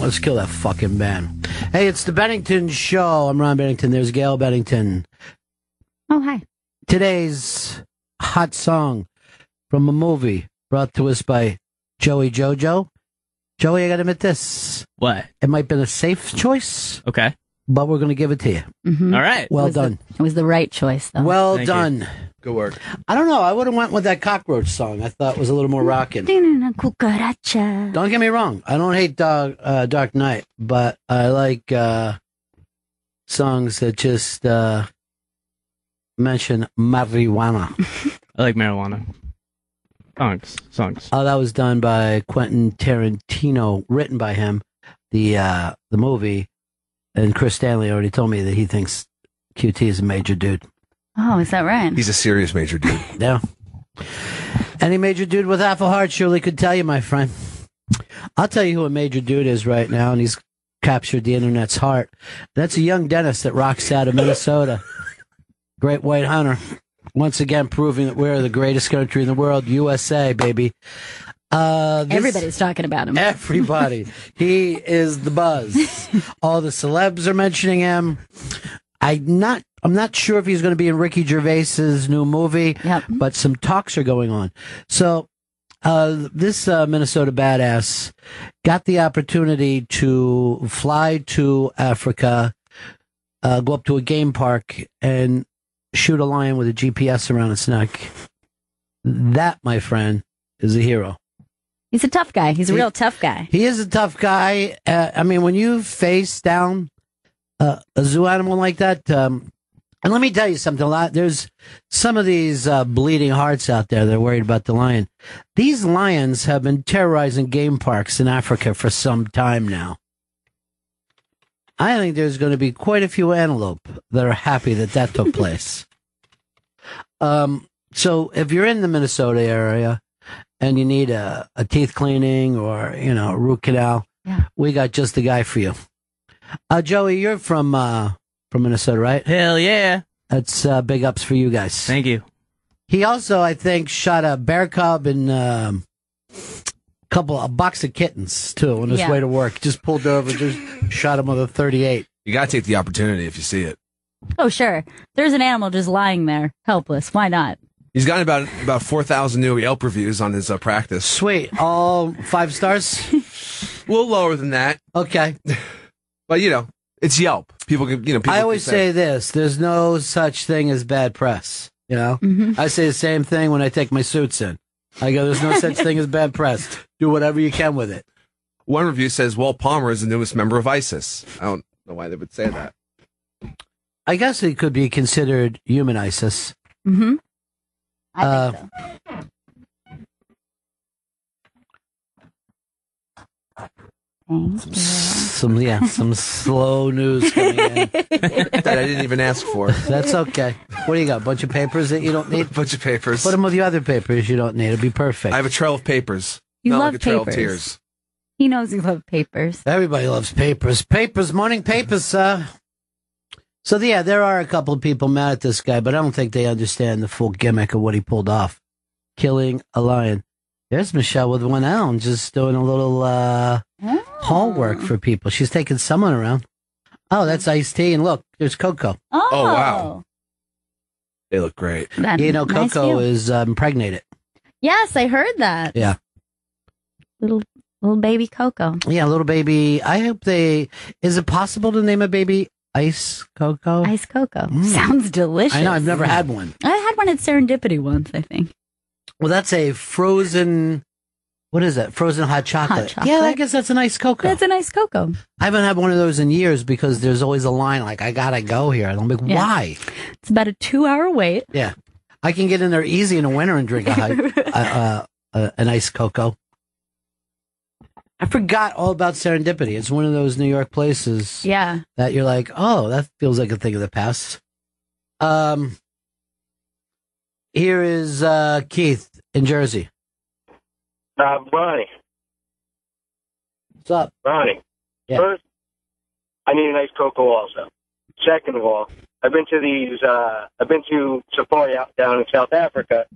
Let's kill that fucking band. Hey, it's the Bennington Show. I'm Ron Bennington. There's Gail Bennington. Oh, hi. Today's hot song from a movie brought to us by Joey Jojo. Joey, I got to admit this. What? It might have been a safe choice. Okay. But we're going to give it to you. Mm-hmm. All right. Well done. It was the right choice, though. Well Thank done. you. Good work. I don't know. I would have went with that cockroach song. I thought it was a little more rocking. Cucaracha. Don't get me wrong. I don't hate Dark Knight, but I like songs that just mention marijuana. I like marijuana. Songs. Oh, that was done by Quentin Tarantino, written by him. The movie, and Chris Stanley already told me that he thinks QT is a major dude. Oh, is that right? He's a serious major dude. Yeah. Any major dude with half a heart surely could tell you, my friend. I'll tell you who a major dude is right now, and he's captured the internet's heart. That's a young dentist that rocks out of Minnesota. Great white hunter. Once again, proving that we're the greatest country in the world, USA, baby. Everybody's talking about him. Everybody. He is the buzz. All the celebs are mentioning him. I'm not sure if he's going to be in Ricky Gervais's new movie, but some talks are going on. So, this Minnesota badass got the opportunity to fly to Africa, go up to a game park, and shoot a lion with a GPS around its neck. That, my friend, is a hero. He's a tough guy. He's a real tough guy. He is a tough guy. I mean, when you face down a zoo animal like that, and let me tell you something. There's some of these bleeding hearts out there that are worried about the lion. These lions have been terrorizing game parks in Africa for some time now. I think there's going to be quite a few antelope that are happy that took place. So if you're in the Minnesota area and you need a teeth cleaning or, a root canal, we got just the guy for you. Joey, you're from Minnesota, right? Hell yeah. That's big ups for you guys. Thank you. He also, I think, shot a bear cub and a box of kittens, too, on his way to work. Just pulled over, just shot him with a .38. You got to take the opportunity if you see it. Oh, sure. There's an animal just lying there, helpless. Why not? He's gotten about 4,000 new Yelp reviews on his practice. Sweet. All 5 stars? A little lower than that. Okay. But, it's Yelp. People can, people I always say this. There's no such thing as bad press, Mm-hmm. I say the same thing when I take my suits in. I go, there's no such thing as bad press. Do whatever you can with it. One review says, Walt Palmer is the newest member of ISIS. I don't know why they would say that. I guess it could be considered human ISIS. Mm-hmm. I think so. Some slow news coming in. That I didn't even ask for. That's okay. What do you got? A bunch of papers that you don't need? A bunch of papers. Put them with your other papers you don't need. It'll be perfect. I have a trail of papers. You not love like a trail papers. of tears. He knows you love papers. Everybody loves papers. Papers, morning papers, So, yeah, there are a couple of people mad at this guy, but I don't think they understand the full gimmick of what he pulled off. Killing a lion. There's Michelle with one L just doing a little hall work for people. She's taking someone around. Oh, that's iced tea. And look, there's Coco. Oh, wow. They look great. Nice Coco view. is impregnated. Yes, I heard that. Yeah. Little baby Coco. Yeah, little baby. I hope is it possible to name a baby Ice Coco? Ice Coco. Sounds delicious. I know, I've never had one. I had one at Serendipity once, I think. Well, that's a frozen, what is that? Frozen hot chocolate. Hot chocolate. Yeah, I guess that's a nice cocoa. That's a nice cocoa. I haven't had one of those in years because there's always a line like, I gotta go here. And I'm like, why? It's about a 2-hour wait. Yeah. I can get in there easy in the winter and drink a nice cocoa. I forgot all about Serendipity. It's one of those New York places that you're like, oh, that feels like a thing of the past. Here is Keith in Jersey. Ronnie. What's up? Ronnie. Yeah. First, I need a nice cocoa also. Second of all, I've been to safari out down in South Africa,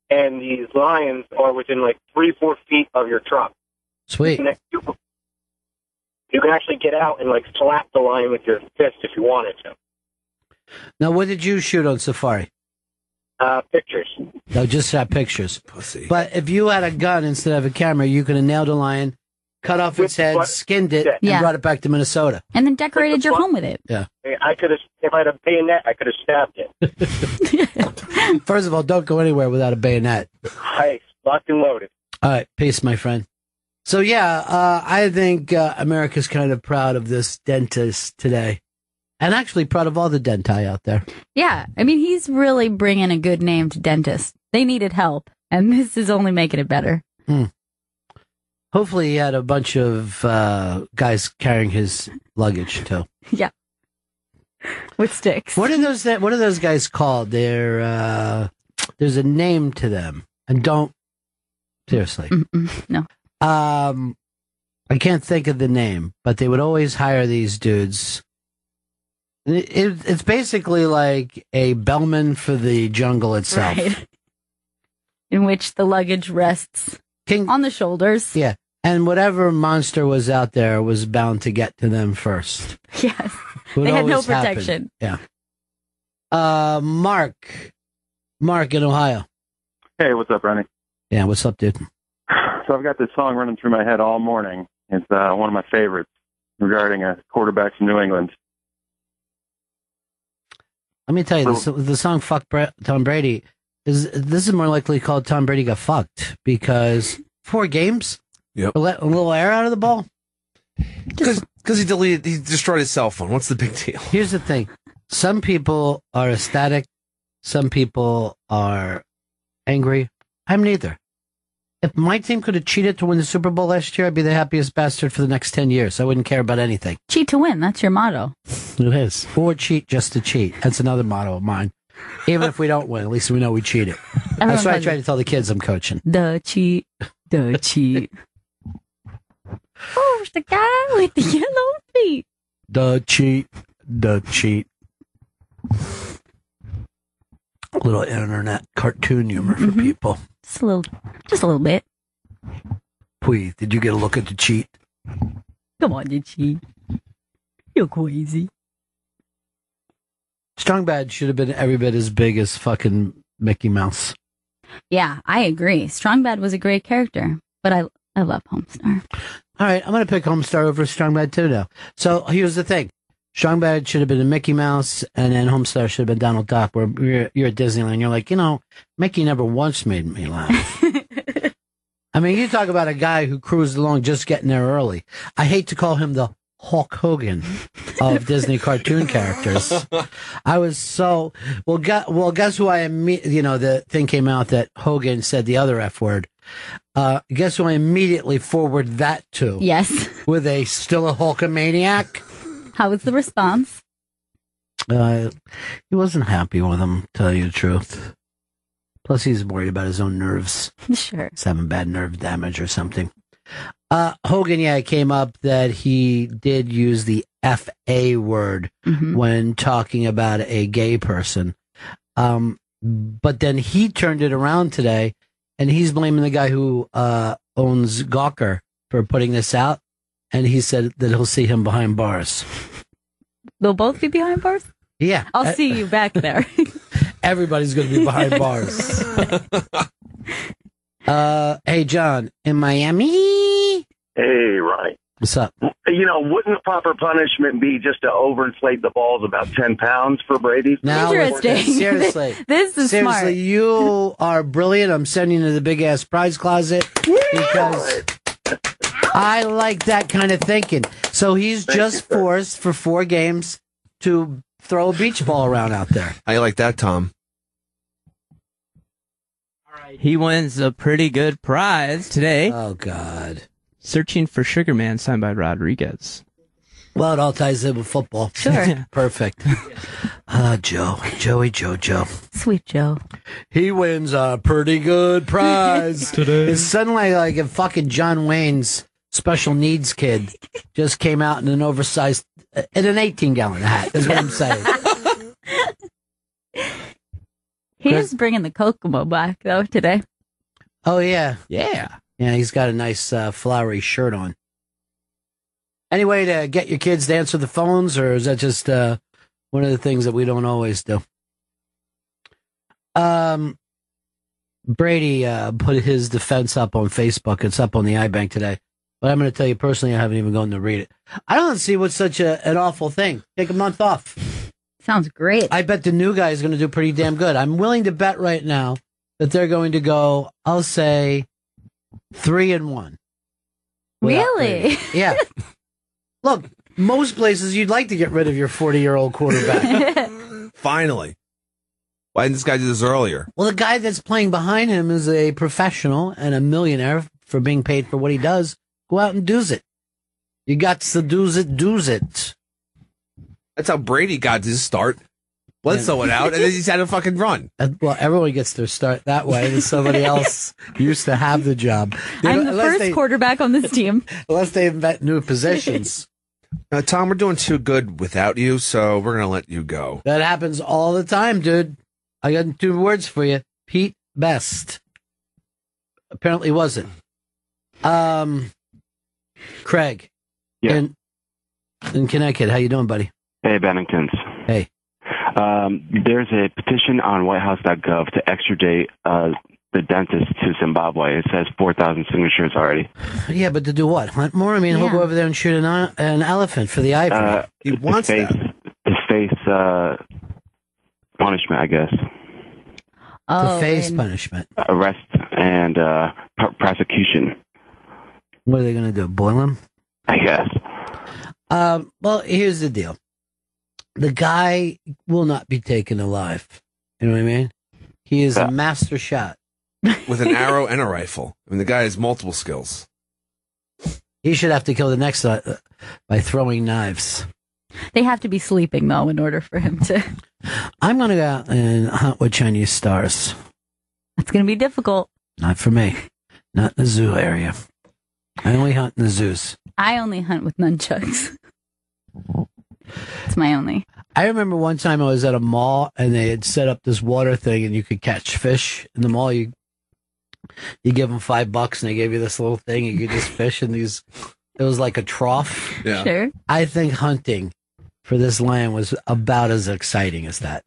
and these lions are within like 3-4 feet of your truck. Sweet. People you can actually get out and like slap the lion with your fist if you wanted to. Now, what did you shoot on safari? Pictures. No, just pictures. Pussy. But if you had a gun instead of a camera, you could have nailed a lion, cut off its head, skinned it, and brought it back to Minnesota. And then decorated your home with it. Yeah. I could have, if I had a bayonet, I could have stabbed it. First of all, don't go anywhere without a bayonet. Hey, locked and loaded. All right, peace, my friend. So, yeah, I think America's kind of proud of this dentist today. And actually proud of all the denti out there. Yeah, I mean, he's really bringing a good name to dentists. They needed help, and this is only making it better. Hopefully he had a bunch of guys carrying his luggage, too. Yeah. With sticks. What are those guys called? There's a name to them. And don't... Seriously. No. I can't think of the name, but they would always hire these dudes... It's basically like a bellman for the jungle itself. Right. In which the luggage rests on the shoulders. Yeah. And whatever monster was out there was bound to get to them first. Yes. They had no protection. Yeah. Mark in Ohio. Hey, what's up, Ronnie? Yeah, what's up, dude? So I've got this song running through my head all morning. It's one of my favorites regarding a quarterback from New England. Let me tell you, the song "Fuck Tom Brady" this is more likely called "Tom Brady Got Fucked" because 4 games, yep, a little air out of the ball. Because he destroyed his cell phone. What's the big deal? Here's the thing: some people are ecstatic, some people are angry. I'm neither. If my team could have cheated to win the Super Bowl last year, I'd be the happiest bastard for the next 10 years. I wouldn't care about anything. Cheat to win. That's your motto. It is. Or cheat just to cheat. That's another motto of mine. Even if we don't win, at least we know we cheated. That's what I try to tell the kids I'm coaching. The cheat. The cheat. Oh, the guy with the yellow feet. The cheat. The cheat. A little internet cartoon humor for people. Just a little bit. Please, did you get a look at the cheat? Come on, you cheat. You're crazy. Strong Bad should have been every bit as big as fucking Mickey Mouse. Yeah, I agree. Strong Bad was a great character, but I love Homestar. All right, I'm going to pick Homestar over Strong Bad too now. So here's the thing. Strong Bad should have been a Mickey Mouse, and then Homestar should have been Donald Duck, where you're at Disneyland. You're like, Mickey never once made me laugh. I mean, you talk about a guy who cruised along just getting there early. I hate to call him the Hulk Hogan of Disney cartoon characters. I was so... Well, guess who the thing came out that Hogan said the other F word. Guess who I immediately forward that to? Yes. With still a Hulkamaniac? How was the response? He wasn't happy with him, to tell you the truth. Plus, he's worried about his own nerves. Sure. He's having bad nerve damage or something. Hogan, it came up that he did use the F-A word when talking about a gay person. But then he turned it around today, and he's blaming the guy who owns Gawker for putting this out. And he said that he'll see him behind bars. They'll both be behind bars? Yeah. I'll see you back there. Everybody's going to be behind bars. Hey, John, in Miami? Hey, Ronnie. What's up? Wouldn't the proper punishment be just to overinflate the balls about 10 pounds for Brady? Now, interesting. Seriously. This is seriously, smart. You are brilliant. I'm sending you to the big-ass prize closet because... I like that kind of thinking. So he's just forced for 4 games to throw a beach ball around out there. How you like that, Tom? All right. He wins a pretty good prize today. Oh, God. Searching for Sugar Man, signed by Rodriguez. Well, it all ties in with football. Sure. Perfect. Joey Joe. Sweet Joe. He wins a pretty good prize today. It's suddenly like if fucking John Wayne's special needs kid just came out in an oversized, in an 18-gallon hat, is what I'm saying. He's bringing the Kokomo back, though, today. Oh, yeah. Yeah. Yeah, he's got a nice flowery shirt on. Any way to get your kids to answer the phones, or is that just one of the things that we don't always do? Brady put his defense up on Facebook. It's up on the iBank today. But I'm going to tell you personally, I haven't even gone to read it. I don't see what's such an awful thing. Take a month off. Sounds great. I bet the new guy is going to do pretty damn good. I'm willing to bet right now that they're going to go, I'll say, 3-1. Really? Yeah. Look, most places you'd like to get rid of your 40-year-old quarterback. Finally. Why didn't this guy do this earlier? Well, the guy that's playing behind him is a professional and a millionaire for being paid for what he does. Go out and do's it. You got to do's it. That's how Brady got his start. Bledsoe went out, and then he's had to fucking run. Well, everyone gets their start that way, and somebody else used to have the job. I'm the first quarterback on this team. Unless they invent new positions. Tom, we're doing too good without you, so we're going to let you go. That happens all the time, dude. I got 2 words for you. Pete Best. Apparently wasn't. Craig. Yeah. In Connecticut. How you doing, buddy? Hey, Benningtons. Hey. There's a petition on whitehouse.gov to extradite the dentist to Zimbabwe. It says 4,000 signatures already. Yeah, but to do what? Hunt more? I mean, he'll go over there and shoot an elephant for the ivory. He wants that. To face punishment, I guess. To face punishment. Arrest and prosecution. What are they going to do? Boil him? I guess. Well, here's the deal. The guy will not be taken alive. You know what I mean? He is a master shot. With an arrow and a rifle. I mean, the guy has multiple skills. He should have to kill the next by throwing knives. They have to be sleeping, though, in order for him to... I'm going to go out and hunt with Chinese stars. That's going to be difficult. Not for me. Not in the zoo area. I only hunt in the zoos. I only hunt with nunchucks. It's my only. I remember one time I was at a mall and they had set up this water thing and you could catch fish in the mall. You give them $5 and they gave you this little thing. You could just fish in these. It was like a trough. Yeah. Sure. I think hunting for this land was about as exciting as that.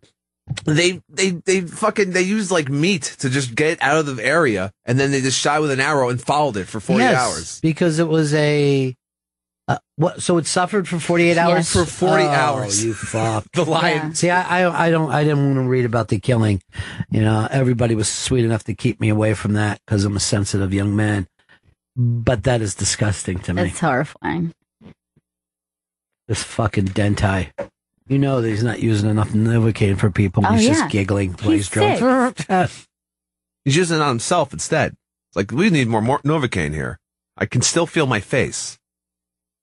They used like meat to just get out of the area, and then they just shot with an arrow and followed it for 40 hours. Because it was a what? So it suffered for 48 hours. For 40 hours. You fuck The lion. Yeah. See, I didn't want to read about the killing. You know, everybody was sweet enough to keep me away from that because I'm a sensitive young man. But that is disgusting to me. It's horrifying. This fucking dentai. You know that he's not using enough Novocaine for people. He's just giggling while he's drunk. He's using it on himself instead. It's like, we need more Novocaine here. I can still feel my face.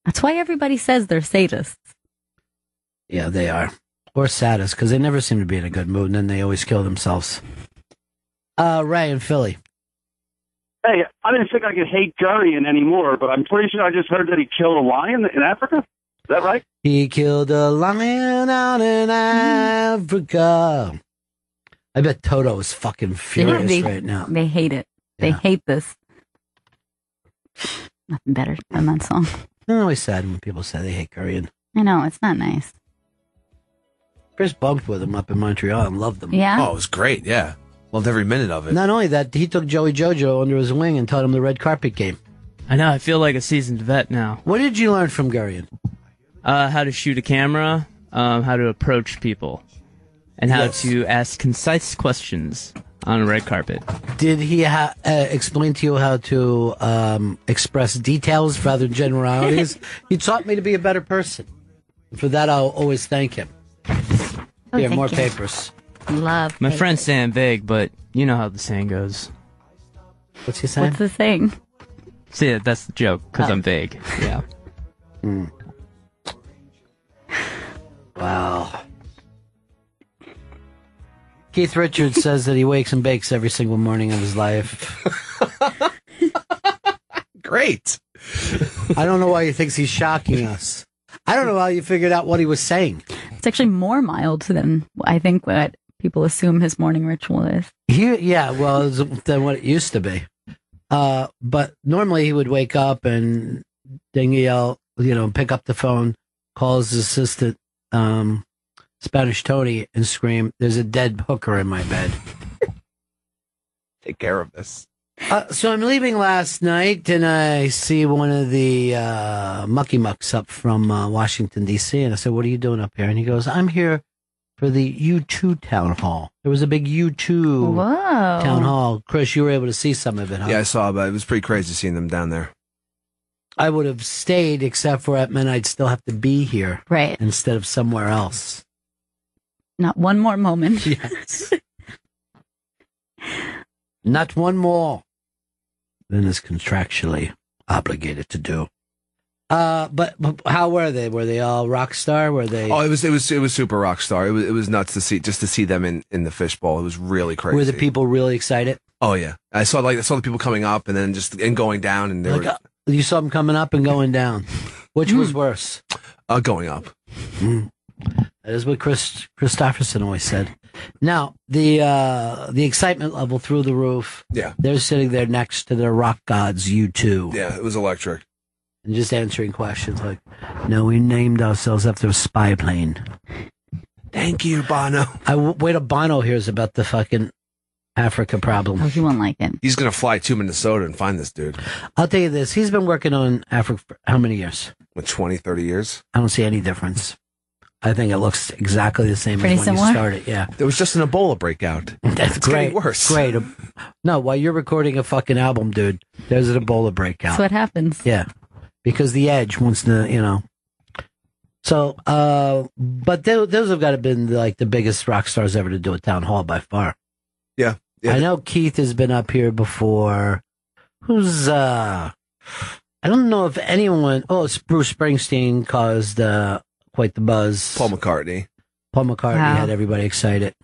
That's why everybody says they're sadists. Yeah, they are. Or sadists, because they never seem to be in a good mood, and then they always kill themselves. Ray in Philly. Hey, I didn't think I could hate Gurion anymore, but I'm pretty sure I just heard that he killed a lion in Africa. Is that right? He killed a lion out in Africa. I bet Toto is fucking furious right now. They hate it. They hate this. Nothing better than that song. I'm always sad when people say they hate Gurion. I know, it's not nice. Chris bumped with him up in Montreal and loved them. Yeah? Oh, it was great, yeah. Loved every minute of it. Not only that, he took Joey Jojo under his wing and taught him the red carpet game. I know, I feel like a seasoned vet now. What did you learn from Gurion? How to shoot a camera, how to approach people, and how to ask concise questions on a red carpet. Did he explain to you how to express details rather than generalities? He taught me to be a better person. For that, I'll always thank him. Here, more papers. Love My papers. friend's saying vague, but you know how the saying goes. What's he saying? What's the saying? See, that's the joke, because I'm vague. Yeah. Wow. Keith Richards says that he wakes and bakes every single morning of his life. Great. I don't know why he thinks he's shocking us. I don't know how you figured out what he was saying. It's actually more mild than I think what people assume his morning ritual is. Than what it used to be. But normally he would wake up and Danielle, pick up the phone, call his assistant, Spanish Tony, and scream, "There's a dead hooker in my bed." Take care of this. So I'm leaving last night, and I see one of the mucky mucks up from Washington, D.C., and I said, "What are you doing up here?" And he goes, "I'm here for the U2 town hall." There was a big U2 town hall. Chris, you were able to see some of it, huh? Yeah, I saw, but it was pretty crazy seeing them down there. I would have stayed, except for it meant I'd still have to be here. Right. Instead of somewhere else. Not one more moment. Yes. Not one more than is contractually obligated to do. But how were they? Were they all rock star? Were they? Oh, it was super rock star. It was nuts to see them in the fishbowl. It was really crazy. Were the people really excited? Oh yeah, I saw the people coming up and then and going down, and they were. You saw them coming up and going down. Which was worse? Going up. That is what Chris Christopherson always said. Now, the excitement level through the roof. Yeah. They're sitting there next to their rock gods, U2. Yeah, it was electric. And just answering questions like, "No, we named ourselves after a spy plane." Thank you, Bono. Wait till Bono hears about the fucking Africa problem. Oh, he won't like it. He's going to fly to Minnesota and find this dude. I'll tell you this. He's been working on Africa for how many years? 20, 30 years? I don't see any difference. I think it looks exactly the same Pretty as when similar? you started. Yeah. There was just an Ebola breakout. That's It's great. getting worse. Great. No, while you're recording a fucking album, dude, there's an Ebola breakout. That's what happens. Yeah. Because the Edge wants to, So, but those have got to been like the biggest rock stars ever to do a town hall by far. Yeah. I know Keith has been up here before. Who's, I don't know if anyone, it's Bruce Springsteen caused, quite the buzz. Paul McCartney Wow. Had everybody excited.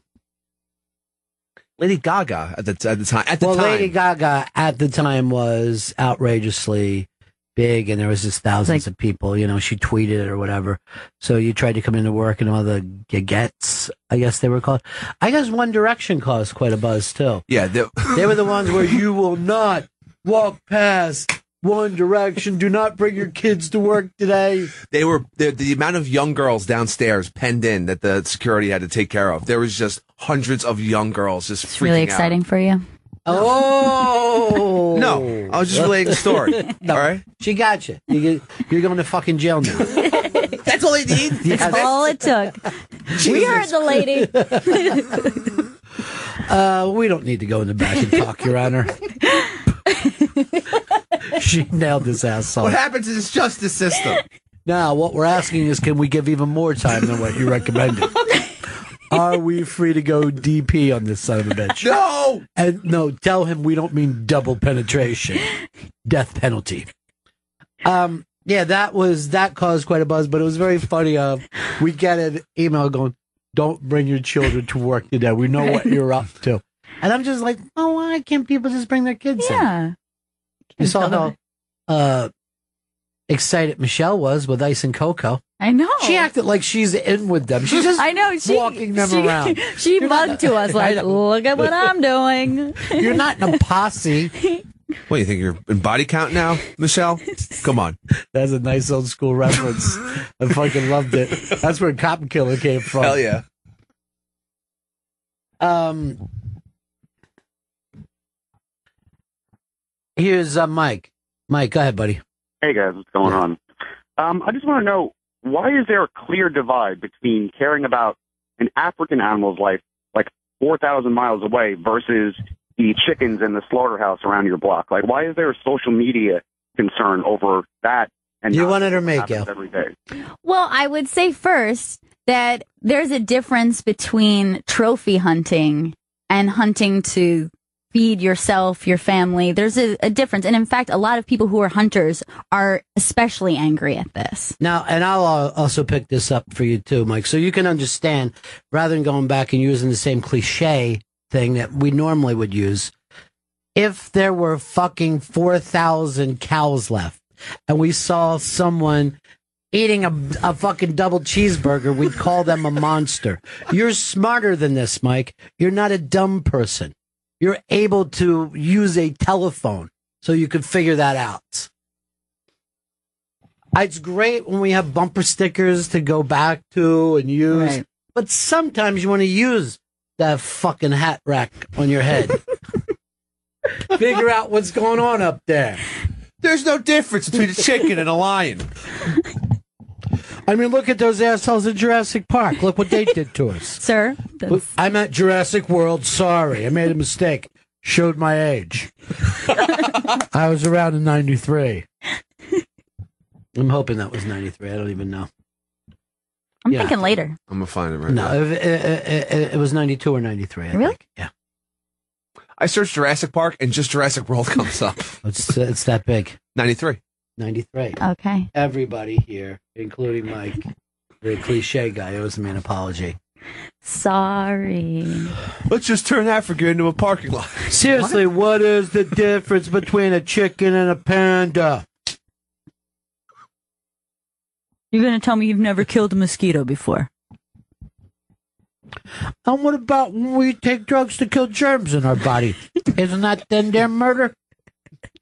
Lady Gaga at the time. Lady Gaga at the time was outrageously big, and there was just thousands of people. She tweeted it or whatever. So you tried to come into work, and all the gigettes, I guess they were called. I guess One Direction caused quite a buzz too. Yeah, they were the ones where you will not walk past One Direction. Do not bring your kids to work today. They were the amount of young girls downstairs penned in that the security had to take care of. There was just hundreds of young girls just freaking Really exciting out. for you. Oh no! I was just relating the story. No, all right, she got you. You're going to fucking jail now. That's all they need. That's all it took. We heard the lady. We don't need to go in the back and talk, Your Honor. She nailed this asshole. What happens in this justice system? Now, what we're asking is, can we give even more time than what you recommended? Are we free to go DP on this son of a bitch? No! And no, tell him we don't mean double penetration. Death penalty. Yeah, that caused quite a buzz, but it was very funny. We get an email going, "Don't bring your children to work today. We know what you're up to." And I'm just like, oh, why can't people just bring their kids in? You saw how excited Michelle was with Ice and Coco. I know. She acted like she's in with them. She's just walking them around. She mugged to us like, "Look at what I'm doing." You're not in a posse. What, you think you're in body count now, Michelle? Come on. That's a nice old school reference. I fucking loved it. That's where Cotton Killer came from. Hell yeah. Here's Mike. Mike, go ahead, buddy. Hey, guys, what's going on? I just want to know, why is there a clear divide between caring about an African animal's life like 4,000 miles away versus the chickens in the slaughterhouse around your block? Like, why is there a social media concern over that? And you want it or make it every day? Well, I would say first that there's a difference between trophy hunting and hunting to feed yourself, your family. There's a difference. And in fact, a lot of people who are hunters are especially angry at this. Now, and I'll also pick this up for you too, Mike, so you can understand, rather than going back and using the same cliche thing that we normally would use, if there were fucking 4,000 cows left and we saw someone eating a fucking double cheeseburger, we'd call them a monster. You're smarter than this, Mike. You're not a dumb person. You're able to use a telephone, so you could figure that out. It's great when we have bumper stickers to go back to and use, Right. but sometimes you want to use that fucking hat rack on your head. Figure out what's going on up there. There's no difference between a chicken and a lion. I mean, look at those assholes in Jurassic Park. Look what they did to us. Sir, I'm at Jurassic World. Sorry, I made a mistake. Showed my age. I was around in 93. I'm hoping that was 93. I don't even know. I'm thinking later. I'm going to find it right No, now. it was 92 or 93. I Really? think. Yeah. I searched Jurassic Park and just Jurassic World comes up. It's that big. 93. 93. Okay. Everybody here, including Mike, the cliche guy, owes me an apology. Sorry. Let's just turn Africa into a parking lot. Seriously, what is the difference between a chicken and a panda? You're going to tell me you've never killed a mosquito before? And what about when we take drugs to kill germs in our body? Isn't that then their murder?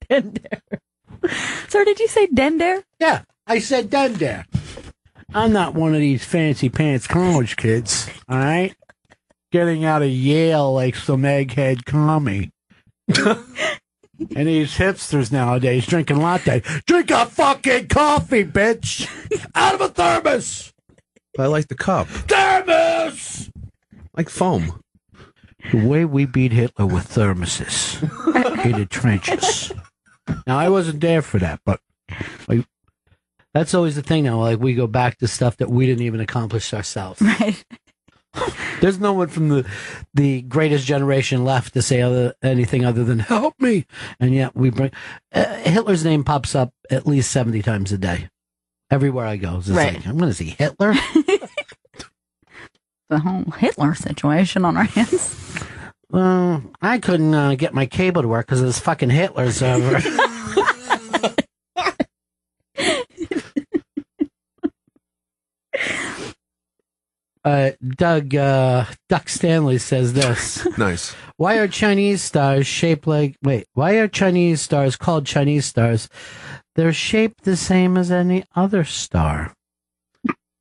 Dender. Sir, did you say dender? Yeah, I said done there. I'm not one of these fancy pants college kids, all right? Getting out of Yale like some egghead commie. And these hipsters nowadays drinking latte. Drink a fucking coffee, bitch! Out of a thermos! I like the cup. Thermos! Like foam. The way we beat Hitler with thermoses in the trenches. Now, I wasn't there for that, but like, that's always the thing now. Like, we go back to stuff that we didn't even accomplish ourselves. Right. There's no one from the greatest generation left to say anything other than help me. And yet we bring Hitler's name pops up at least 70 times a day. Everywhere I go. It's Right. like, I'm going to see Hitler. The whole Hitler situation on our hands. Well, I couldn't get my cable to work because this fucking Hitler's over. Duck Stanley says this. Nice. Why are Chinese stars shaped like... Wait, why are Chinese stars called Chinese stars? They're shaped the same as any other star.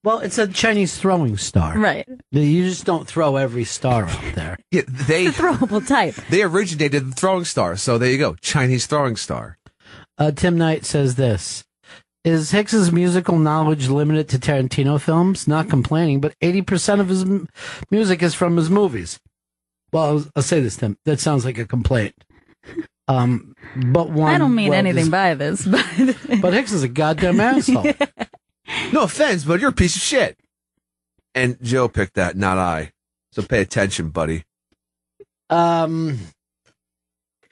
Well, it's a Chinese throwing star. Right. You just don't throw every star out there. Yeah, they It's a throwable type. they originated the throwing star, so there you go. Chinese throwing star. Tim Knight says this. Is Hicks's musical knowledge limited to Tarantino films? Not complaining, but 80% of his music is from his movies. Well, I'll say this, Tim. That sounds like a complaint. But one. I don't mean anything by this, but But Hicks is a goddamn asshole. No offense, but you're a piece of shit. And Joe picked that, not I. So pay attention, buddy.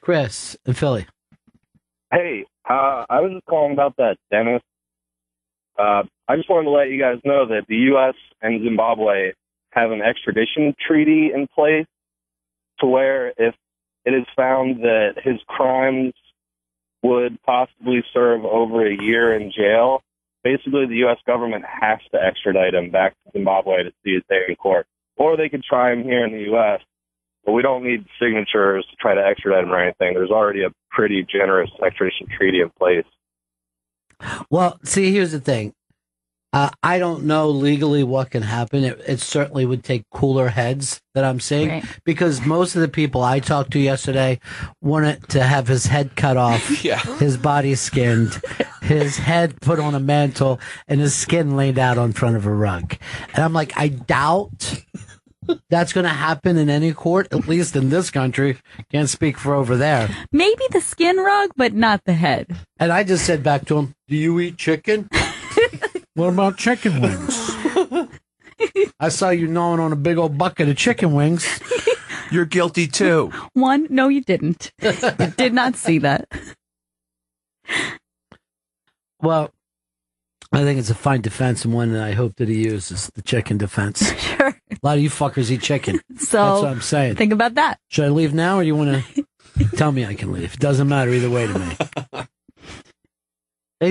Chris in Philly. Hey, I was just calling about that dentist. I just wanted to let you guys know that the U.S. and Zimbabwe have an extradition treaty in place to where if it is found that his crimes would possibly serve over a year in jail, basically the U.S. government has to extradite him back to Zimbabwe to see his day in court. Or they could try him here in the U.S., but we don't need signatures to try to extradite him or anything. There's already a pretty generous extradition treaty in place. Well, see, here's the thing. I don't know legally what can happen. It certainly would take cooler heads that I'm seeing, Right. because most of the people I talked to yesterday wanted to have his head cut off, Yeah. his body skinned, his head put on a mantle, and his skin laid out in front of a rug. And I'm like, I doubt that's going to happen in any court, at least in this country. Can't speak for over there. maybe the skin rug, but not the head. And I just said back to him, do you eat chicken? What about chicken wings? I saw you gnawing on a big old bucket of chicken wings. You're guilty too. One, no, you didn't. You did not see that. Well, I think it's a fine defense, and one that I hope that he uses, the chicken defense. Sure. A lot of you fuckers eat chicken. That's So what I'm saying. think about that. Should I leave now, or do you want to tell me I can leave? It doesn't matter either way to me.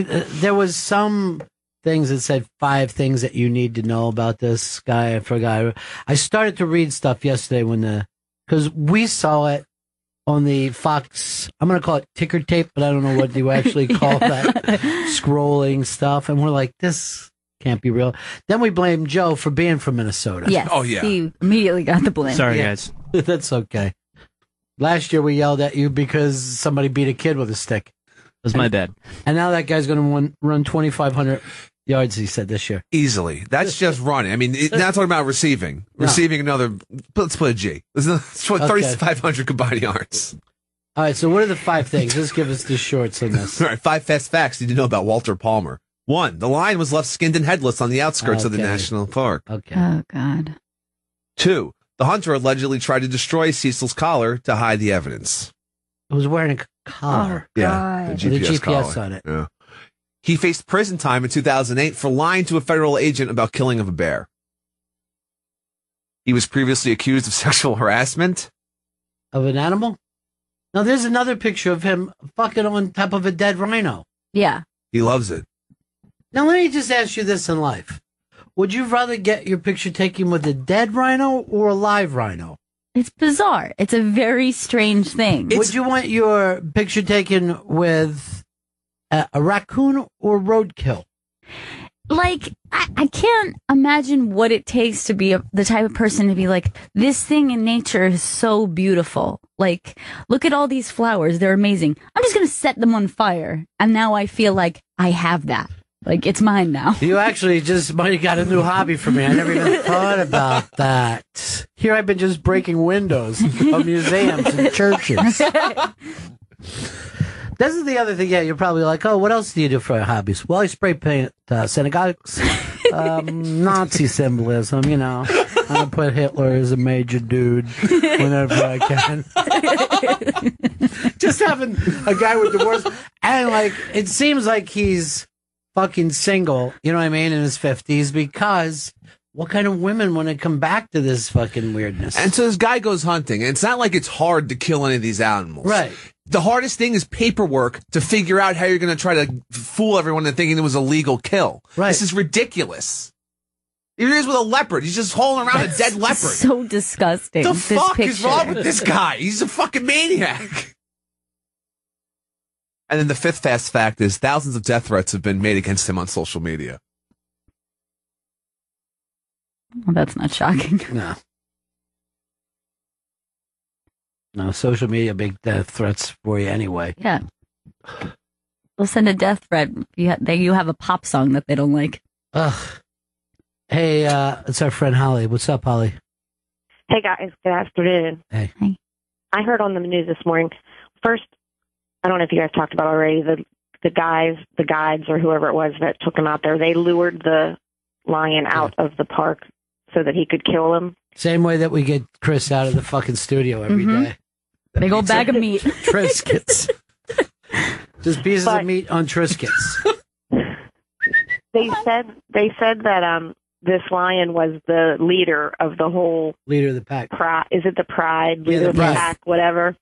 There was some things that said 5 things that you need to know about this guy. I forgot. I started to read stuff yesterday because we saw it on the Fox, I'm going to call it ticker tape, but I don't know what you actually call that scrolling stuff. And we're like, this can't be real. Then we blame Joe for being from Minnesota. Yes. Oh, yeah. He immediately got the blame. Sorry, guys. That's okay. Last year we yelled at you because somebody beat a kid with a stick. That was my bad. And now that guy's going to run 2,500 yards, he said, this year. Easily. That's just running. I mean, not talking about receiving. No. Receiving another, let's put a G. It's 3,500 combined yards. All right, so what are the 5 things? Just give us the shorts on this. All right, 5 fast facts you need to know about Walter Palmer. 1, the lion was left skinned and headless on the outskirts of the national park. Okay. Oh, God. 2, the hunter allegedly tried to destroy Cecil's collar to hide the evidence. It was wearing a collar. Yeah, the With GPS, a GPS collar. on it. Yeah. He faced prison time in 2008 for lying to a federal agent about killing of a bear. He was previously accused of sexual harassment. Of an animal? Now, there's another picture of him fucking on top of a dead rhino. Yeah. He loves it. Now, let me just ask you this in life. Would you rather get your picture taken with a dead rhino or a live rhino? It's bizarre. It's a very strange thing. Would you want your picture taken with a raccoon or roadkill? Like, I can't imagine what it takes to be the type of person to be like, this thing in nature is so beautiful. Like, look at all these flowers. They're amazing. I'm just going to set them on fire. And now I feel like I have that. Like, it's mine now. You actually just might have got a new hobby for me. I never even thought about that. Here I've been just breaking windows of museums and churches. This is the other thing. Yeah, you're probably like, oh, what else do you do for your hobbies? Well, I spray paint synagogues, Nazi symbolism, you know. I put Hitler as a major dude whenever I can. Just having a guy with divorce. And, like, it seems like he's fucking single, you know what I mean, in his 50s, because what kind of women want to come back to this fucking weirdness? And so this guy goes hunting, and it's not like it's hard to kill any of these animals. Right. The hardest thing is paperwork to figure out how you're going to try to fool everyone into thinking it was a legal kill. Right. This is ridiculous. Here he is with a leopard. He's just hauling around a dead leopard. So disgusting. The this fuck picture. is wrong with this guy? He's a fucking maniac. And then the 5th fast fact is thousands of death threats have been made against him on social media. Well, that's not shocking. No, social media, big death threats for you anyway. Yeah. They'll send a death threat. You have a pop song that they don't like. Ugh. Hey, it's our friend Holly. What's up, Holly? Hey, guys. Good afternoon. Hey. I heard on the news this morning. First, I don't know if you guys talked about already, the guides or whoever it was that took him out there, they lured the lion out of the park so that he could kill him. Same way that we get Chris out of the fucking studio every day. Big old bag of meat. Triscuits. Just pieces of meat on Triscuits. They said that this lion was the leader of the whole... Leader of the pack. Is it the pride? Leader of the pack, whatever.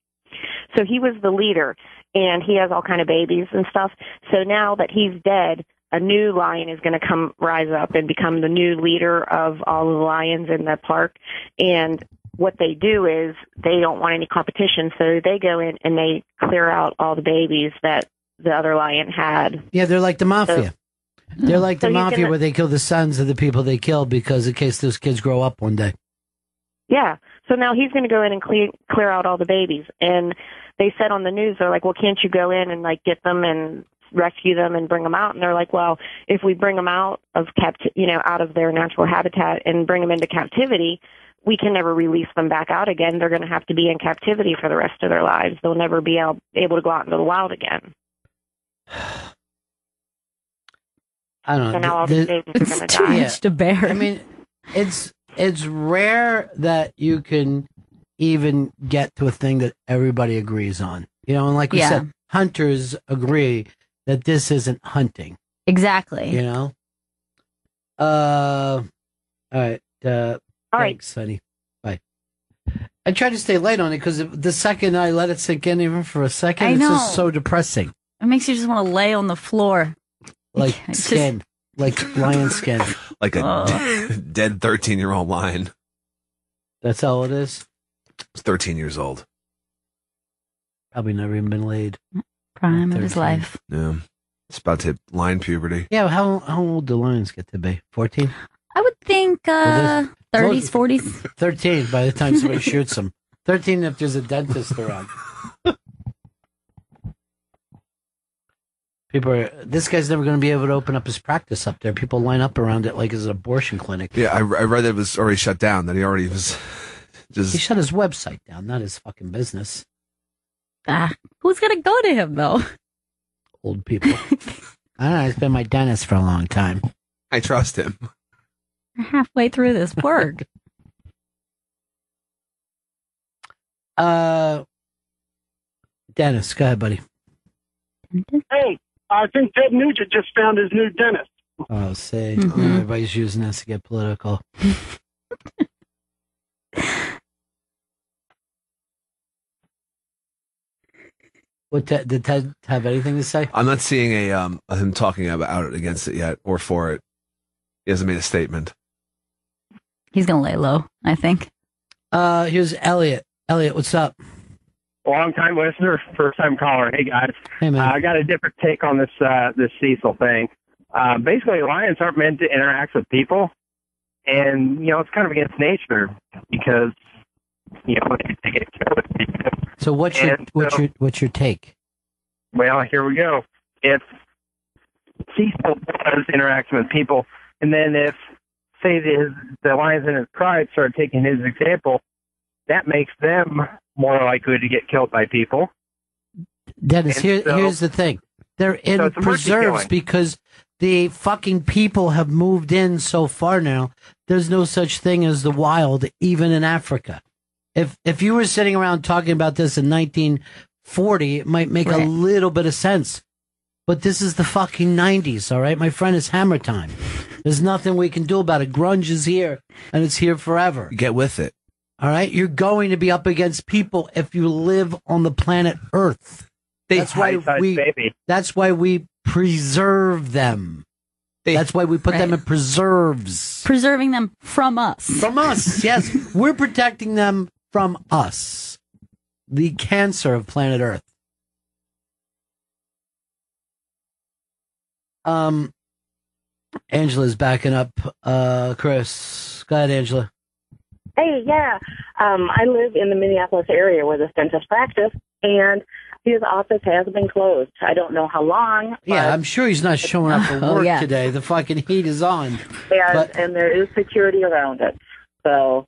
So he was the leader, and he has all kind of babies and stuff. So now that he's dead, a new lion is going to rise up and become the new leader of all of the lions in the park. And what they do is they don't want any competition, so they go in and they clear out all the babies that the other lion had. Yeah, they're like the mafia. They're like the So you mafia can- where they kill the sons of the people they kill because in case those kids grow up one day. Yeah. So now he's going to go in and clear out all the babies. And they said on the news, they're like, well, can't you go in and like get them and rescue them and bring them out? And they're like, well, if we bring them out of out of their natural habitat and bring them into captivity, we can never release them back out again. They're going to have to be in captivity for the rest of their lives. They'll never be able to go out into the wild again. I don't know. So now all the babies are going to Too die. much to bear. I mean, it's rare that you can even get to a thing that everybody agrees on. You know, and like we said, hunters agree that this isn't hunting. Exactly. You know? All right. Thanks, honey. Bye. I tried to stay light on it because the second I let it sink in, even for a second, I it's know. just so depressing. It makes you just want to lay on the floor. Like skin. Like lion skin. Like a dead 13-year-old lion. That's all it is? It's 13 years old. Probably never even been laid. Prime of his life. Yeah. It's about to hit line puberty. Yeah, how old do lions get to be? 14? I would think 30s, 40s. 13 by the time somebody shoots them. 13 if there's a dentist around. This guy's never going to be able to open up his practice up there. People line up around it like it's an abortion clinic. Yeah, I read that it was already shut down, that he already was just... He shut his website down, not his fucking business. Who's going to go to him, though? Old people. I don't know, he's been my dentist for a long time. I trust him. We're halfway through this work. Dennis, go ahead, buddy. Hey, I think Ted Nugent just found his new dentist. Oh, say, everybody's using this to get political. Did Ted have anything to say? I'm not seeing him talking about it, against it yet, or for it. He hasn't made a statement. He's going to lay low, I think. Here's Elliot. Elliot, what's up? Long-time listener, first-time caller. Hey, guys. Hey, man. I got a different take on this Cecil thing. Basically, lions aren't meant to interact with people, and, it's kind of against nature because, they get killed. So what's your take? Well, here we go. If Cecil does interaction with people, and then if, say, the lions in his pride start taking his example, that makes them more likely to get killed by people. Dennis, here's the thing. They're in preserves because the fucking people have moved in so far now. There's no such thing as the wild, even in Africa. If you were sitting around talking about this in 1940, it might make a little bit of sense. But this is the fucking 90s, all right? My friend, it's hammer time. There's nothing we can do about it. Grunge is here, and it's here forever. Get with it. All right? You're going to be up against people if you live on the planet Earth. That's why we preserve them. That's why we put them in preserves. Preserving them from us. From us, yes. We're protecting them from us. The cancer of planet Earth. Angela's backing up. Chris. Go ahead, Angela. Hey, yeah. I live in the Minneapolis area where this dentist practice, and his office has been closed. I don't know how long. Yeah, I'm sure he's not showing up for work today. The fucking heat is on. And there is security around it. So,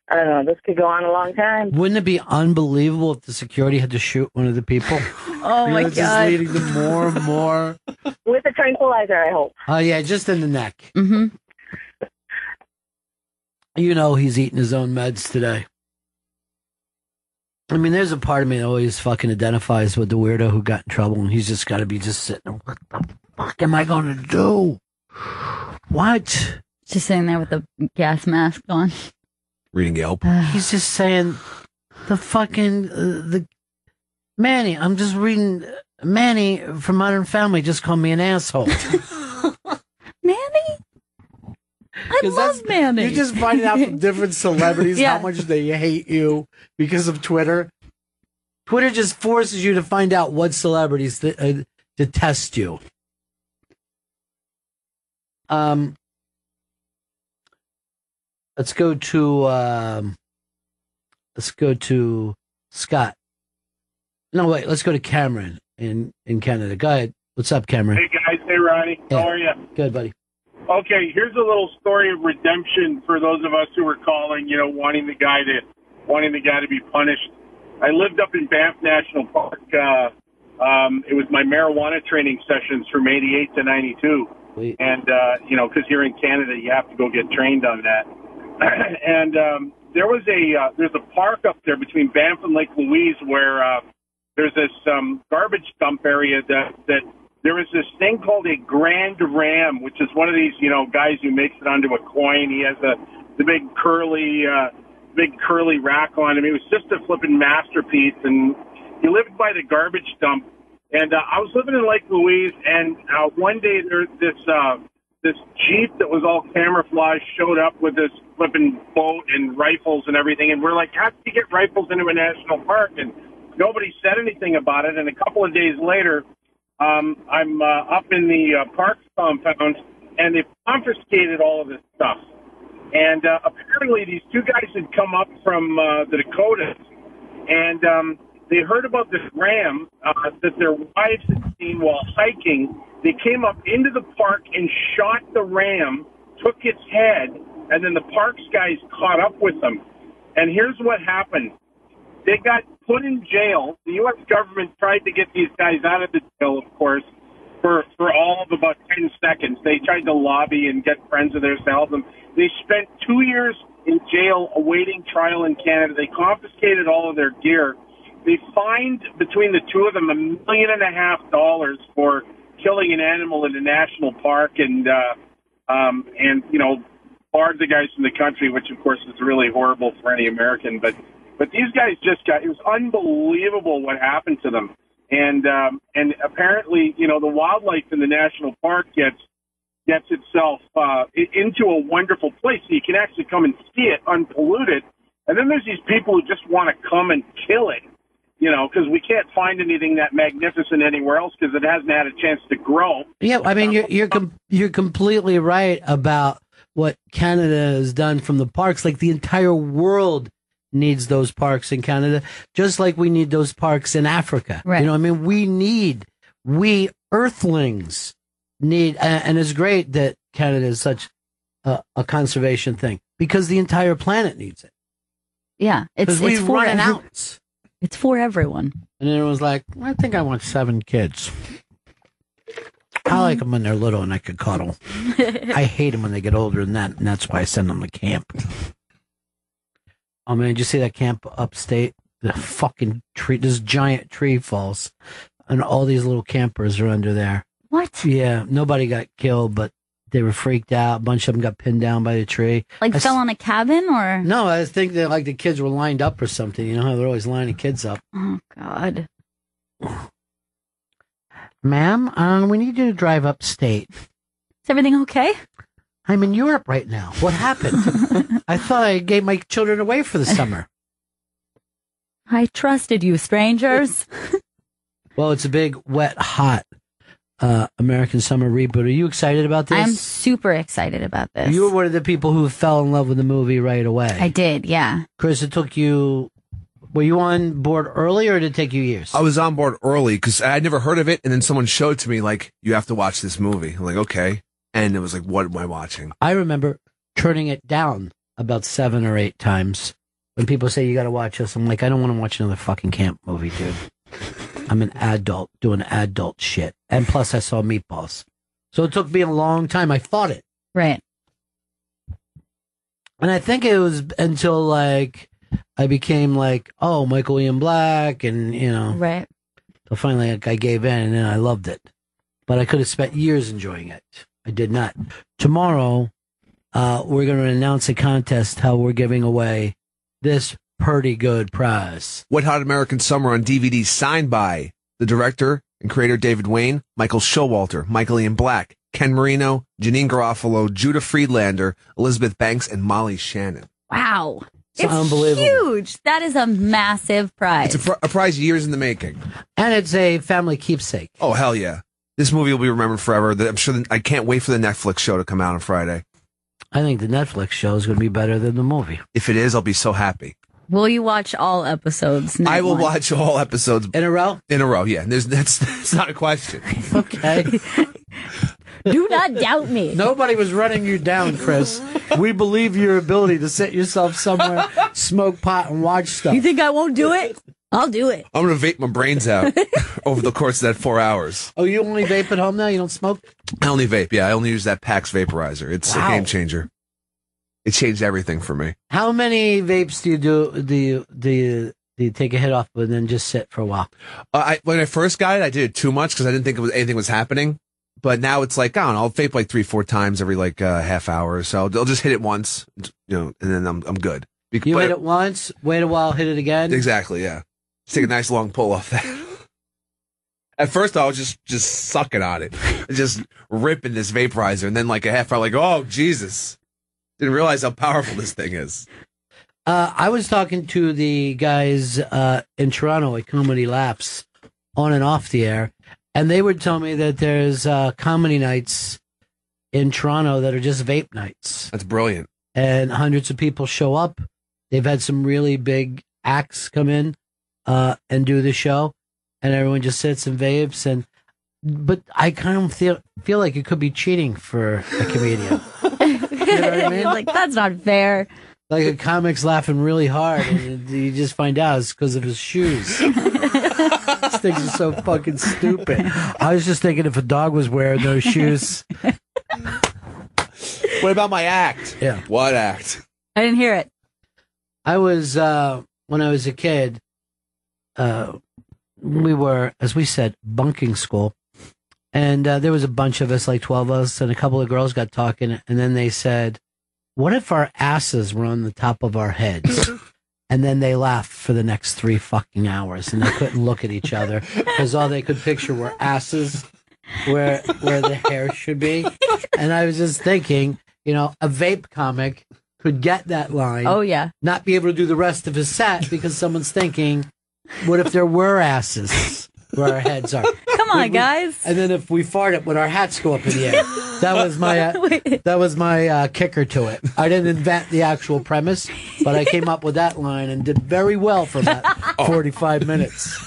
I don't know. This could go on a long time. Wouldn't it be unbelievable if the security had to shoot one of the people? Oh, my God. Just leading them more and more. With a tranquilizer, I hope. Oh, yeah, just in the neck. Mm-hmm. He's eating his own meds today. I mean, there's a part of me that always fucking identifies with the weirdo who got in trouble, and he's just got to be just sitting there, what the fuck am I going to do? What? Just sitting there with the gas mask on. Reading Yelp. He's just saying, Manny, I'm just reading, Manny from Modern Family just called me an asshole. Manny? I love Manny. You're just finding out from different celebrities how much they hate you because of Twitter. Twitter just forces you to find out what celebrities detest you. Let's go to Scott. No, wait. Let's go to Cameron in Canada. Go ahead. What's up, Cameron? Hey guys. Hey Ronnie. How are you? Good, buddy. Okay, here's a little story of redemption for those of us who were calling, wanting the guy to be punished. I lived up in Banff National Park. It was my marijuana training sessions from '88 to '92, and because here in Canada you have to go get trained on that. And there's a park up there between Banff and Lake Louise where there's this garbage dump area that. There was this thing called a Grand Ram, which is one of these, guys who makes it onto a coin. He has the big curly rack on him. It was just a flipping masterpiece, and he lived by the garbage dump. And I was living in Lake Louise, and one day this Jeep that was all camouflage showed up with this flipping boat and rifles and everything. And we're like, how did you get rifles into a national park? And nobody said anything about it. And a couple of days later, I'm up in the park compound, and they've confiscated all of this stuff. And apparently these two guys had come up from the Dakotas, and they heard about this ram that their wives had seen while hiking. They came up into the park and shot the ram, took its head, and then the parks guys caught up with them. And here's what happened. They got put in jail. The U.S. government tried to get these guys out of the jail, of course, for all of about 10 seconds. They tried to lobby and get friends of theirs to help them. They spent 2 years in jail awaiting trial in Canada. They confiscated all of their gear. They fined, between the two of them, $1.5 million for killing an animal in a national park and barred the guys from the country, which, of course, is really horrible for any American. But these guys it was unbelievable what happened to them. And apparently, the wildlife in the national park gets itself into a wonderful place. So you can actually come and see it unpolluted. And then there's these people who just want to come and kill it, because we can't find anything that magnificent anywhere else because it hasn't had a chance to grow. Yeah, I mean, you're completely right about what Canada has done from the parks. Like, the entire world needs those parks in Canada, just like we need those parks in Africa. Right. We earthlings need, and it's great that Canada is such a conservation thing because the entire planet needs it. Yeah, it's running out. It's for everyone. And everyone's like, I think I want 7 kids. I like them when they're little and I could cuddle. I hate them when they get older than that, and that's why I send them to camp. Oh man, did you see that camp upstate? The fucking tree, this giant tree falls, and all these little campers are under there. What? Yeah, nobody got killed, but they were freaked out. A bunch of them got pinned down by the tree. Fell on a cabin, or? No, I think that the kids were lined up or something. You know how they're always lining kids up. Oh God. Ma'am, we need you to drive upstate. Is everything okay? I'm in Europe right now. What happened? I thought I gave my children away for the summer. I trusted you, strangers. Well, it's a big, wet, hot American Summer reboot. Are you excited about this? I'm super excited about this. You were one of the people who fell in love with the movie right away. I did, yeah. Chris, it took you... Were you on board early, or did it take you years? I was on board early because I had never heard of it, and then someone showed it to me, like, you have to watch this movie. I'm like, okay. And it was like, what am I watching? I remember turning it down about 7 or 8 times. When people say, you got to watch this, I'm like, I don't want to watch another fucking camp movie, dude. I'm an adult doing adult shit. And plus, I saw Meatballs. So it took me a long time. I fought it. Right. And I think it was until, I became Michael Ian Black, and, Right. So finally, I gave in, and then I loved it. But I could have spent years enjoying it. I did not. Tomorrow, we're going to announce a contest how we're giving away this pretty good prize. Wet Hot American Summer on DVD, signed by the director and creator David Wayne, Michael Showalter, Michael Ian Black, Ken Marino, Janine Garofalo, Judah Friedlander, Elizabeth Banks, and Molly Shannon. Wow. It's unbelievable. Huge. That is a massive prize. It's a prize years in the making. And it's a family keepsake. Oh, hell yeah. This movie will be remembered forever. I'm sure I can't wait for the Netflix show to come out on Friday. I think the Netflix show is going to be better than the movie. If it is, I'll be so happy. Will you watch all episodes? I will watch all episodes. In a row? In a row, yeah. That's not a question. Okay. Do not doubt me. Nobody was running you down, Chris. We believe your ability to sit yourself somewhere, smoke pot, and watch stuff. You think I won't do it? I'll do it. I'm going to vape my brains out over the course of that 4 hours. Oh, you only vape at home now? You don't smoke? I only vape, yeah. I only use that PAX vaporizer. It's a game changer. It changed everything for me. How many vapes do you do? Do you take a hit off and then just sit for a while? When I first got it, I did it too much because I didn't think anything was happening. But now it's like, I don't know, I'll vape 3-4 times every half hour or so. I'll just hit it once, and then I'm good. You hit it once, wait a while, hit it again? Exactly, yeah. Just take a nice long pull off that. At first, I was just sucking on it, just ripping this vaporizer, and then a half hour, oh, Jesus. Didn't realize how powerful this thing is. I was talking to the guys in Toronto at Comedy Laughs on and off the air, and they would tell me that there's comedy nights in Toronto that are just vape nights. That's brilliant. And hundreds of people show up. They've had some really big acts come in and do the show, and everyone just sits and vapes. But I kind of feel like it could be cheating for a comedian. You know what I mean? Like, that's not fair. Like a comic's laughing really hard, and you just find out it's because of his shoes. These things are so fucking stupid. I was just thinking if a dog was wearing those shoes. What about my act? Yeah. What act? I didn't hear it. I was, when I was a kid, we were, as we said, bunking school. And there was a bunch of us, like 12 of us, and a couple of girls got talking, and then they said, what if our asses were on the top of our heads? And then they laughed for the next 3 fucking hours, and they couldn't look at each other because all they could picture were asses where the hair should be. And I was just thinking, you know, a vape comic could get that line. Oh, yeah. Not be able to do the rest of his set because someone's thinking, what if there were asses where our heads are? Come on, guys. And then if we fart it when our hats go up in the air. That was my kicker to it. I didn't invent the actual premise, but I came up with that line and did very well for about 45 minutes.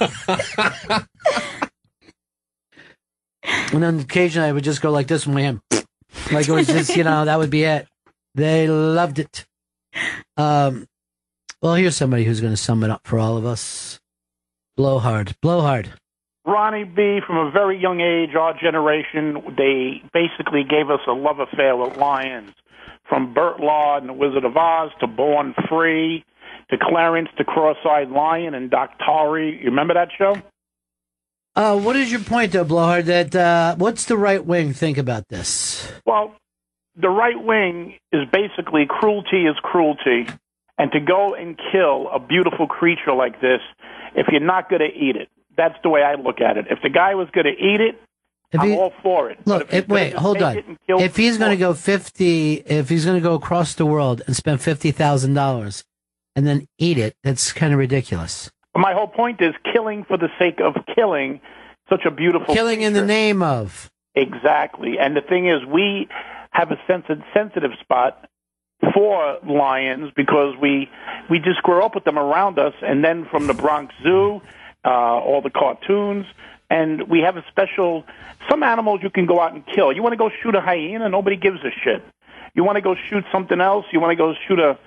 And then occasionally I would just go like this with my hand. Like it was just, you know, that would be it. They loved it. Well, here's somebody who's going to sum it up for all of us. Blow hard. Blow hard. Ronnie B., from a very young age, our generation, they basically gave us a love affair with lions. From Burt Law and The Wizard of Oz to Born Free to Clarence the Cross-Eyed Lion and Doc Tari. You remember that show? What is your point, though, Blowhard? That what's the right wing think about this? Well, the right wing is basically cruelty is cruelty. And to go and kill a beautiful creature like this, if you're not going to eat it, that's the way I look at it. If the guy was going to eat it, I'm all for it. Look, wait, hold on. If he's going to go if he's going to go across the world and spend $50,000 and then eat it, that's kind of ridiculous. My whole point is killing for the sake of killing such a beautiful killing creature. In the name of. Exactly. And the thing is, we have a sensitive spot for lions because we just grew up with them around us, and then from the Bronx Zoo, all the cartoons, and we have a special. Some animals you can go out and kill. You want to go shoot a hyena? Nobody gives a shit. You want to go shoot something else? You want to go shoot a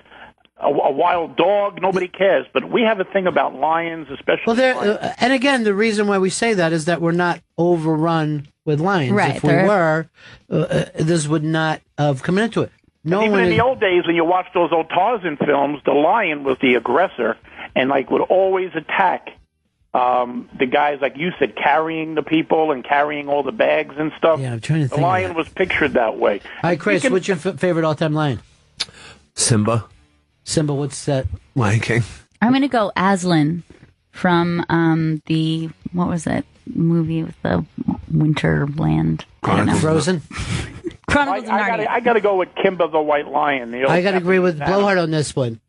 wild dog? Nobody cares. But we have a thing about lions, especially. Well, and again, the reason why we say that is that we're not overrun with lions. Right, if we were, this would not have come into it. No, even in the old days, when you watched those old Tarzan films, the lion was the aggressor and would always attack the guys, like you said, carrying the people and carrying all the bags and stuff. Yeah, I'm trying to think. The lion was pictured that way. All right, Chris, what's your favorite all-time lion? Simba. Simba, what's that? Lion King. I'm going to go Aslan from the, what was that movie with the Winterland? Frozen? Chronicles of Narnia. I got to go with Kimba the White Lion. I got to agree with Blowhard on this one.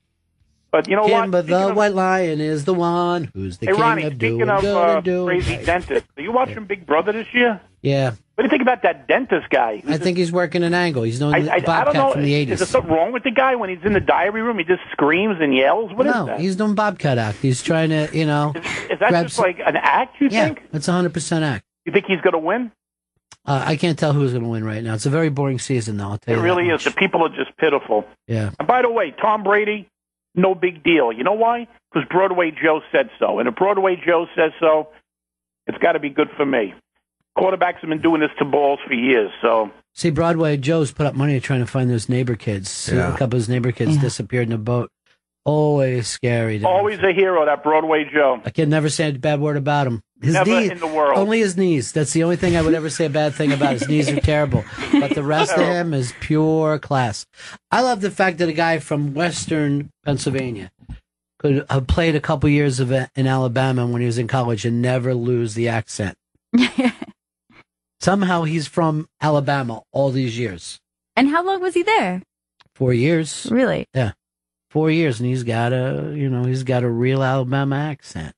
But you know Kimba what? the White Lion is the one who's the king Ronnie, of doing speaking of good. crazy dentist, are you watching Big Brother this year? Yeah. What do you think about that dentist guy? I think he's working an angle. He's known the I don't Bobcat know. from the 80s. Is there something wrong with the guy when he's in the diary room? He just screams and yells? What is that? No, he's doing Bobcat act. He's trying to, you know. Is that just like an act, you think? It's 100% act. You think he's going to win? I can't tell who's going to win right now. It's a very boring season, though. I'll tell It you really that is. The people are just pitiful. Yeah. And by the way, Tom Brady, no big deal. You know why? Because Broadway Joe said so. And if Broadway Joe says so, it's got to be good for me. Quarterbacks have been doing this to balls for years, so. See, Broadway Joe's put up money trying to find those neighbor kids. Yeah. A couple of his neighbor kids disappeared in a boat. Always scary. Always a hero, that Broadway Joe. I can never say a bad word about him. His Never knees, in the world. Only his knees. That's the only thing I would ever say a bad thing about. His knees are terrible. But the rest of him is pure class. I love the fact that a guy from Western Pennsylvania could have played a couple years of it in Alabama when he was in college and never lose the accent. Somehow he's from Alabama all these years. And how long was he there? 4 years. Really? Yeah. 4 years, and he's got a real Alabama accent,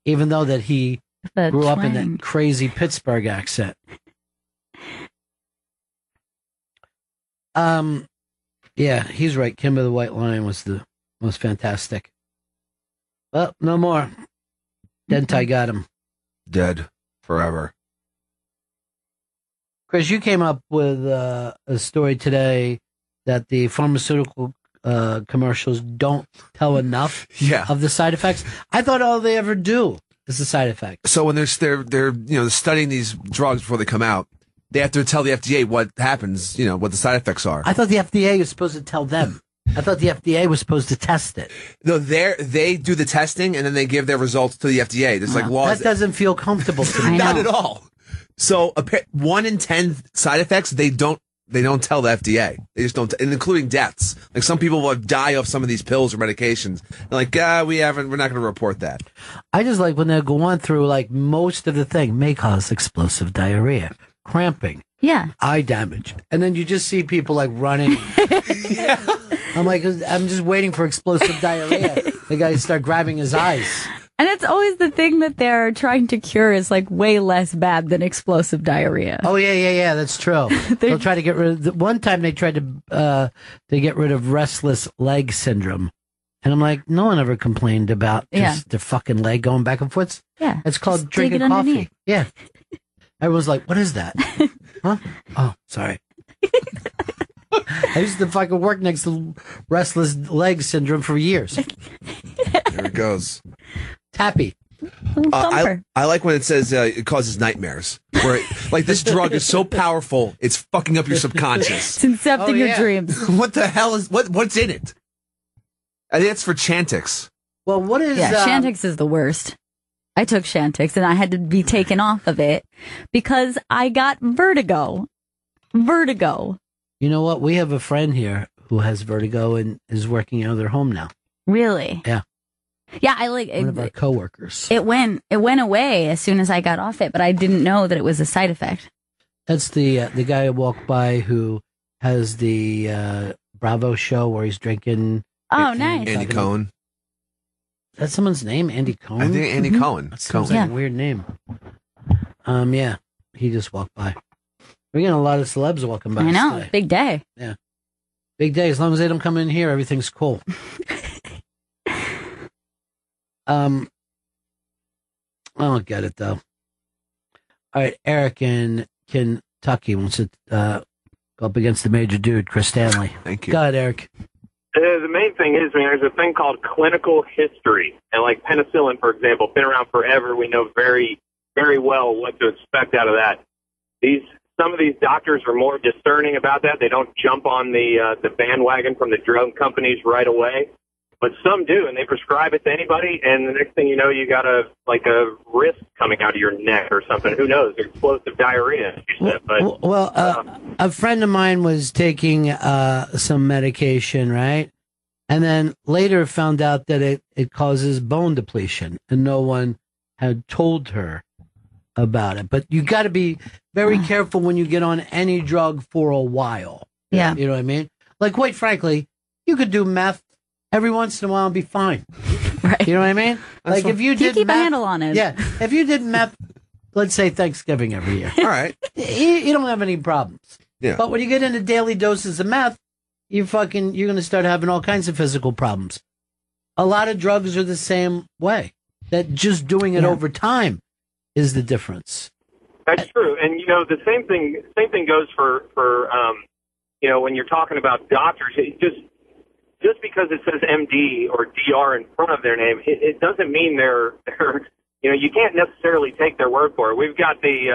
even though that he grew up in that crazy Pittsburgh accent. Yeah, he's right. Kimber the White Lion was fantastic. Well, no more. Dentai got him. Dead forever. Chris, you came up with a story today that the pharmaceutical commercials don't tell enough of the side effects. I thought all they ever do is the side effects. So when they're studying these drugs before they come out, they have to tell the FDA what happens, what the side effects are. I thought the FDA was supposed to tell them. I thought the FDA was supposed to test it. No, they do the testing and then they give their results to the FDA. There's like laws. That doesn't feel comfortable to me. Not at all. So 1 in 10 side effects they don't tell the FDA. They just don't, and including deaths. Like some people will die off some of these pills or medications. They're like, we're not going to report that. I just like when they're going through like most of the thing may cause explosive diarrhea, cramping, eye damage, and then you just see people like running. I'm like, I'm just waiting for explosive diarrhea. The guy start grabbing his eyes. And it's always the thing that they're trying to cure is like way less bad than explosive diarrhea. Oh yeah, that's true. They'll try to get rid of. One time they tried to get rid of restless leg syndrome, and I'm like, no one ever complained about just their fucking leg going back and forth. Yeah, it's called drinking coffee. Yeah, everyone's like, what is that? Huh? Oh, sorry. I used to fucking work next to restless leg syndrome for years. There it goes. Happy. I like when it says it causes nightmares. Where like this drug is so powerful, it's fucking up your subconscious. It's incepting your dreams. What the hell is what's in it? I think it's for Chantix. Well, what is? Chantix is the worst. I took Chantix and I had to be taken off of it because I got vertigo. You know what? We have a friend here who has vertigo and is working out of their home now. Really? Yeah. Yeah, I like one of our coworkers. It went away as soon as I got off it, but I didn't know that it was a side effect. That's the guy I walked by who has the Bravo show where he's drinking. Oh, nice. Andy Cohen. Is that someone's name? Andy Cohen? I think Andy Cohen. That sounds like a weird name. Yeah, he just walked by. We're getting a lot of celebs walking by. I know. Today. Big day. Yeah. Big day. As long as they don't come in here, everything's cool. I don't get it though. All right, Eric in Kentucky wants to go up against the major dude, Chris Stanley. Thank you. Go ahead, Eric. The main thing is, man, there's a thing called clinical history. And like penicillin, for example, been around forever. We know very, very well what to expect out of that. Some of these doctors are more discerning about that. They don't jump on the bandwagon from the drug companies right away. But some do, and they prescribe it to anybody, and the next thing you know, you got a wrist coming out of your neck or something. Who knows? Explosive diarrhea, you said. But, a friend of mine was taking some medication, right? And then later found out that it causes bone depletion, and no one had told her about it. But you got to be very careful when you get on any drug for a while. Yeah. You know what I mean? Like, quite frankly, you could do meth every once in a while and be fine. Right. You know what I mean? Like if you did keep meth, a handle on it. Yeah. If you did meth, let's say Thanksgiving every year. All right. You don't have any problems. Yeah. But when you get into daily doses of meth, you're going to start having all kinds of physical problems. A lot of drugs are the same way. That just doing it over time is the difference. That's true. And, the same thing goes for when you're talking about doctors, just because it says MD or DR in front of their name, it doesn't mean they're you can't necessarily take their word for it. We've got the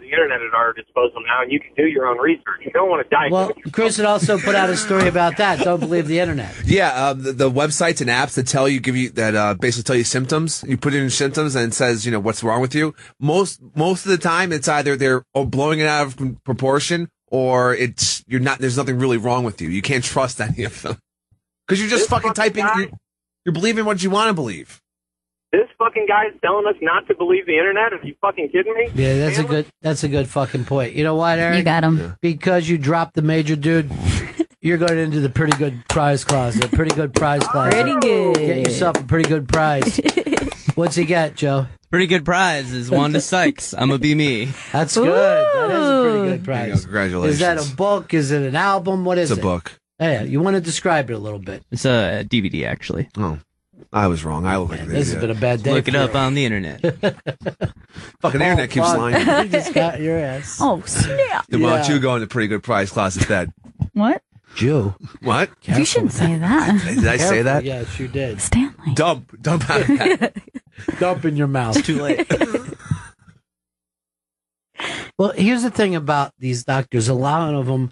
internet at our disposal now, and you can do your own research. You don't want to diagnose. Well, Chris had also put out a story about that. Don't believe the internet. Yeah, the websites and apps that give you basically tell you symptoms. You put in your symptoms and it says what's wrong with you. Most of the time, it's either they're blowing it out of proportion or there's nothing really wrong with you. You can't trust any of them. Because you're just fucking typing, you're believing what you want to believe. This fucking guy is telling us not to believe the internet? Are you fucking kidding me? Yeah, that's a good fucking point. You know what, Eric? You got him. Because you dropped the major dude, You're going into the pretty good prize closet. Pretty good prize closet. Pretty good. Get yourself a pretty good prize. What's he got, Joe? Pretty good prize is Wanda Sykes. I'm gonna be me. That's good. That is a pretty good prize. Congratulations. Is that a book? Is it an album? What is it? It's a book. Yeah, you want to describe it a little bit. It's a DVD, actually. Oh, I was wrong. I look like This has been a bad day. Look it for up you. on the internet. Fucking internet keeps fuck. lying. You just got your ass. Oh, snap. Then why don't you go in the pretty good prize closet then? What? Jew. What? You shouldn't say that. Did I say that? Yes, you did. Stanley. Dump out of that. Dump in your mouth. It's too late. Well, here's the thing about these doctors. A lot of them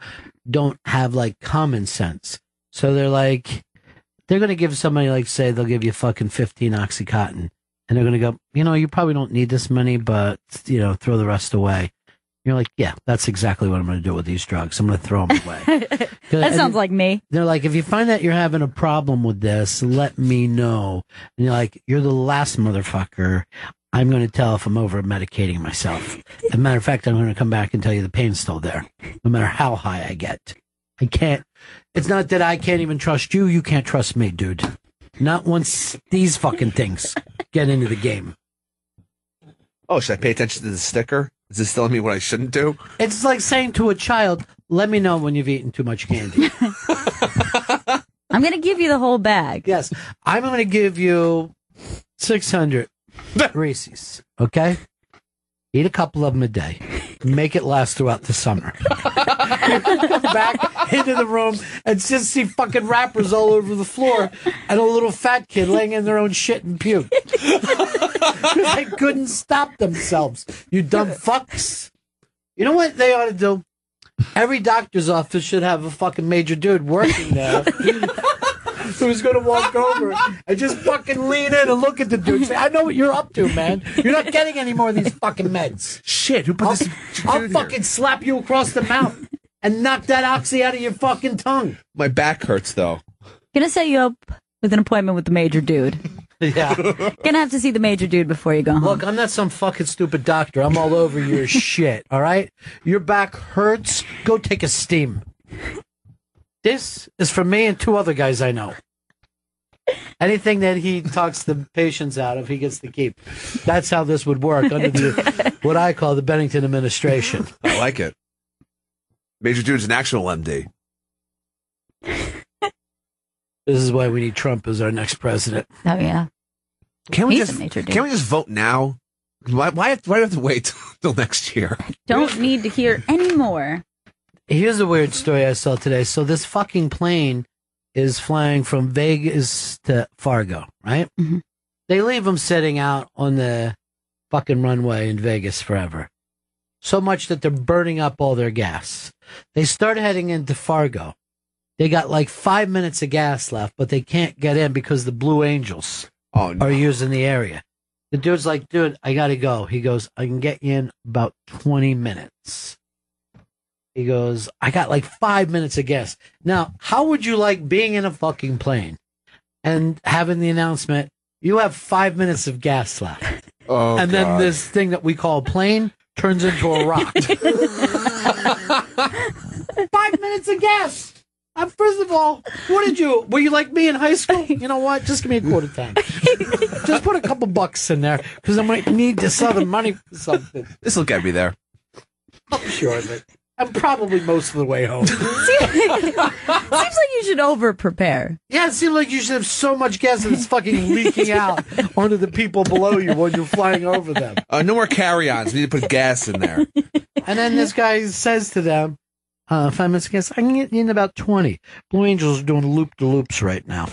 don't have like common sense. So they're going to give somebody, like, say, they'll give you fucking 15 Oxycontin. And they're going to go, you probably don't need this many, but, throw the rest away. You're like, yeah, that's exactly what I'm going to do with these drugs. I'm going to throw them away. That sounds like me. They're like, if you find that you're having a problem with this, let me know. And you're like, you're the last motherfucker I'm going to tell if I'm over medicating myself. As a matter of fact, I'm going to come back and tell you the pain's still there, no matter how high I get. I can't. It's not that I can't even trust you. You can't trust me, dude. Not once these fucking things get into the game. Oh, should I pay attention to the sticker? Is this telling me what I shouldn't do? It's like saying to a child, let me know when you've eaten too much candy. I'm going to give you the whole bag. Yes. I'm going to give you 600 Reese's. Okay? Eat a couple of them a day. Make it last throughout the summer. Come back into the room and just see fucking wrappers all over the floor and a little fat kid laying in their own shit and puke. They couldn't stop themselves. You dumb fucks. You know what they ought to do? Every doctor's office should have a fucking major dude working there. Who's going to walk over and just fucking lean in and look at the dude and say, I know what you're up to, man. You're not getting any more of these fucking meds. Shit, who put this? I'll fucking slap you across the mouth and knock that oxy out of your fucking tongue. My back hurts, though. Gonna set you up with an appointment with the major dude. Yeah. Gonna have to see the major dude before you go home. Look, I'm not some fucking stupid doctor. I'm all over your shit, all right? Your back hurts? Go take a steam. This is for me and two other guys I know. Anything that he talks the patients out of, he gets to keep. That's how this would work under what I call the Bennington administration. I like it. Major Dude's an actual MD. This is why we need Trump as our next president. Oh, yeah. Can't we He's just a major dude. can't we just vote now? Why do we have to wait till next year? Don't need to hear any more. Here's a weird story I saw today. So this fucking plane is flying from Vegas to Fargo, right? Mm-hmm. They leave them sitting out on the fucking runway in Vegas forever. So much that they're burning up all their gas. They start heading into Fargo. They got like 5 minutes of gas left, but they can't get in because the Blue Angels are using the area. The dude's like, dude, I gotta go. He goes, I can get you in about 20 minutes. He goes, I got like 5 minutes of gas. Now, how would you like being in a fucking plane and having the announcement, you have 5 minutes of gas left? Oh, and then this thing that we call a plane turns into a rock. 5 minutes of gas. First of all, were you like me in high school? You know what? Just give me a quarter time. Just put a couple bucks in there because I might need this other money for something. This will get me there. I'm sure of it. I'm probably most of the way home. Seems like you should over-prepare. Yeah, it seems like you should have so much gas that it's fucking leaking out onto the people below you when you're flying over them. No more carry-ons. We need to put gas in there. And then this guy says to them, 5 minutes of gas, I can get you in about 20. Blue Angels are doing loop-de-loops right now.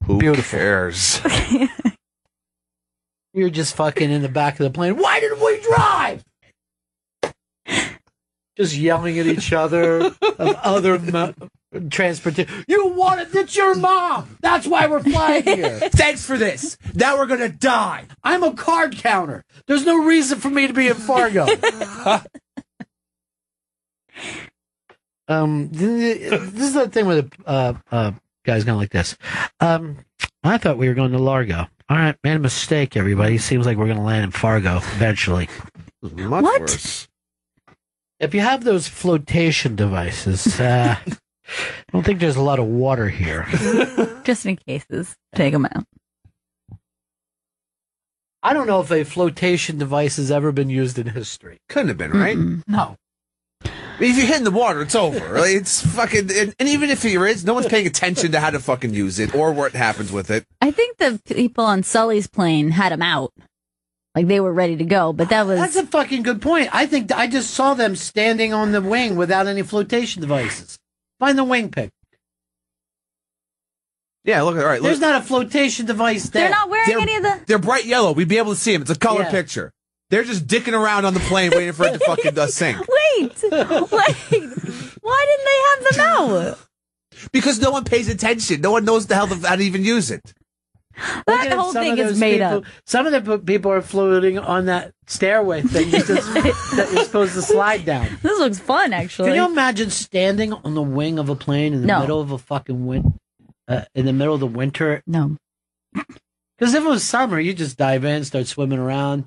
Who Beautiful. cares? You're just fucking in the back of the plane. Why did we drive? Just yelling at each other of other transportation. You wanted it's your mom. That's why we're flying here. Thanks for this. Now we're gonna die. I'm a card counter. There's no reason for me to be in Fargo. This is the thing with guys going like this. I thought we were going to Largo. All right, made a mistake, everybody. Seems like we're going to land in Fargo eventually. Much worse. If you have those flotation devices, I don't think there's a lot of water here. Just in cases. Take them out. I don't know if a flotation device has ever been used in history. Couldn't have been, right? No. I mean, if you hit in the water, it's over. Like, it's fucking, and even if there is, no one's paying attention to how to fucking use it or what happens with it. I think the people on Sully's plane had him out. Like they were ready to go, but That's a fucking good point. I think I just saw them standing on the wing without any flotation devices. Find the wing pic. Yeah, look. All right, there's not a flotation device there. They're not wearing any of the. They're bright yellow. We'd be able to see them. It's a color picture. They're just dicking around on the plane waiting for it to fucking sink. Wait. Why didn't they have them out? Because no one pays attention. No one knows the hell how to even use it. That whole thing is made up. Some of the people are floating on that stairway thing that you're supposed to slide down. This looks fun, actually. Can you imagine standing on the wing of a plane in the middle of a fucking in the middle of the winter? No. Because if it was summer, you just dive in, start swimming around.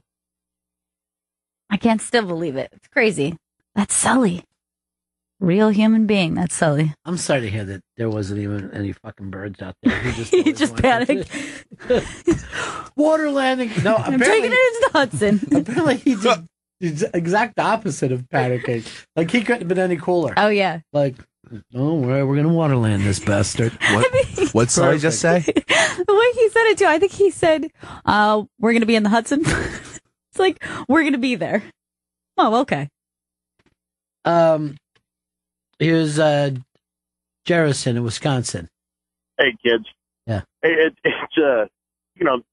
I can't still believe it. It's crazy. That's Sully. Real human being. That's Sully. I'm sorry to hear that there wasn't even any fucking birds out there. He just panicked. Water landing. No, I'm taking it into Hudson. Apparently he did the exact opposite of panicking. Like he couldn't have been any cooler. Oh, yeah. Like, oh, we're going to water land this bastard. What'd Sully just say? The way he said it, too. I think he said, we're going to be in the Hudson. It's like, we're going to be there. Oh, okay. Here's Jerison in Wisconsin. Hey, kids. Yeah. It's the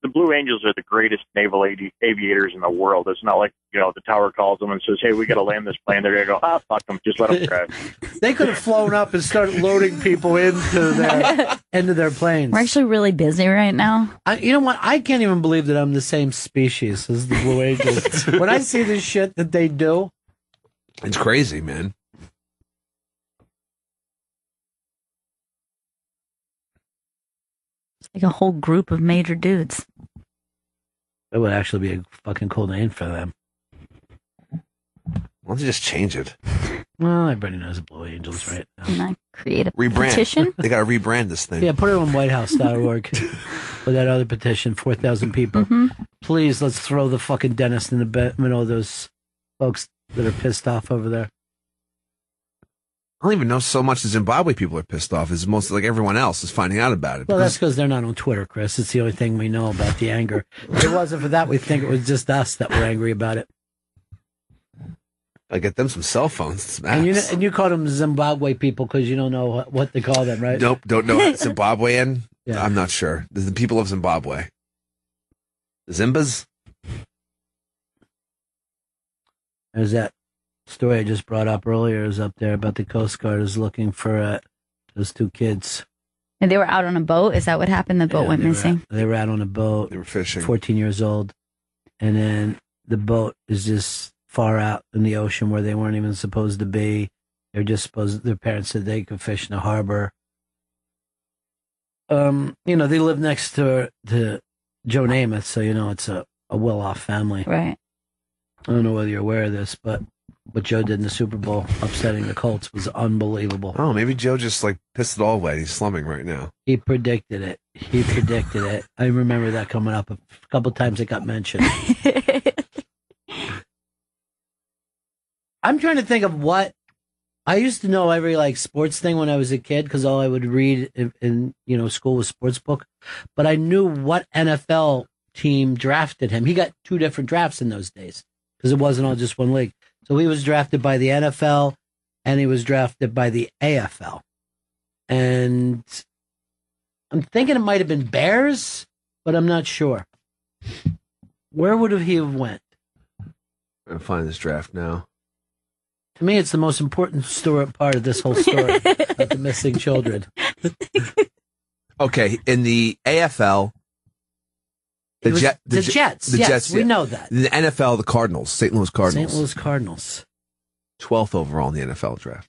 Blue Angels are the greatest naval aviators in the world. It's not like, the tower calls them and says, hey, we got to land this plane. They're going to go, fuck them. Just let them crash. They could have flown up and started loading people into their planes. We're actually really busy right now. You know what? I can't even believe that I'm the same species as the Blue Angels. When I see this shit that they do. It's crazy, man. Like a whole group of major dudes. That would actually be a fucking cool name for them. Why don't you just change it? Well, everybody knows the Blue Angels, right? Can I create a rebrand. petition? They got to rebrand this thing. Yeah, put it on whitehouse.org with that other petition, 4,000 people. Mm-hmm. Please, let's throw the fucking dentist in the middle of those folks that are pissed off over there. I don't even know so much the Zimbabwe people are pissed off. It's mostly like everyone else is finding out about it. Well, that's because they're not on Twitter, Chris. It's the only thing we know about the anger. If it wasn't for that, we'd think it was just us that were angry about it. I get them some cell phones. Some and you call them Zimbabwe people because you don't know what to call them, right? Nope, don't know. Zimbabwean? Yeah. I'm not sure. The people of Zimbabwe. The Zimbas? There's that story I just brought up earlier is up there about the Coast Guard is looking for those two kids. And they were out on a boat? Is that what happened? The boat went missing? They were out on a boat. They were fishing. 14 years old. And then the boat is just far out in the ocean where they weren't even supposed to be. They're just their parents said they could fish in the harbor. They live next to Joe Namath, so it's a well-off family. Right. I don't know whether you're aware of this, but what Joe did in the Super Bowl, upsetting the Colts, was unbelievable. Oh, maybe Joe just pissed it all away. He's slumming right now. He predicted it. I remember that coming up a couple times. It got mentioned. I'm trying to think of what I used to know every sports thing when I was a kid because all I would read in school was sports book. But I knew what NFL team drafted him. He got 2 different drafts in those days because it wasn't all just one league. So he was drafted by the NFL and he was drafted by the AFL. And I'm thinking it might have been Bears, but I'm not sure. Where would he have went? I'm going to find this draft now. To me, it's the most important part of this whole story about the missing children. Okay, in the AFL, the Jets. Yes, we know that. In the NFL, the Cardinals, St. Louis Cardinals. St. Louis Cardinals. 12th overall in the NFL draft.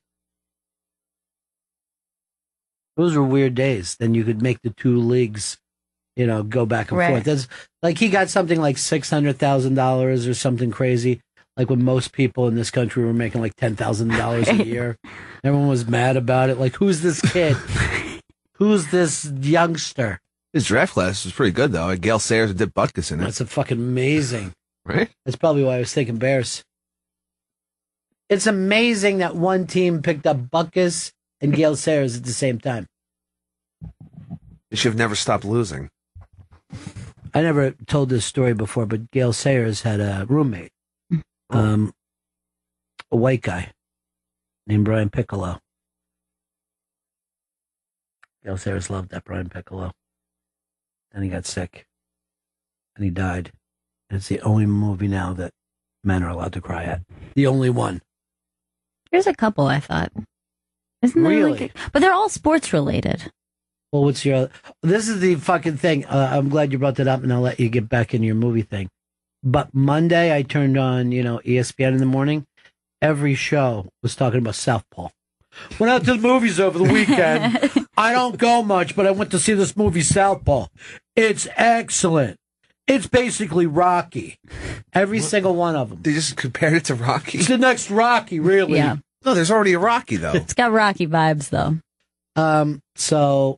Those were weird days. Then you could make the 2 leagues, go back and forth. That's he got something like $600,000 or something crazy. Like when most people in this country were making like $10,000 a year. Everyone was mad about it. Like, who's this kid? Who's this youngster? His draft class was pretty good, though. Gale Sayers and Dick Butkus in it. That's a fucking amazing. Right? That's probably why I was thinking Bears. It's amazing that one team picked up Butkus and Gale Sayers at the same time. They should have never stopped losing. I never told this story before, but Gale Sayers had a roommate, a white guy named Brian Piccolo. Gale Sayers loved that Brian Piccolo. Then he got sick, and he died. And it's the only movie now that men are allowed to cry at. The only one. There's a couple, I thought. Isn't there Really? but they're all sports related. Well, what's your... This is the fucking thing. I'm glad you brought that up, and I'll let you get back into your movie thing. But Monday, I turned on, ESPN in the morning. Every show was talking about Southpaw. Went out to the movies over the weekend. I don't go much, but I went to see this movie, Southpaw. It's excellent. It's basically Rocky. Every single one of them. They just compared it to Rocky? It's the next Rocky, really. Yeah. No, there's already a Rocky, though. It's got Rocky vibes, though. So,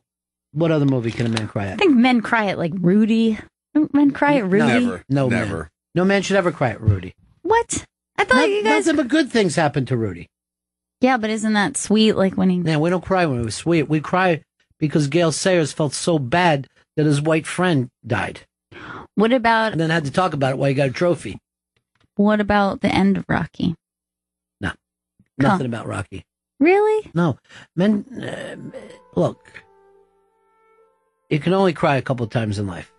what other movie can a man cry I at? think men cry at, like, Rudy. Don't men cry at Rudy? Never. No, Never. man. No man should ever cry at Rudy. What? I thought you guys... Nothing but good things happen to Rudy. Yeah, but isn't that sweet, like when he... Yeah, we don't cry when it was sweet. We cry because Gale Sayers felt so bad that his white friend died. What about... And then had to talk about it while he got a trophy. What about the end of Rocky? No. Nothing about Rocky. Really? No. Men, look. You can only cry a couple of times in life.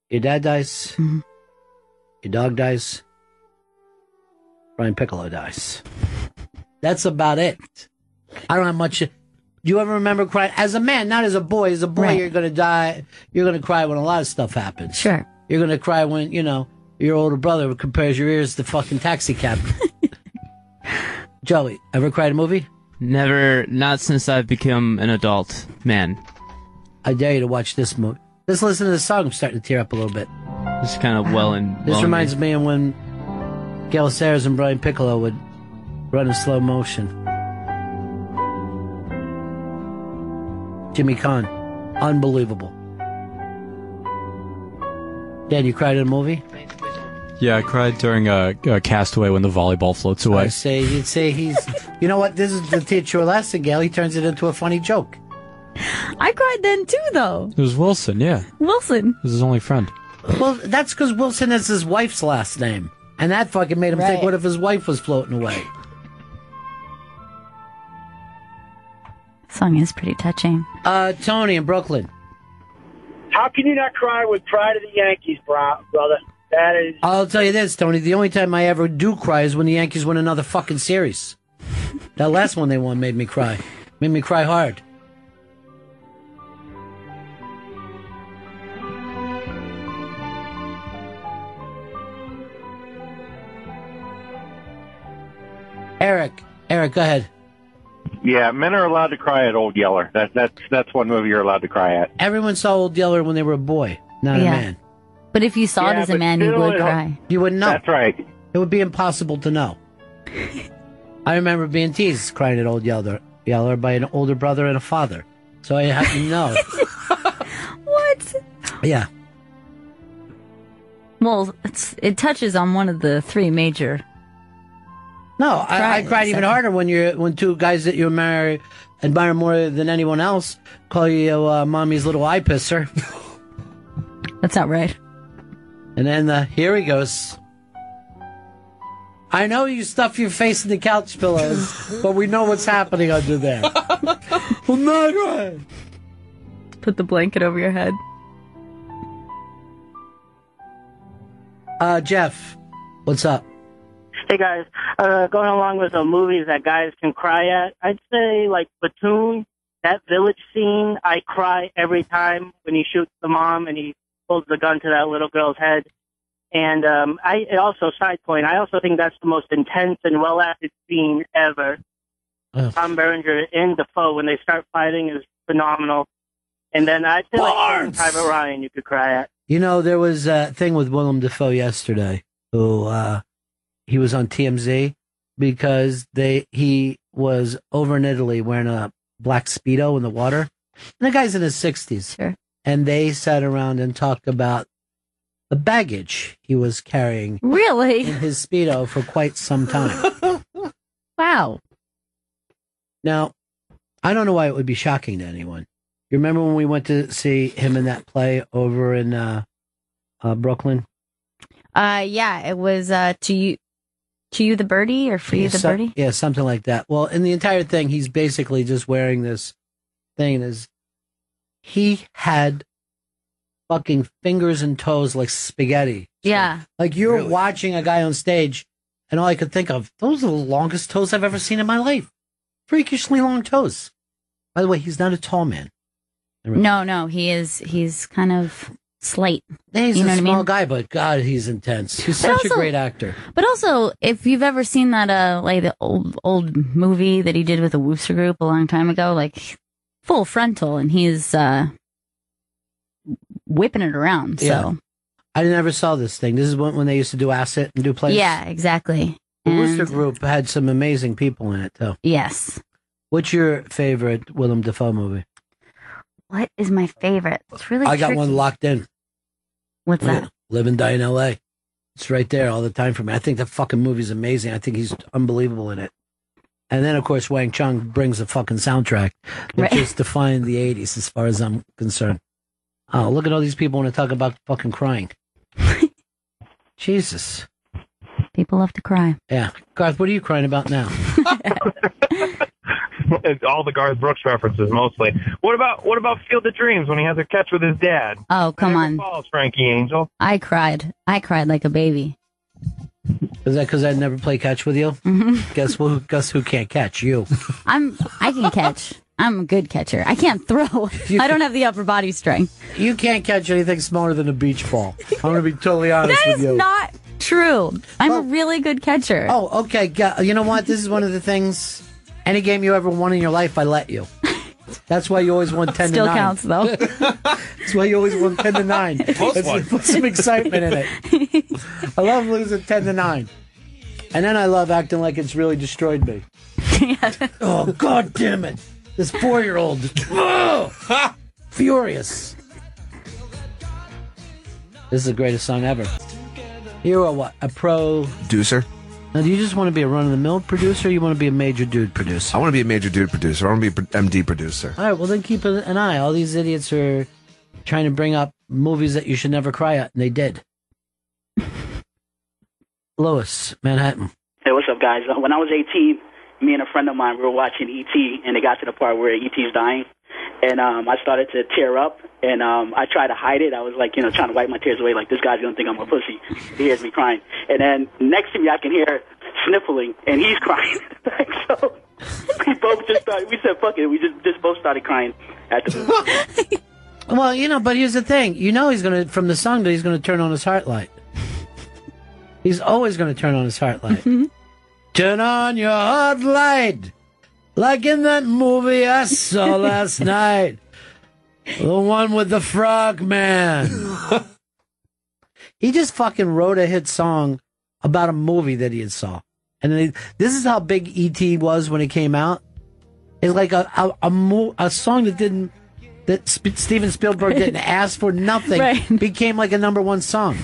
Your dad dies. Mm-hmm. Your dog dies. Brian Piccolo dies. That's about it. I don't have much. Do you ever remember crying? As a man, not as a boy. As a boy, Right. You're going to die. You're going to cry when a lot of stuff happens. Sure. You're going to cry when, your older brother compares your ears to fucking taxi cab. Joey, ever cried a movie? Never, not since I've become an adult man. I dare you to watch this movie. Just listen to the song. I'm starting to tear up a little bit. Just kind of This reminds me of when Gale Sayers and Brian Piccolo would run in slow motion. Jimmy Kahn. Unbelievable. Dad, you cried in a movie? Yeah, I cried during Castaway when the volleyball floats away. You'd say he's... You know what? This is to teach you a lesson, Gail. He turns it into a funny joke. I cried then too, though. It was Wilson, yeah. Wilson. It was his only friend. Well, that's because Wilson is his wife's last name. And that fucking made him think, Right. what if his wife was floating away? Song is pretty touching. Tony in Brooklyn. How can you not cry with Pride of the Yankees, brother? That is... I'll tell you this, Tony. The only time I ever do cry is when the Yankees win another fucking series. That last one they won made me cry. Made me cry hard. Eric, go ahead. Yeah, men are allowed to cry at Old Yeller. That's one movie you're allowed to cry at. Everyone saw Old Yeller when they were a boy, not a Yeah. man. But if you saw it Yeah, as a but man, you still would it- cry. You wouldn't know. That's right. It would be impossible to know. I remember being teased crying at Old Yeller by an older brother and a father. So I have to know. What? Yeah. Well, it touches on one of the three major... No, I Cry, cried even so- harder when two guys that you admire more than anyone else call you mommy's little eye pisser. That's not right. And then here he goes. I know you stuff your face in the couch pillows, but we know what's happening under there. Oh my God. Put the blanket over your head. Jeff, what's up? Hey guys, going along with the movies that guys can cry at, I'd say like Platoon, that village scene, I cry every time when he shoots the mom and he pulls the gun to that little girl's head. And I also think that's the most intense and well-acted scene ever. Tom Berenger and Defoe, when they start fighting, is phenomenal. And then I'd say like Private Ryan you could cry at. You know, there was a thing with Willem Dafoe yesterday who he was on TMZ because he was over in Italy wearing a black Speedo in the water. And the guy's in his 60s. Sure. And they sat around and talked about the baggage he was carrying. Really? In his Speedo for quite some time. Wow. Now, I don't know why it would be shocking to anyone. You remember when we went to see him in that play over in Brooklyn? Yeah, it was to you the birdie or for you the birdie? Yeah, something like that. Well, in the entire thing, he's basically just wearing this thing. He had fucking fingers and toes like spaghetti. Yeah. Like you're watching a guy on stage, and all I could think of, those are the longest toes I've ever seen in my life. Freakishly long toes. By the way, he's not a tall man. No, he's kind of slight. He's you know a what small I mean? guy, but God, he's intense. He's But such a also- great actor. But also, if you've ever seen that, like the old movie that he did with the Wooster Group a long time ago, like full frontal, and he's whipping it around. So Yeah. I never saw this thing. This is when they used to do Acid and do plays. yeah, exactly. The And- Wooster Group had some amazing people in it, too. Yes. What's your favorite Willem Dafoe movie? What is my favorite? It's really I got tricky. one locked in. What's that? Live and Die in L.A. It's right there all the time for me. I think the fucking movie's amazing. I think he's unbelievable in it. And then, of course, Wang Chung brings a fucking soundtrack that Right. just defined the 80s as far as I'm concerned. Oh, look at all these people when they talk about fucking crying. Jesus. People love to cry. Yeah. Garth, what are you crying about now? All the Garth Brooks references, mostly. What about Field of Dreams when he has a catch with his dad? Oh, come on. Falls, Frankie Angel. I cried like a baby. Is that because I never play catch with you? Mm-hmm. Guess who can't catch? You. I can catch. I'm a good catcher. I can't throw. I don't have the upper body strength. You can't catch anything smaller than a beach ball. I'm going to be totally honest That with is you. not true. I'm a really good catcher. Oh, okay. You know what? This is one of the things. Any game you ever won in your life, I let you. That's why you always won 10 Still to 9. counts, though. That's why you always won 10 to 9. Put some excitement in it. I love losing 10 to 9. And then I love acting like it's really destroyed me. Oh, God damn it. This 4-year-old. Oh, furious. This is the greatest song ever. You are what? A producer? Now, do you just want to be a run-of-the-mill producer, or you want to be a major dude producer? I want to be a major dude producer. I want to be an MD producer. All right, well, then keep an eye. All these idiots are trying to bring up movies that you should never cry at, and they did. Lewis, Manhattan. Hey, what's up, guys? When I was 18, me and a friend of mine, we were watching E.T., and it got to the part where E.T.'s dying. And I started to tear up, and I tried to hide it. I was like, trying to wipe my tears away, like, this guy's going to think I'm a pussy. He hears me crying. And then next to me, I can hear sniffling, and he's crying. So we both just started, we said, fuck it. We just both started crying at the Well, but here's the thing. He's going to, from the song, he's going to turn on his heart light. He's always going to turn on his heart light. Turn on your heart light. Like in that movie I saw last night. The one with the frog man. He just fucking wrote a hit song about a movie that he had saw. And then this is how big E.T. was when it came out. It's like a song that Steven Spielberg didn't ask for, nothing. Right. Became like a #1 song.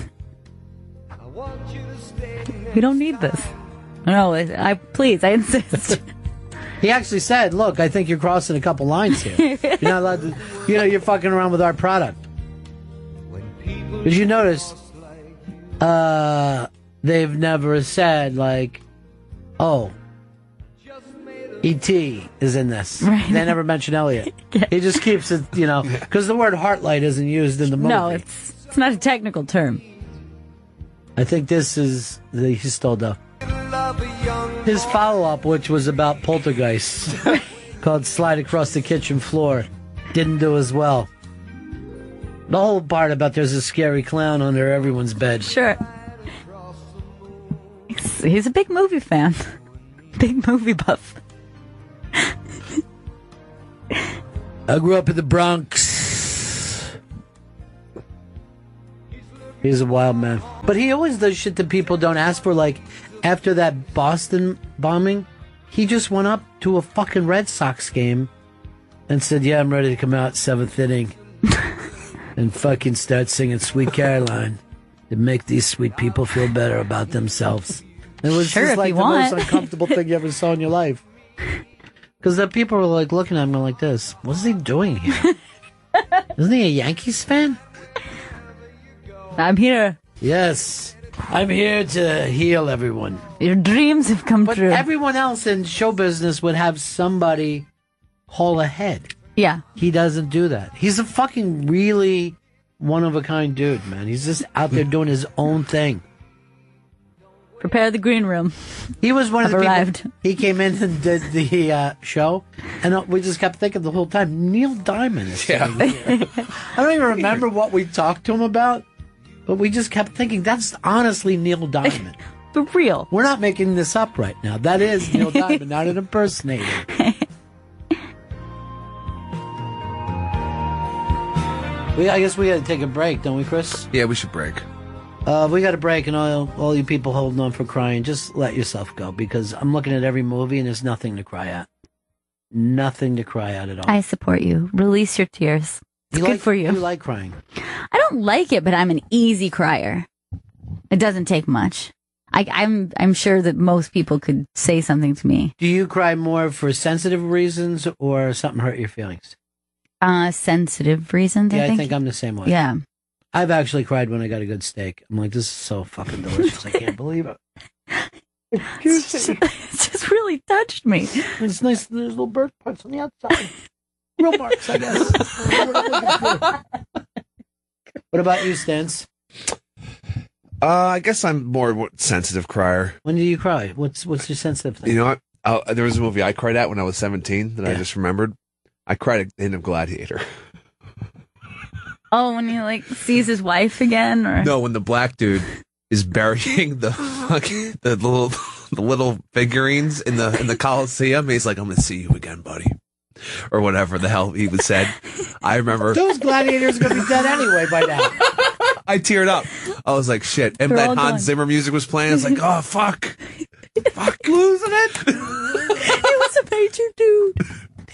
We don't need this. No, I insist. He actually said, look, I think you're crossing a couple lines here. You're not allowed to, you're fucking around with our product. Did you notice, they've never said, like, oh, E.T. is in this. Right. They never mention Elliot. He just keeps it, because the word heartlight isn't used in the movie. No, it's not a technical term. I think this is he stole the his follow-up, which was about poltergeists, called Slide Across the Kitchen Floor, didn't do as well. The whole part about there's a scary clown under everyone's bed. Sure. He's a big movie fan. Big movie buff. I grew up in the Bronx. He's a wild man. But he always does shit that people don't ask for, like after that Boston bombing, he just went up to a fucking Red Sox game and said, "Yeah, I'm ready to come out 7th inning and fucking start singing Sweet Caroline to make these sweet people feel better about themselves." It was Sure, just if like you the want. most uncomfortable thing you ever saw in your life. Because the people were like looking at him like this. What's he doing here? Isn't he a Yankees fan? I'm here. Yes. I'm here to heal everyone. Your dreams have come But true. everyone else in show business would have somebody call ahead. Yeah. He doesn't do that. He's a fucking really one-of-a-kind dude, man. He's just out there doing his own thing. Prepare the green room. He was one of I've the arrived. people. He came in and did the show, and we just kept thinking the whole time, Neil Diamond is sitting here. I don't even remember what we talked to him about, but we just kept thinking, that's honestly Neil Diamond. For real. We're not making this up right now. That is Neil Diamond, not an impersonator. I guess we got to take a break, don't we, Chris? Yeah, we should break. We got a break, and all you people holding on for crying, just let yourself go, because I'm looking at every movie, and there's nothing to cry at. Nothing to cry at all. I support you. Release your tears. It's good for you. You like crying. I don't like it, but I'm an easy crier. It doesn't take much. I'm sure that most people could say something to me. Do you cry more for sensitive reasons or something hurt your feelings? Sensitive reasons, Yeah, I think. I think I'm the same way. Yeah. I've actually cried when I got a good steak. I'm like, this is so fucking delicious. I can't believe it. It just really touched me. It's nice. There's little bird parts on the outside. Real marks, I guess. What about you, Stance? I guess I'm more of a sensitive crier. When do you cry? What's your sensitive thing? You know what? There was a movie I cried at when I was 17 that I just remembered. I cried at the end of Gladiator. Oh, when he like sees his wife again, or No, when the black dude is burying the little figurines in the Coliseum, he's like, "I'm gonna see you again, buddy," or whatever the hell he was said. I remember those gladiators are gonna be dead anyway by now. I teared up. I was like, "Shit!" And They're then all Hans gone. Zimmer music was playing. I was like, "Oh fuck, losing it." he was a major dude.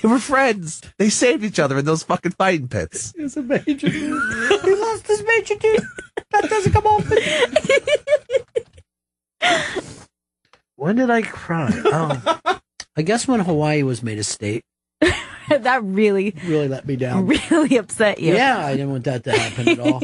They were friends. They saved each other in those fucking fighting pits. He was a major dude. He lost his major dude. That doesn't come often. When did I cry? Oh, I guess when Hawaii was made a state. That really let me down. Really upset you. Yeah, I didn't want that to happen at all.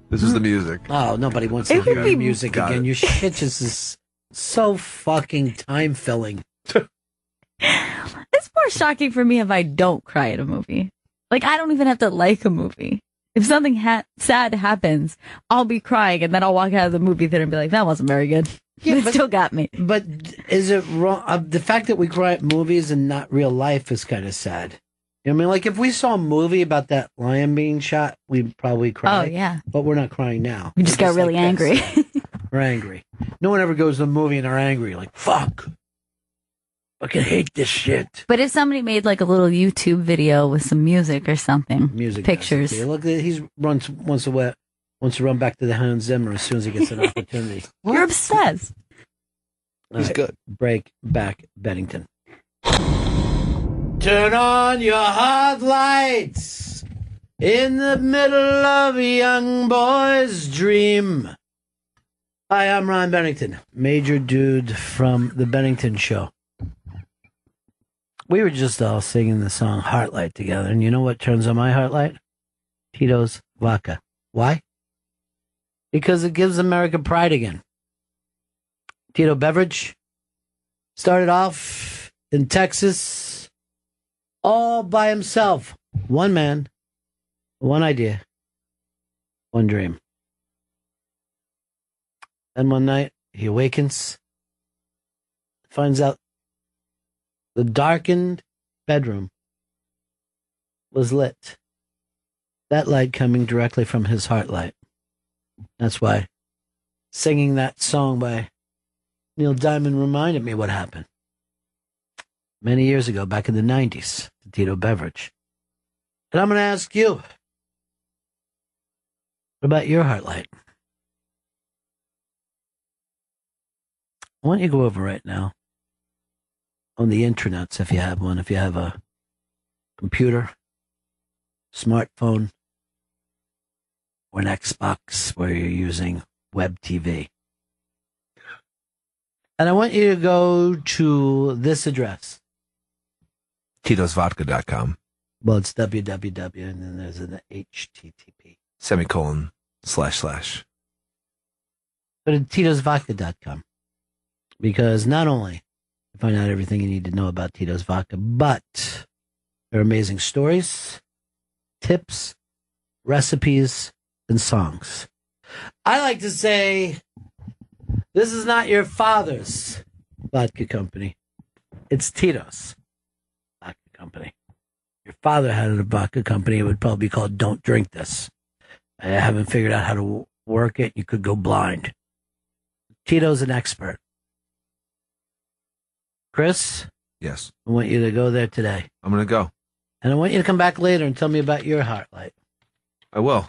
This is the music. Oh, nobody wants to It hear would your be- music Got again. it. Your shit just is so fucking time filling. It's more shocking for me if I don't cry at a movie. Like, I don't even have to like a movie. If something sad happens, I'll be crying, and then I'll walk out of the movie theater and be like, that wasn't very good. Yeah, it but- still got me. But is it wrong? The fact that we cry at movies and not real life is kind of sad. You know what I mean? Like, if we saw a movie about that lion being shot, we'd probably cry. Oh, yeah. But we're not crying now. We just got really like angry. this. We're angry. No one ever goes to the movie and they're angry. Like, fuck. Fucking hate this shit. But if somebody made like a little YouTube video with some music or something, pictures. Yeah, look, he wants to run back to the Hans Zimmer as soon as he gets an opportunity. You're obsessed. He's good. Break back Bennington. Turn on your hot lights in the middle of a young boy's dream. Hi, I'm Ron Bennington, major dude from the Bennington Show. We were just all singing the song Heartlight together, and you know what turns on my Heartlight? Tito's vodka. Why? Because it gives America pride again. Tito Beverage started off in Texas all by himself. One man, one idea, one dream. Then one night, he awakens, finds out the darkened bedroom was lit. That light coming directly from his heart light. That's why singing that song by Neil Diamond reminded me what happened many years ago, back in the 90s, to Tito Beverage. And I'm going to ask you, what about your heart light? I want you to go over right now on the intranets, if you have one, if you have a computer, smartphone, or an Xbox where you're using web TV. And I want you to go to this address. Tito'sVodka.com. Well, it's www, and then there's an HTTP. // Go to Tito'sVodka.com. Because not only you find out everything you need to know about Tito's Vodka, but there are amazing stories, tips, recipes, and songs. I like to say, this is not your father's vodka company. It's Tito's Vodka Company. Your father had a vodka company. It would probably be called Don't Drink This. I haven't figured out how to work it. You could go blind. Tito's an expert. Chris? Yes. I want you to go there today. I'm going to go. And I want you to come back later and tell me about your heart light. I will.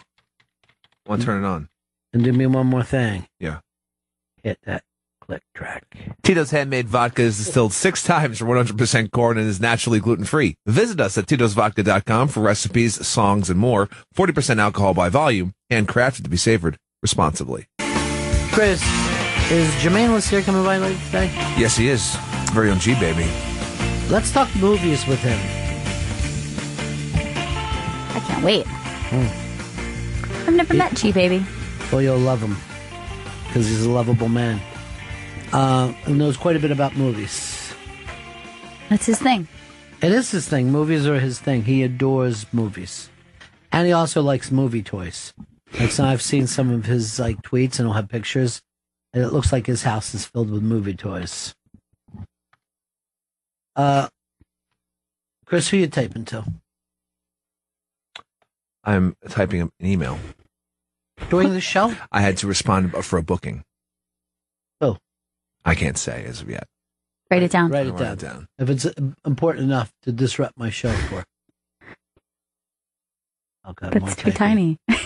I want to turn it on. And do me one more thing. Yeah. Hit that click track. Tito's handmade vodka is distilled 6 times from 100% corn and is naturally gluten-free. Visit us at Tito'sVodka.com for recipes, songs, and more. 40% alcohol by volume, handcrafted to be savored responsibly. Chris, is Germain Lussier coming by later today? Yes, he is. Very own G, baby. Let's talk movies with him. I can't wait. I've never met G Baby. Well, you'll love him because he's a lovable man. Who knows quite a bit about movies. That's his thing. It is his thing. Movies are his thing. He adores movies. And he also likes movie toys. Like, so I've seen some of his like tweets, and he'll have pictures, and it looks like his house is filled with movie toys. Chris, who you typing to? I'm typing an email. During the show? I had to respond for a booking. Oh. I can't say as of yet. Write it down. Write it down. If it's important enough to disrupt my show for. Oh, God, That's too tiny. Yeah,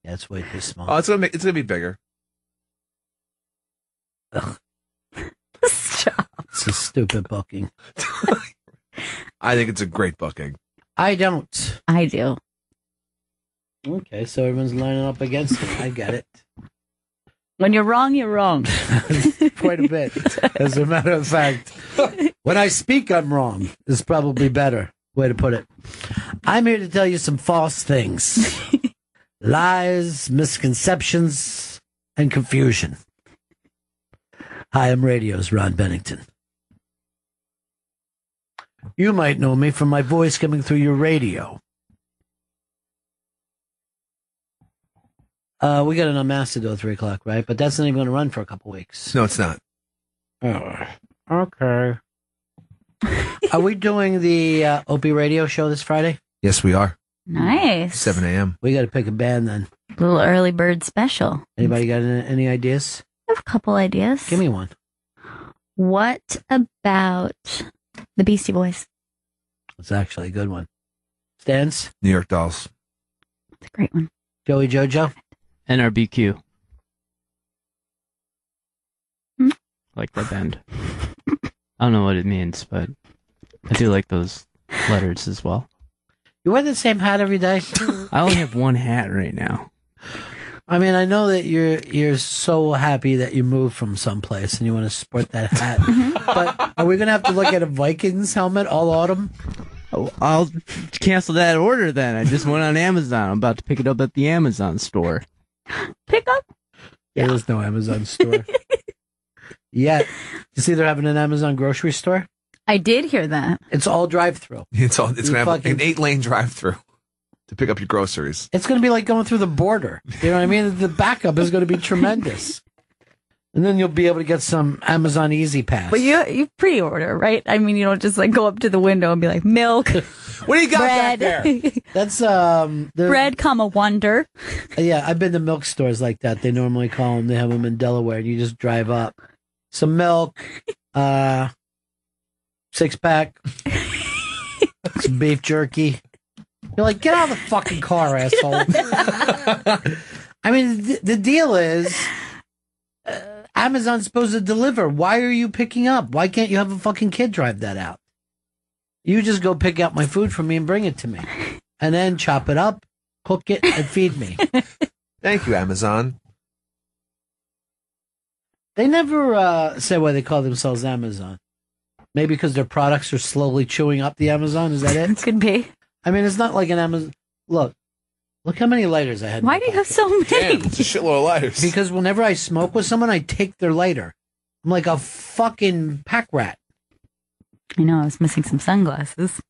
it's way too small. Oh, it's gonna be bigger. Ugh. It's a stupid booking. I think it's a great booking. I don't. I do. Okay, so everyone's lining up against me. I get it. When you're wrong, you're wrong. Quite a bit. As a matter of fact, when I speak, I'm wrong. Is probably better way to put it. I'm here to tell you some false things. Lies, misconceptions, and confusion. Hi, I'm Radio's Ron Bennington. You might know me from my voice coming through your radio. We got an Unmastered 3 o'clock, right? But that's not even going to run for a couple weeks. No, it's not. Oh, okay. Are we doing the Opie radio show this Friday? Yes, we are. Nice. 7 a.m. We got to pick a band then. Little early bird special. Anybody got any ideas? I have a couple ideas. Give me one. What about the Beastie Boys? It's actually a good one. Stans? New York Dolls. It's a great one. Joey Jojo? NRBQ. Like that band. I don't know what it means, but I do like those letters as well. You wear the same hat every day? I only have one hat right now. I mean, I know that you're so happy that you moved from someplace and you want to sport that hat. But are we going to have to look at a Vikings helmet all autumn? Oh, I'll cancel that order then. I just went on Amazon. I'm about to pick it up at the Amazon store. Pick up? There is no Amazon store. Yet. You see they're having an Amazon grocery store? I did hear that. It's all drive-through. It's going to have an 8-lane drive-through to pick up your groceries. It's going to be like going through the border. You know what I mean? The backup is going to be tremendous. And then you'll be able to get some Amazon Easy Pass. But you pre-order, right? I mean, you don't just like go up to the window and be like, milk. What do you got bread. back there? That's bread, Wonder. Yeah, I've been to milk stores like that. They normally call them. They have them in Delaware. And you just drive up. Some milk, 6-pack, some beef jerky. You're like, get out of the fucking car, asshole. I mean, the deal is, Amazon's supposed to deliver. Why are you picking up? Why can't you have a fucking kid drive that out? You just go pick out my food for me and bring it to me. And then chop it up, cook it, and feed me. Thank you, Amazon. They never say why they call themselves Amazon. Maybe because their products are slowly chewing up the Amazon. Is that it? Could be. I mean, it's not like an Amazon. Look how many lighters I had. Why do you have so many? Damn, it's a shitload of lighters. Because whenever I smoke with someone, I take their lighter. I'm like a fucking pack rat. I know, I was missing some sunglasses.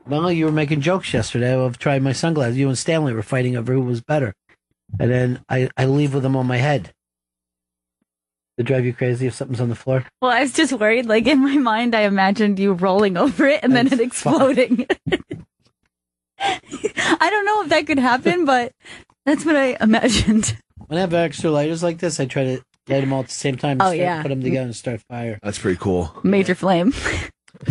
Well, you were making jokes yesterday of trying my sunglasses. You and Stanley were fighting over who was better. And then I leave with them on my head. They drive you crazy if something's on the floor? Well, I was just worried. Like, in my mind, I imagined you rolling over it and then it exploding. I don't know if that could happen, but that's what I imagined. When I have extra lighters like this, I try to light them all at the same time and put them together and start fire. That's pretty cool. Major flame.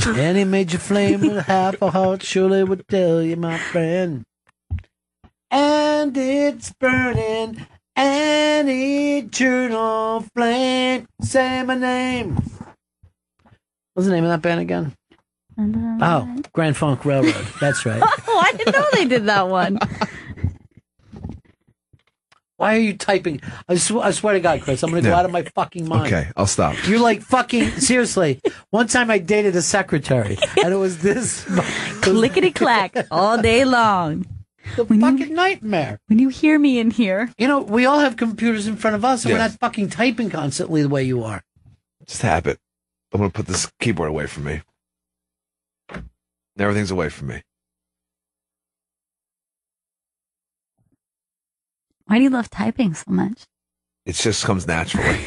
Any major flame with half a heart surely would tell you, my friend. And it's burning an eternal flame. Say my name. What's the name of that band again? Oh, Grand Funk Railroad. That's right. Oh, I didn't know they did that one. Why are you typing? I swear to God, Chris, I'm going to go out of my fucking mind. Okay, I'll stop. You're like fucking, seriously. One time I dated a secretary, and it was this. Clickety-clack all day long. The fucking nightmare. When you hear me in here. You know, we all have computers in front of us, and we're Yes. not fucking typing constantly the way you are. Just habit. I'm going to put this keyboard away from me. Everything's away from me. Why do you love typing so much? It just comes naturally.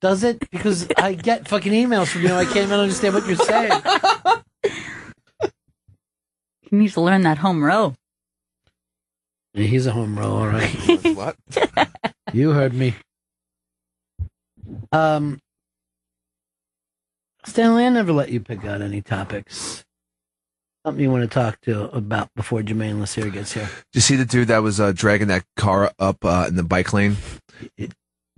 Does it? Because I get fucking emails from you, I can't even understand what you're saying. You need to learn that home row. Yeah, he's a home row, all right. What? You heard me. Stanley, I never let you pick out any topics. Something you want to talk to about before Germain Lussier gets here. Did you see the dude that was dragging that car up in the bike lane?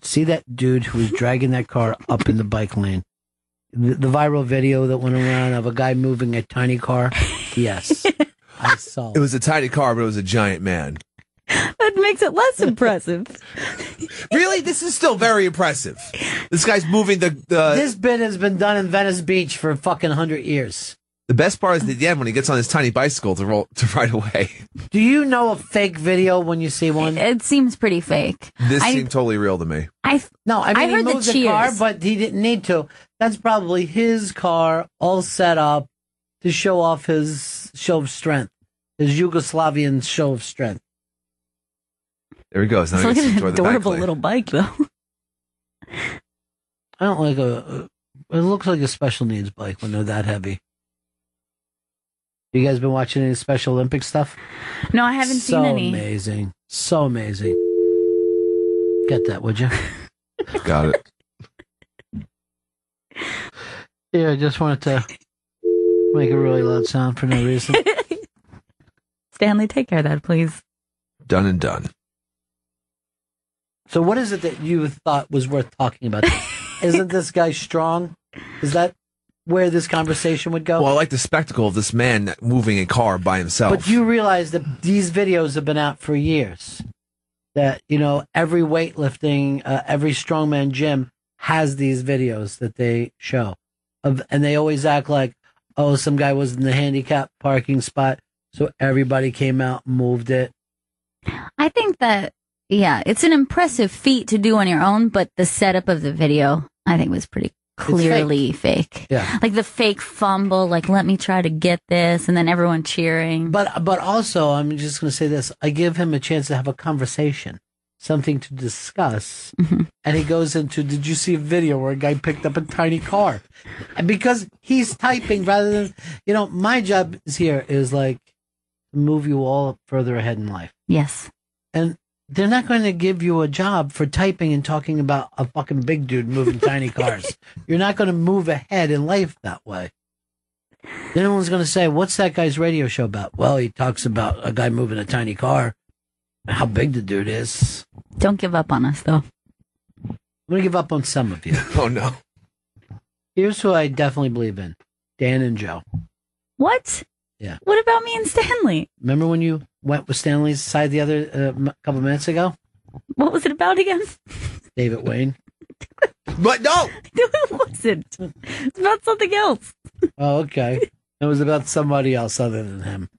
See that dude who was dragging that car up in the bike lane? The viral video that went around of a guy moving a tiny car? Yes. I saw It was a tiny car, but it was a giant man. That makes it less impressive. Really? This is still very impressive. This guy's moving the... This bit has been done in Venice Beach for fucking 100 years. The best part is at the end when he gets on his tiny bicycle to ride away. Do you know a fake video when you see one? It seems pretty fake. This seemed totally real to me. I mean, heard he moved the the car, cheers. but he didn't need to. That's probably his car, all set up to show off his show of strength, his Yugoslavian show of strength. There he goes. Now It's he like gets to an enjoy the bike adorable lane. little bike, though. I don't like it looks like a special needs bike when they're that heavy. You guys been watching any Special Olympics stuff? No, I haven't seen any. So amazing. So amazing. Get that, would you? Got it. Yeah, I just wanted to make a really loud sound for no reason. Stanley, take care of that, please. Done and done. So what is it that you thought was worth talking about? Isn't this guy strong? Is that where this conversation would go? Well, I like the spectacle of this man moving a car by himself. But you realize that these videos have been out for years. That, you know, every weightlifting, every strongman gym has these videos that they show. And they always act like, oh, some guy was in the handicap parking spot, so everybody came out and moved it. I think that, yeah, it's an impressive feat to do on your own, but the setup of the video, I think, was pretty clearly fake. Yeah. Like the fake fumble, like, let me try to get this, and then everyone cheering. But also, I'm just going to say this. I give him a chance to have a conversation, something to discuss. And he goes into, did you see a video where a guy picked up a tiny car? And because he's typing rather than, you know, my job here is like to move you all further ahead in life. Yes. And they're not going to give you a job for typing and talking about a fucking big dude moving tiny cars. You're not going to move ahead in life that way. Then everyone's going to say, what's that guy's radio show about? Well, he talks about a guy moving a tiny car. How big the dude is. Don't give up on us, though. going to give up on some of you. Oh, no. Here's who I definitely believe in. Dan and Joe. What? Yeah. What about me and Stanley? Remember when you went with Stanley's side the other couple minutes ago? What was it about again? David Wayne. But no! It wasn't. It's about something else. Oh, okay. It was about somebody else other than him.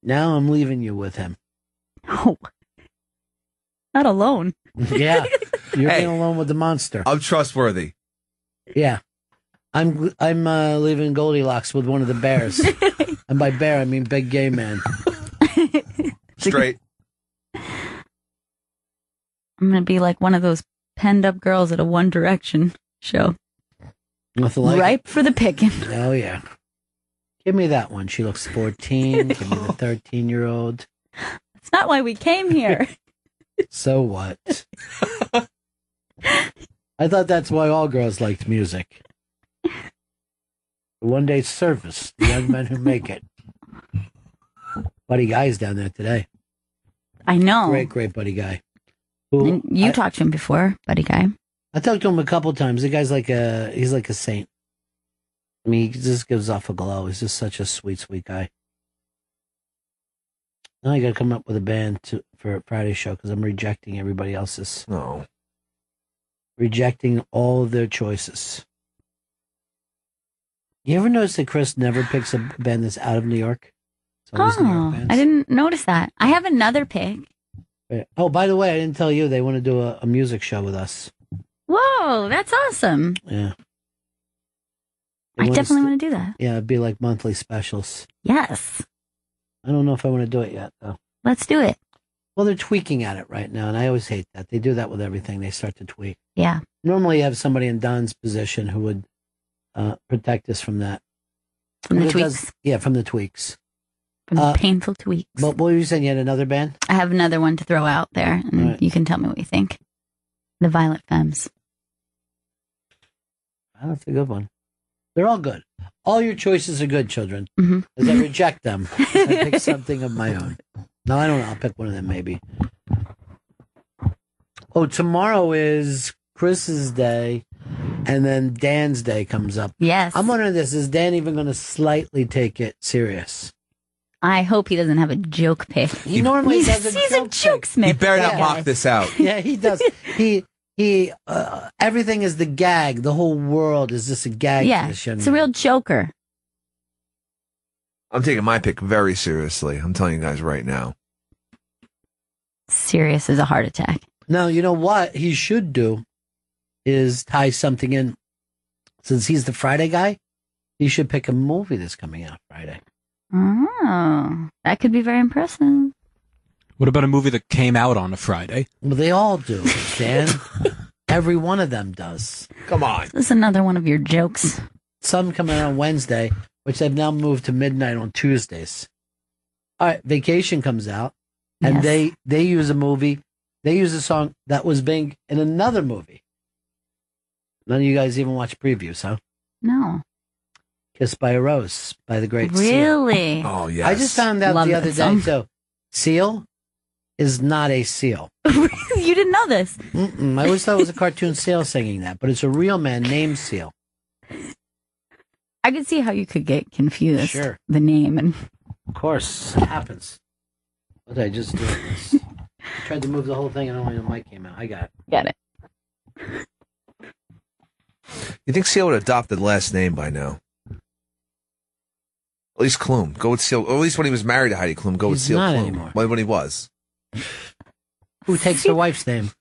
Now I'm leaving you with him. Oh. Not alone. Yeah. You're being alone with the monster. I'm trustworthy. Yeah. I'm leaving Goldilocks with one of the bears. And by bear, I mean big gay man. Straight. I'm going to be like one of those penned up girls at a One Direction show. Nothing like Ripe for the picking. Oh, yeah. Give me that one. She looks 14. Give me the 13-year-old. That's not why we came here. So what? I thought that's why all girls liked music. One day service, the young men who make it. Buddy Guy's down there today. I know. Great buddy Guy. And you talked to him before, Buddy Guy. I talked to him a couple times. The guy's he's like a saint. I mean, he just gives off a glow. He's just such a sweet guy. Now I got to come up with a band for a Friday show because I'm rejecting everybody else's. No. Rejecting all of their choices. You ever notice that Chris never picks a band that's out of New York? It's always New York bands. I didn't notice that. I have another pick. Oh, by the way, I didn't tell you they want to do a music show with us. Whoa, that's awesome. Yeah. I definitely want to do that. Yeah, it'd be like monthly specials. Yes. I don't know if I want to do it yet, though. Let's do it. Well, they're tweaking at it right now, and I always hate that. They do that with everything. They start to tweak. Yeah. Normally, you have somebody in Don's position who would protect us from that. From the tweaks? From the tweaks. From the painful tweaks. But what were you saying? You had another band? I have another one to throw out there, and you can tell me what you think. The Violent Femmes. Oh, that's a good one. They're all good. All your choices are good, children. Mm-hmm. As I reject them, I pick something of my own. No, I don't know. I'll pick one of them, maybe. Oh, tomorrow is Chris's day, and then Dan's day comes up. Yes. I'm wondering this. Is Dan even going to slightly take it serious? I hope he doesn't have a joke pick. He normally does He's a joke smith. You better not mock this out. Yeah, he does. He everything is the gag. The whole world is just a gag. Yeah, to this it's a real joker. I'm taking my pick very seriously. I'm telling you guys right now. Serious as a heart attack. Now, you know what he should do is tie something in. Since he's the Friday guy, he should pick a movie that's coming out Friday. Oh, that could be very impressive. What about a movie that came out on a Friday? Well, they all do, Dan. Every one of them does. Come on. This is another one of your jokes. Some come out on Wednesday, which they've now moved to midnight on Tuesdays. All right, Vacation comes out, and Yes. they use a movie. They use a song that was being in another movie. None of you guys even watch previews, huh? No. Kissed by a Rose by the great Seal. Really? Oh, yes. I just found out Love the that other day, song. too. Seal is not a seal. You didn't know this? Mm-mm. I always thought it was a cartoon seal singing that, but it's a real man named Seal. I could see how you could get confused. Sure. The name and Of course, it happens. What did I just do? This? I tried to move the whole thing and only the mic came out. I got it. Got it. You think Seal would adopt the last name by now? At least Klum. Go with Seal. Or at least when he was married to Heidi Klum, go with He's Seal not Klum. anymore. When he was. Who takes the wife's name?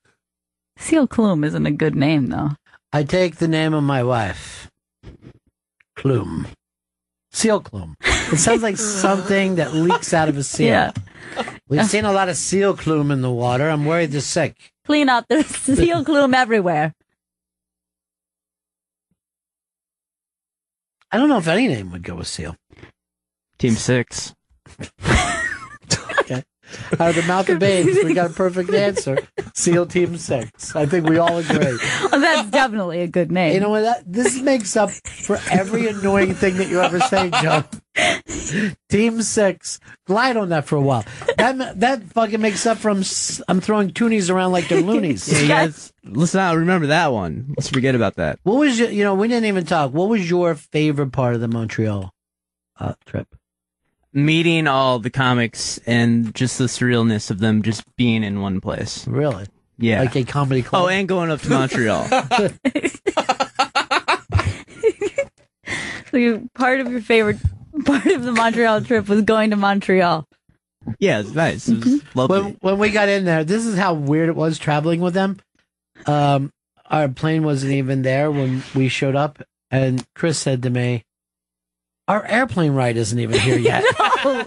Seal Klum isn't a good name, though. I take the name of my wife. Klum. Seal Klum. It sounds like something that leaks out of a seal. Yeah. We've seen a lot of seal plume in the water. I'm worried they're sick. Clean up. There's seal Klum everywhere. I don't know if any name would go with seal. Team 6. Okay. Out of the mouth of babes, we got a perfect answer. SEAL Team 6. I think we all agree. Oh, that's definitely a good name. You know what? This makes up for every annoying thing that you ever say, Joe. Team 6. Glide on that for a while. That fucking makes up from I'm throwing toonies around like they're loonies. Yeah, you guys, let's not remember that one. Let's forget about that. What was we didn't even talk. What was your favorite part of the Montreal trip? Meeting all the comics and just the surrealness of them just being in one place. Really? Yeah. Like a comedy club? Oh, and going up to Montreal. So part of your favorite part of the Montreal trip was going to Montreal. Yeah, it's nice. It was lovely. When we got in there, this is how weird it was traveling with them. Our plane wasn't even there when we showed up, and Chris said to me, "Our airplane ride isn't even here yet." No.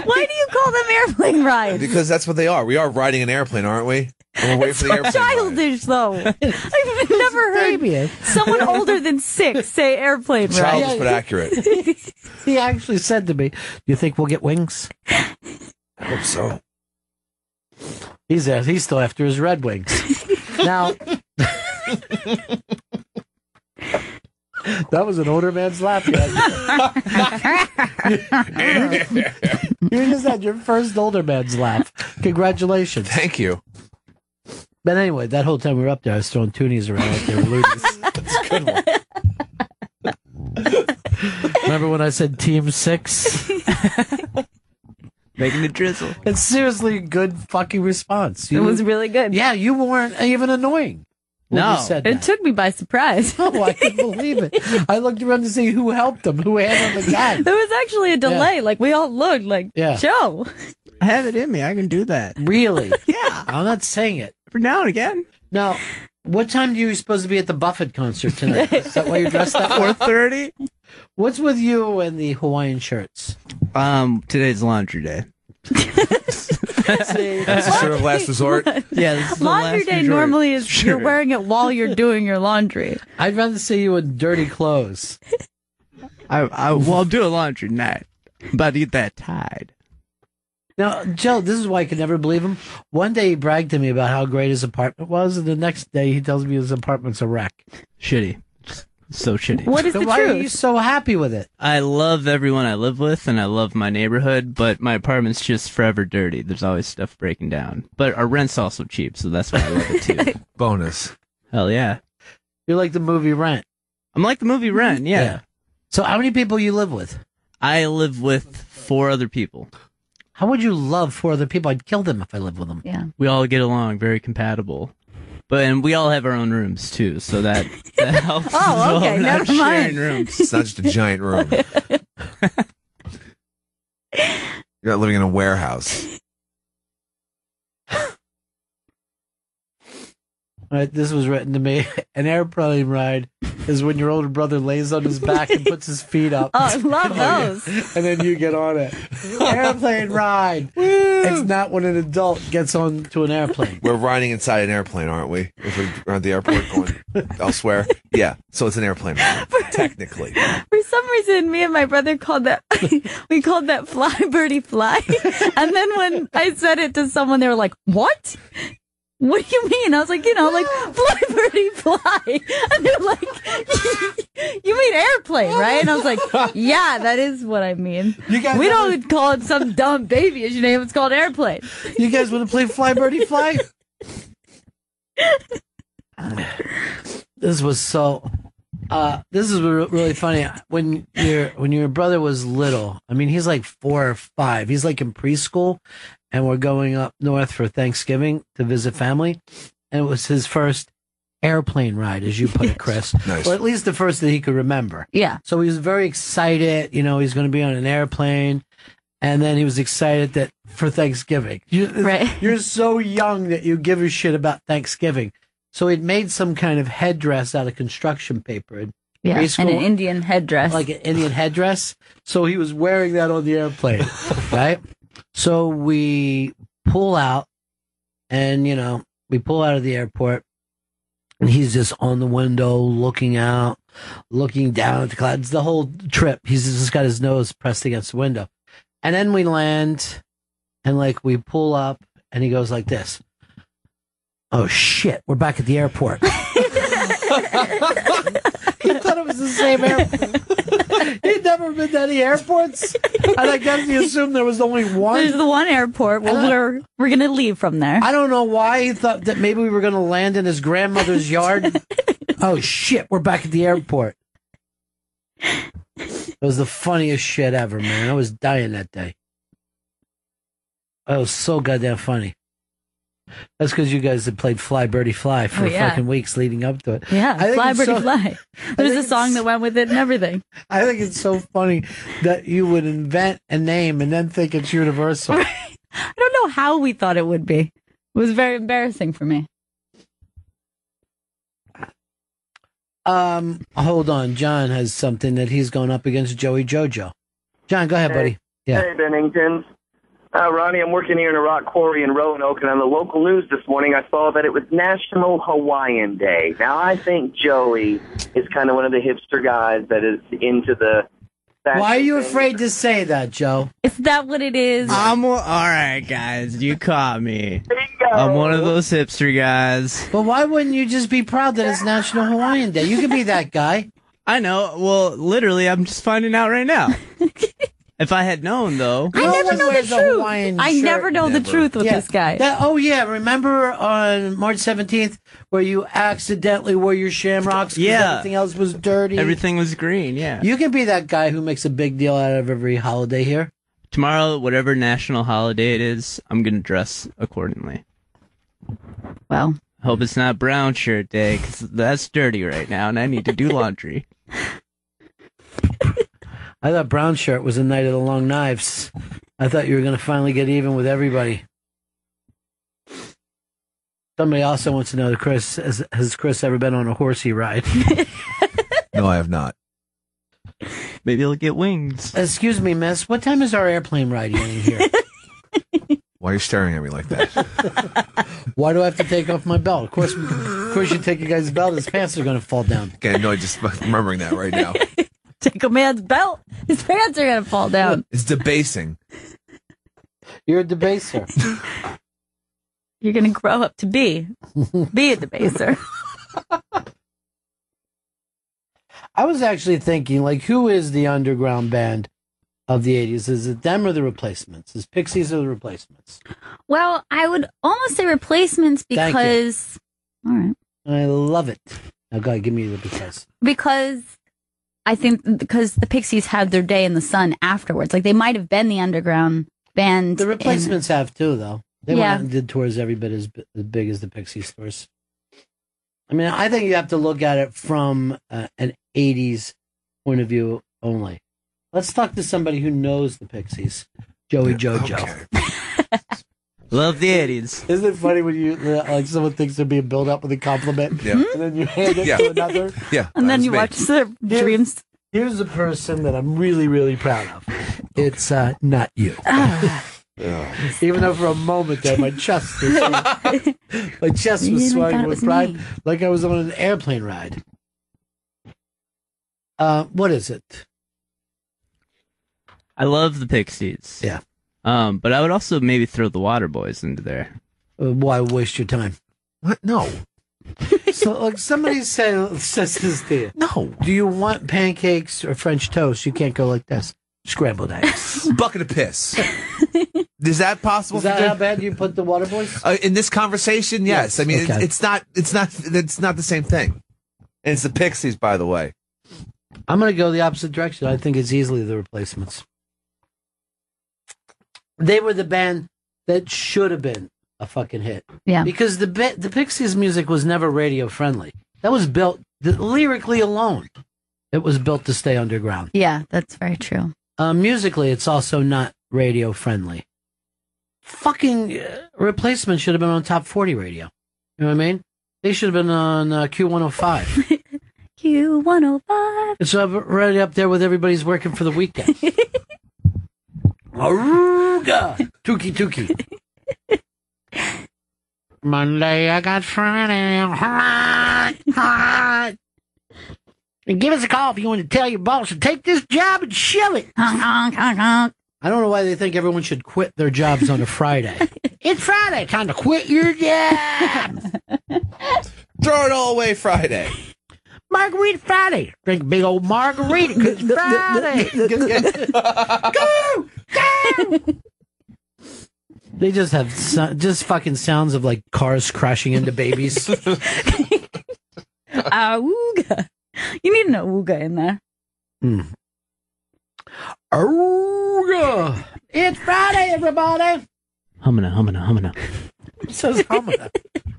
Why do you call them airplane rides? Because that's what they are. We are riding an airplane, aren't we? And we're waiting for the airplane. Childish, though. I've never heard someone older than 6 say airplane ride. Childish but accurate. He actually said to me, "Do you think we'll get wings?" I hope so. He's still after his Red Wings. Now, that was an older man's laugh. You just had your first older man's laugh. Congratulations. Thank you. But anyway, that whole time we were up there, I was throwing toonies around like they were loonies. That's a good one. Remember when I said Team 6? Making the drizzle. It's seriously a good fucking response. It was really good. Yeah, you weren't even annoying. when No. you said It that. took me by surprise. Oh, I couldn't believe it. I looked around to see who helped him, who handled the guy. There was actually a delay. Like, we all looked like, Yeah. Joe. I have it in me. I can do that. Really? Yeah. I'm not saying it. For now and again. Now, what time do you supposed to be at the Buffett concert tonight? Is that why you're dressed that way? 4:30. What's with you and the Hawaiian shirts? Today's laundry day. That's a sort of last resort. Yeah, this is the Laundry last day resort. normally is Sure. you're wearing it while you're doing your laundry. I'd rather see you in dirty clothes. I'll do a laundry night. I'm about to get that tied. Now, Joe, this is why I could never believe him. One day he bragged to me about how great his apartment was, and the next day he tells me his apartment's a wreck. Shitty. So shitty. What is Then the why are truth? you so happy with it? I love everyone I live with, and I love my neighborhood, but my apartment's just forever dirty. There's always stuff breaking down. But our rent's also cheap, so that's why I love it too. Bonus. Hell yeah. You're like the movie Rent. I'm like the movie Rent, yeah. So how many people you live with? I live with 4 other people. How would you love 4 other people? I'd kill them if I lived with them. Yeah. We all get along, very compatible. And we all have our own rooms too, so that helps. as well. okay, We're not never mind. sharing rooms. It's not just a giant room. You're not living in a warehouse. All right, this was written to me. An airplane ride is when your older brother lays on his back and puts his feet up. Oh, I love those. And then you get on it. Airplane ride. It's not when an adult gets onto an airplane. We're riding inside an airplane, aren't we? If we're at the airport going elsewhere. Yeah, so it's an airplane ride, technically. For some reason, me and my brother called that, we called that fly birdie fly. And then when I said it to someone, they were like, what? What do you mean? I was like, like fly birdie fly. And they're like, you mean airplane, right? And I was like, yeah, that is what I mean. We don't call it some dumb babyish name. It's called airplane. You guys want to play Fly Birdie Fly? This was so. This is really funny. When your brother was little, I mean, he's like 4 or 5. He's like in preschool, and we're going up north for Thanksgiving to visit family, and it was his first airplane ride, as you put it, Chris. Nice. Or at least the first that he could remember. Yeah. So he was very excited. He's going to be on an airplane. And then he was excited that for Thanksgiving. You're so young that you give a shit about Thanksgiving. So he'd made some kind of headdress out of construction paper. In preschool, and an Indian headdress. like an Indian headdress. So he was wearing that on the airplane, right? So we pull out, and, we pull out of the airport, and he's just on the window looking out, looking down at the clouds. The whole trip, he's just got his nose pressed against the window. And then we land, and we pull up, and he goes like this. Oh shit, we're back at the airport. He thought it was the same airport. He'd never been to any airports? I guess he assumed there was only one? There's the one airport. Well, we're going to leave from there. I don't know why he thought that maybe we were going to land in his grandmother's yard. Oh, shit, we're back at the airport. It was the funniest shit ever, man. I was dying that day. It was so goddamn funny. That's because you guys had played Fly Birdie Fly for fucking weeks leading up to it. Yeah, Fly Birdie Fly. There's a song that went with it and everything. I think it's so funny that you would invent a name and then think it's universal. I don't know how we thought it would be. It was very embarrassing for me. Hold on. John has something that he's going up against Joey Jojo. John, go ahead, buddy. Yeah. Hey, Bennington. Ronnie, I'm working here in a rock quarry in Roanoke, and on the local news this morning, I saw that it was National Hawaiian Day. Now, I think Joey is kind of one of the hipster guys that is into the... Why are you afraid to say that, Joe? Is that what it is? All right, guys. You caught me. I'm one of those hipster guys. But why wouldn't you just be proud that it's National Hawaiian Day? You could be that guy. I know. Well, literally, I'm just finding out right now. If I had known, though. I never know the truth. I never know the truth with this guy. Remember on March 17th where you accidentally wore your shamrocks because everything else was dirty? Everything was green, yeah. You can be that guy who makes a big deal out of every holiday here. Tomorrow, whatever national holiday it is, I'm going to dress accordingly. Well. Hope it's not brown shirt day, because that's dirty right now, and I need to do laundry. I thought brown shirt was the night of the long knives. I thought you were going to finally get even with everybody. Somebody also wants to know, Chris, has Chris ever been on a horsey ride? No, I have not. Maybe he'll get wings. Excuse me, miss. What time is our airplane ride getting here? Why are you staring at me like that? Why do I have to take off my belt? Of course you take a guy's belt, his pants are going to fall down. Okay, no, just remembering that right now. Take a man's belt, his pants are going to fall down. It's debasing. You're a debaser. You're going to grow up to be a debaser. I was actually thinking, who is the underground band of the 80s? Is it them or the Replacements? Is Pixies or the Replacements? Well, I would almost say Replacements because... All right. I love it. Now, go ahead, give me the because. Because I think because the Pixies had their day in the sun afterwards. They might have been the underground band. The Replacements have too, though. They went out and did tours every bit as big as the Pixies tours. I mean, I think you have to look at it from an 80s point of view only. Let's talk to somebody who knows the Pixies. Joey Jojo. Okay. Love the 80s. Isn't it funny when you someone thinks they're being built up with a compliment, yeah. and then you hand it to another, and then you watch their dreams. Here's a person that I'm really, really proud of. It's not you. Even though for a moment there, my chest was swelling with pride, like I was on an airplane ride. What is it? I love the Pixies. Yeah. But I would also maybe throw the Waterboys into there. Why waste your time? What? No. So, somebody says this to you. No. Do you want pancakes or French toast? You can't go like this. Scrambled eggs. Bucket of piss. Is that possible? Is that how bad you put the Waterboys? In this conversation, yes. I mean, okay. it's not the same thing. And it's the Pixies, by the way. I'm going to go the opposite direction. I think it's easily the Replacements. They were the band that should have been a fucking hit. Yeah. Because the Pixies music was never radio friendly. That was built lyrically alone. It was built to stay underground. Yeah, that's very true. Musically, it's also not radio friendly. Fucking Replacements should have been on Top 40 radio. You know what I mean? They should have been on Q105. Q105. It's already up there with everybody's working for the weekend. Aruga! Tuki. Monday, I got Friday. Hot. And give us a call if you want to tell your boss to take this job and shove it. I don't know why they think everyone should quit their jobs on a Friday. It's Friday. Time to quit your job. Throw it all away Friday. Margarita Friday. Drink big old margarita 'cause it's Friday. Go! Go! They just have just fucking sounds of like cars crashing into babies. Awooga. You need an awooga in there. Awooga. It's Friday, everybody. Humana. It says humana.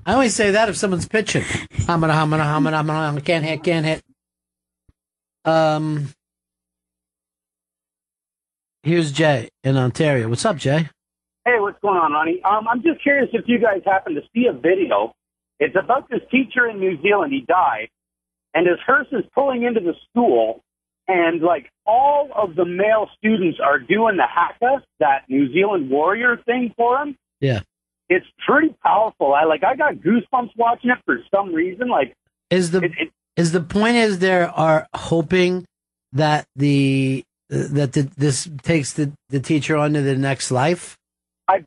I only say that if someone's pitching. Humana. Can't hit. Here's Jay in Ontario. What's up, Jay? Hey, what's going on, Ronnie? I'm just curious if you guys happen to see a video. It's about this teacher in New Zealand. He died, and his hearse is pulling into the school, and like all of the male students are doing the haka, that New Zealand warrior thing for him. Yeah. It's pretty powerful. I got goosebumps watching it for some reason. Like, is the point is they are hoping that this takes the teacher on to the next life? I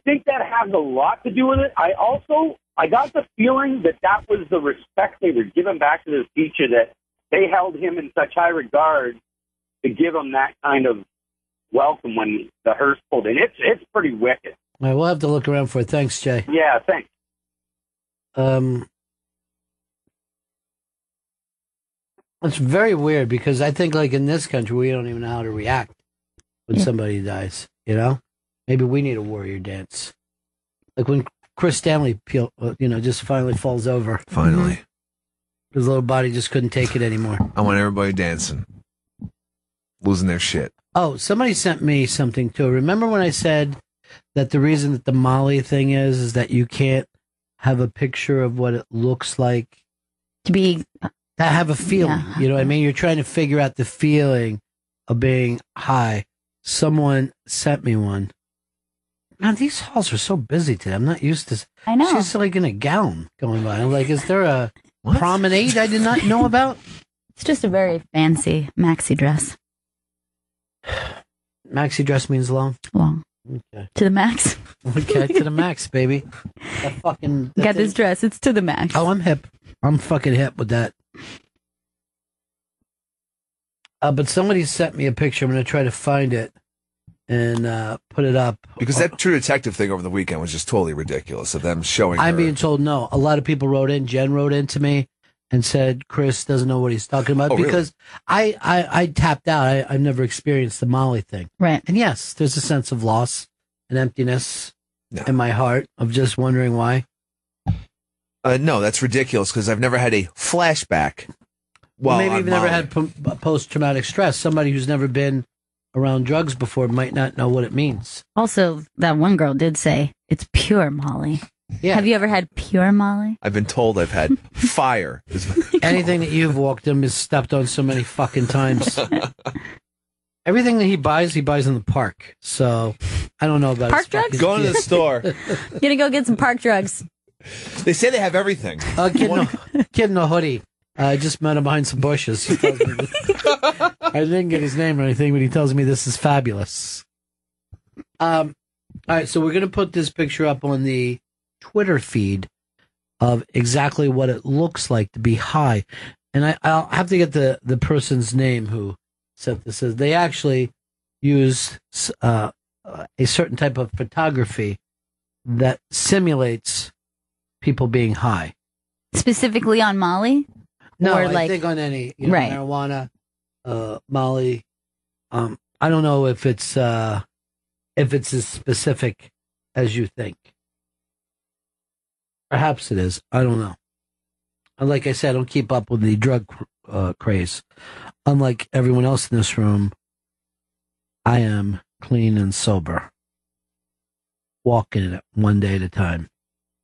think that has a lot to do with it. I got the feeling that was the respect they were giving back to this teacher, that they held him in such high regard to give him that kind of welcome when the hearse pulled in. It's pretty wicked. All right, we'll have to look around for it. Thanks, Jay. Yeah, thanks. It's very weird because I think, like, in this country, we don't even know how to react when somebody dies, you know? Maybe we need a warrior dance. Like when Chris Stanley, just finally falls over. Finally. His little body just couldn't take it anymore. I want everybody dancing. Losing their shit. Oh, somebody sent me something, too. Remember when I said that the reason that the Molly thing is that you can't have a picture of what it looks like to have a feeling. Yeah. You know what I mean? You're trying to figure out the feeling of being high. Someone sent me one. Now, these halls are so busy today. I'm not used to. I know. She's like in a gown going by. I'm like, is there a promenade I did not know about? It's just a very fancy maxi dress. Maxi dress means long? Long. Okay. To the max. Okay, to the max, baby. Got this dress. It's to the max. Oh, I'm hip. I'm fucking hip with that. But somebody sent me a picture. I'm going to try to find it and put it up. Because that True Detective thing over the weekend was just totally ridiculous of them showing I'm her. being told no. A lot of people wrote in. Jen wrote in to me and said Chris doesn't know what he's talking about because really? I tapped out. I've never experienced the Molly thing. Right. And yes, there's a sense of loss and emptiness in my heart of just wondering why. No, that's ridiculous because I've never had a flashback. Maybe you've never had post-traumatic stress. Somebody who's never been around drugs before might not know what it means. Also, that one girl did say it's pure Molly. Yeah. Have you ever had pure Molly? I've been told I've had fire. Anything that you've walked in is stepped on so many fucking times. Everything that he buys in the park. So I don't know about park drugs. Going to the store. Gonna go get some park drugs. They say they have everything. Kid in a hoodie. I just met him behind some bushes. He tells me I didn't get his name or anything, but he tells me this is fabulous. All right, so we're going to put this picture up on the Twitter feed of exactly what it looks like to be high. And I'll have to get the person's name who said this. They actually use a certain type of photography that simulates people being high. Specifically on Molly? No, or I think on any marijuana, Molly. I don't know if it's as specific as you think. Perhaps it is. I don't know. And like I said, I don't keep up with the drug craze. Unlike everyone else in this room, I am clean and sober, walking it one day at a time.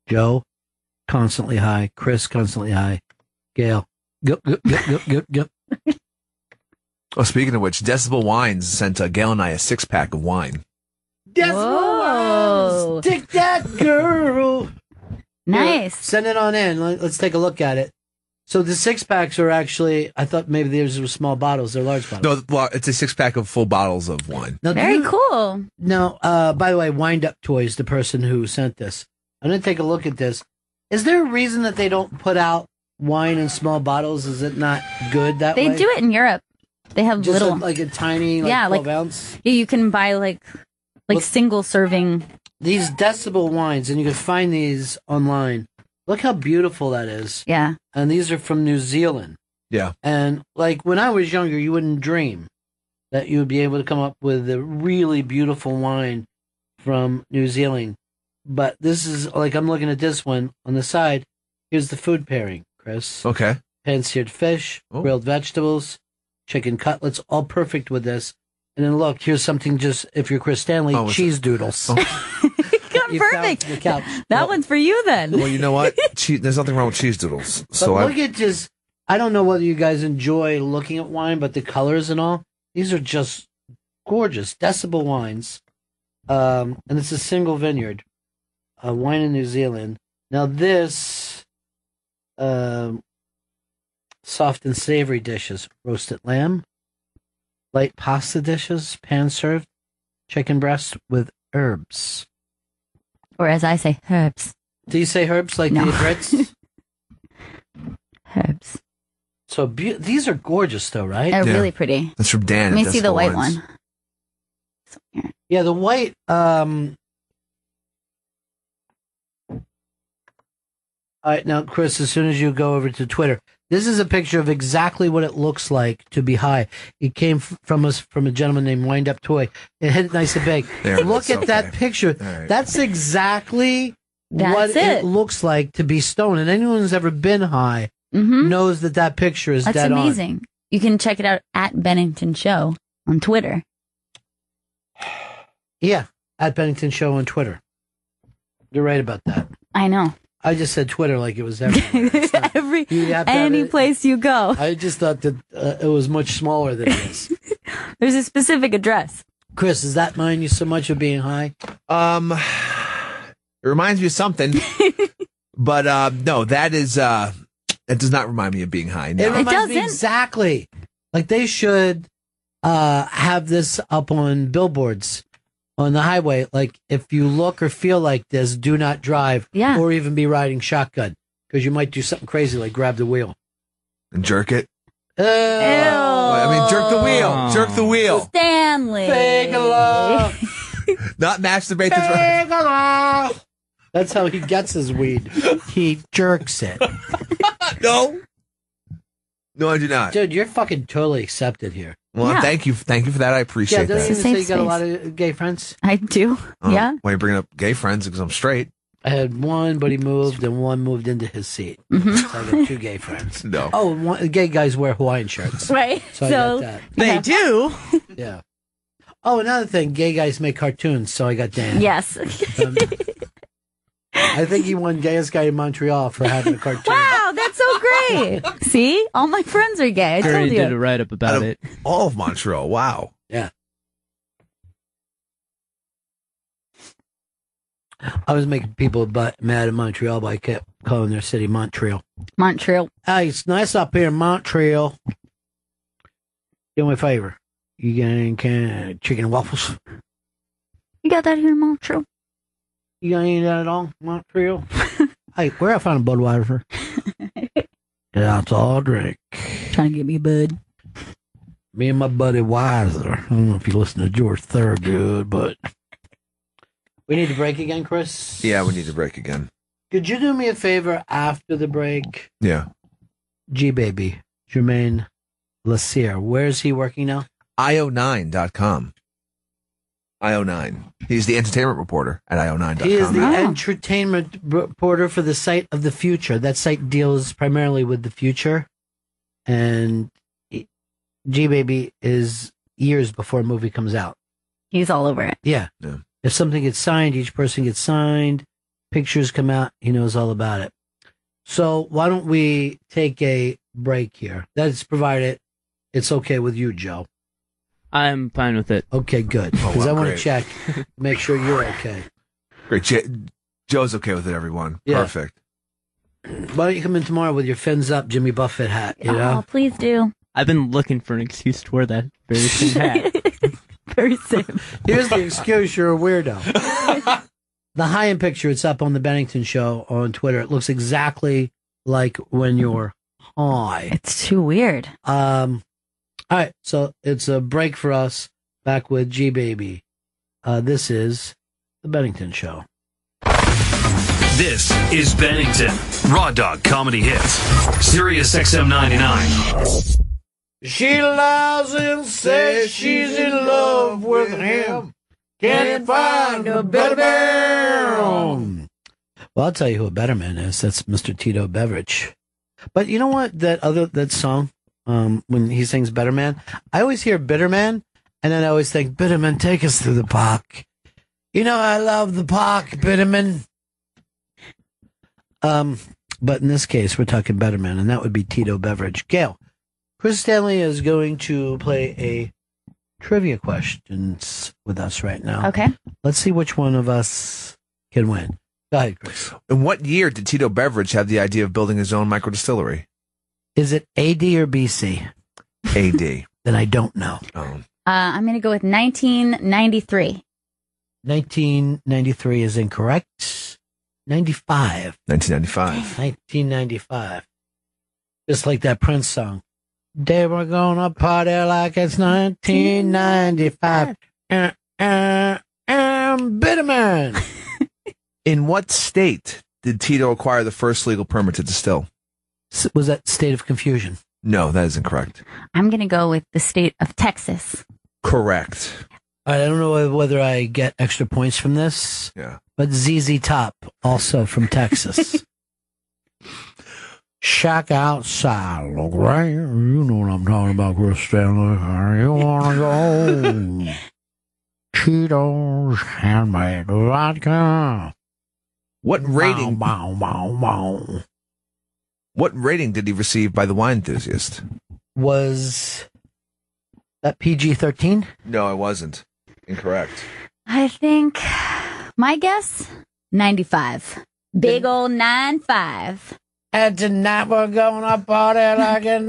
Joe, constantly high. Chris, constantly high. Gail. Go. Oh, speaking of which, Decibel Wines sent Gail and I a 6-pack of wine. Decibel Wines! Take that, girl! Nice. Here, send it on in. Let's take a look at it. So the 6-packs are actually, I thought maybe these were small bottles. They're large bottles. No, well, it's a 6-pack of full bottles of wine. Now, very cool. Now, by the way, Wind Up Toys, the person who sent this. I'm going to take a look at this. Is there a reason that they don't put out wine in small bottles? Is it not good that way? They do it in Europe. They have Just little, like a tiny, like 12 ounce? Yeah, you can buy like single serving. These decibel wines, and you can find these online. Look how beautiful that is. Yeah. And these are from New Zealand. Yeah. And like when I was younger, you wouldn't dream that you would be able to come up with a really beautiful wine from New Zealand. But this is like, I'm looking at this one on the side. Here's the food pairing, Chris. Okay. Pan-seared fish, grilled vegetables, chicken cutlets, all perfect with this. And then look, here's something just, if you're Chris Stanley, cheese doodles. Perfect. The couch. That one's for you then. Well, you know what? There's nothing wrong with cheese doodles. But look at just, I don't know whether you guys enjoy looking at wine, but the colors and all, these are just gorgeous. Decibel wines. And it's a single vineyard. Wine in New Zealand. Now this, soft and savory dishes. Roasted lamb. Light pasta dishes. Pan-served. Chicken breast with herbs. Or as I say, herbs. Do you say herbs like the Brits? Herbs. So these are gorgeous, though, right? They're really pretty. That's from Dan. Let me see the white one. Yeah, the white. All right, now, Chris, as soon as you go over to Twitter, this is a picture of exactly what it looks like to be high. It came from a gentleman named Wind Up Toy. It hit it nice and big. Look at that picture. Right. That's exactly what it looks like to be stoned. And anyone who's ever been high knows that picture is That's dead on. amazing. You can check it out at Bennington Show on Twitter. Yeah, at Bennington Show on Twitter. You're right about that. I know. I just said Twitter like it was everywhere. Any place you go. I just thought that it was much smaller than it is. There's a specific address. Chris, does that mind you so much of being high? It reminds me of something, but no, that is it does not remind me of being high. No. It reminds me exactly. Like they should have this up on billboards on the highway. Like if you look or feel like this, do not drive, or even be riding shotgun, because you might do something crazy like grab the wheel and jerk it. Ew. I mean, jerk the wheel. Jerk the wheel. Stanley. Not masturbate the That's how he gets his weed. He jerks it. No, I do not. Dude, you're fucking totally accepted here. Well, thank you for that. I appreciate that. Doesn't even say you got a lot of gay friends? I do. Yeah. Why are you bringing up gay friends? Because I'm straight. I had one, but he moved, and one moved into his seat. So I got two gay friends. No. Oh, gay guys wear Hawaiian shirts. Right. So I got that. They do. Yeah. Oh, another thing, gay guys make cartoons, so I got Dan. Yes. I think he won gayest guy in Montreal for having a cartoon. Wow, that's so great. See? All my friends are gay. I told Gary you. did a write-up about it. All of Montreal. Wow. Yeah. I was making people mad in Montreal, but I kept calling their city Montreal. Montreal. Hey, it's nice up here in Montreal. Do me a favor. You got any kind of chicken and waffles? You got that here in Montreal? You got any of that at all, Montreal? Hey, where I find a Budweiser? That's all I drink. Trying to get me a bud. Me and my buddy Weiser. I don't know if you listen to George Thorogood, but we need to break again, Chris. Yeah, we need to break again. Could you do me a favor after the break? Yeah. G-Baby, Germain Lussier. Where is he working now? IO9.com. IO9. He's the entertainment reporter at IO9.com. He is the entertainment reporter for the Site of the Future. That site deals primarily with the future. And G-Baby is years before a movie comes out. He's all over it. Yeah. If something gets signed, each person gets signed. Pictures come out. He knows all about it. So why don't we take a break here? That's provided it's okay with you, Joe. I'm fine with it. Okay, good. Because I want to check, make sure you're okay. Great. Joe's okay with it, everyone. Yeah. Perfect. Why don't you come in tomorrow with your fins up Jimmy Buffett hat, you know? Oh, please do. I've been looking for an excuse to wear that very same hat. Very same. Here's the excuse, you're a weirdo. The high-end picture, it's up on the Bennington Show on Twitter. It looks exactly like when you're high. It's too weird. All right, so it's a break for us. Back with G Baby. This is the Bennington Show. This is Bennington, Raw Dog Comedy Hits, Sirius XM 99. She lies and says she's in love with him. Can't find a better man. Well, I'll tell you who a better man is. That's Mr. Tito Beveridge. But you know what? That song, when he sings Better Man, I always hear Bitter Man, and then I always think, Bitter Man, take us through the park. You know I love the park, Bitter Man. But in this case, we're talking Better Man, and that would be Tito Beveridge. Gail, Chris Stanley is going to play a trivia questions with us right now. Okay. Let's see which one of us can win. Go ahead, Chris. In what year did Tito Beveridge have the idea of building his own microdistillery? Is it AD or BC? AD. Then I don't know. I'm going to go with 1993. 1993 is incorrect. 95. 1995. 1995. Just like that Prince song. They were gonna party like it's 1995. Bitter Man. In what state did Tito acquire the first legal permit to distill? Was that State of Confusion? No, that is incorrect. I'm going to go with the state of Texas. Correct. I don't know whether I get extra points from this. Yeah. But ZZ Top, also from Texas. Shack outside, look right. You know what I'm talking about, Chris Stanley. You want to go? Cheetos, handmade vodka. What rating? Bow, bow, bow. What rating did he receive by the wine enthusiast? Was that PG-13? No, it wasn't. Incorrect. I think my guess 95. Big old 9-5. And tonight we're gonna party like it's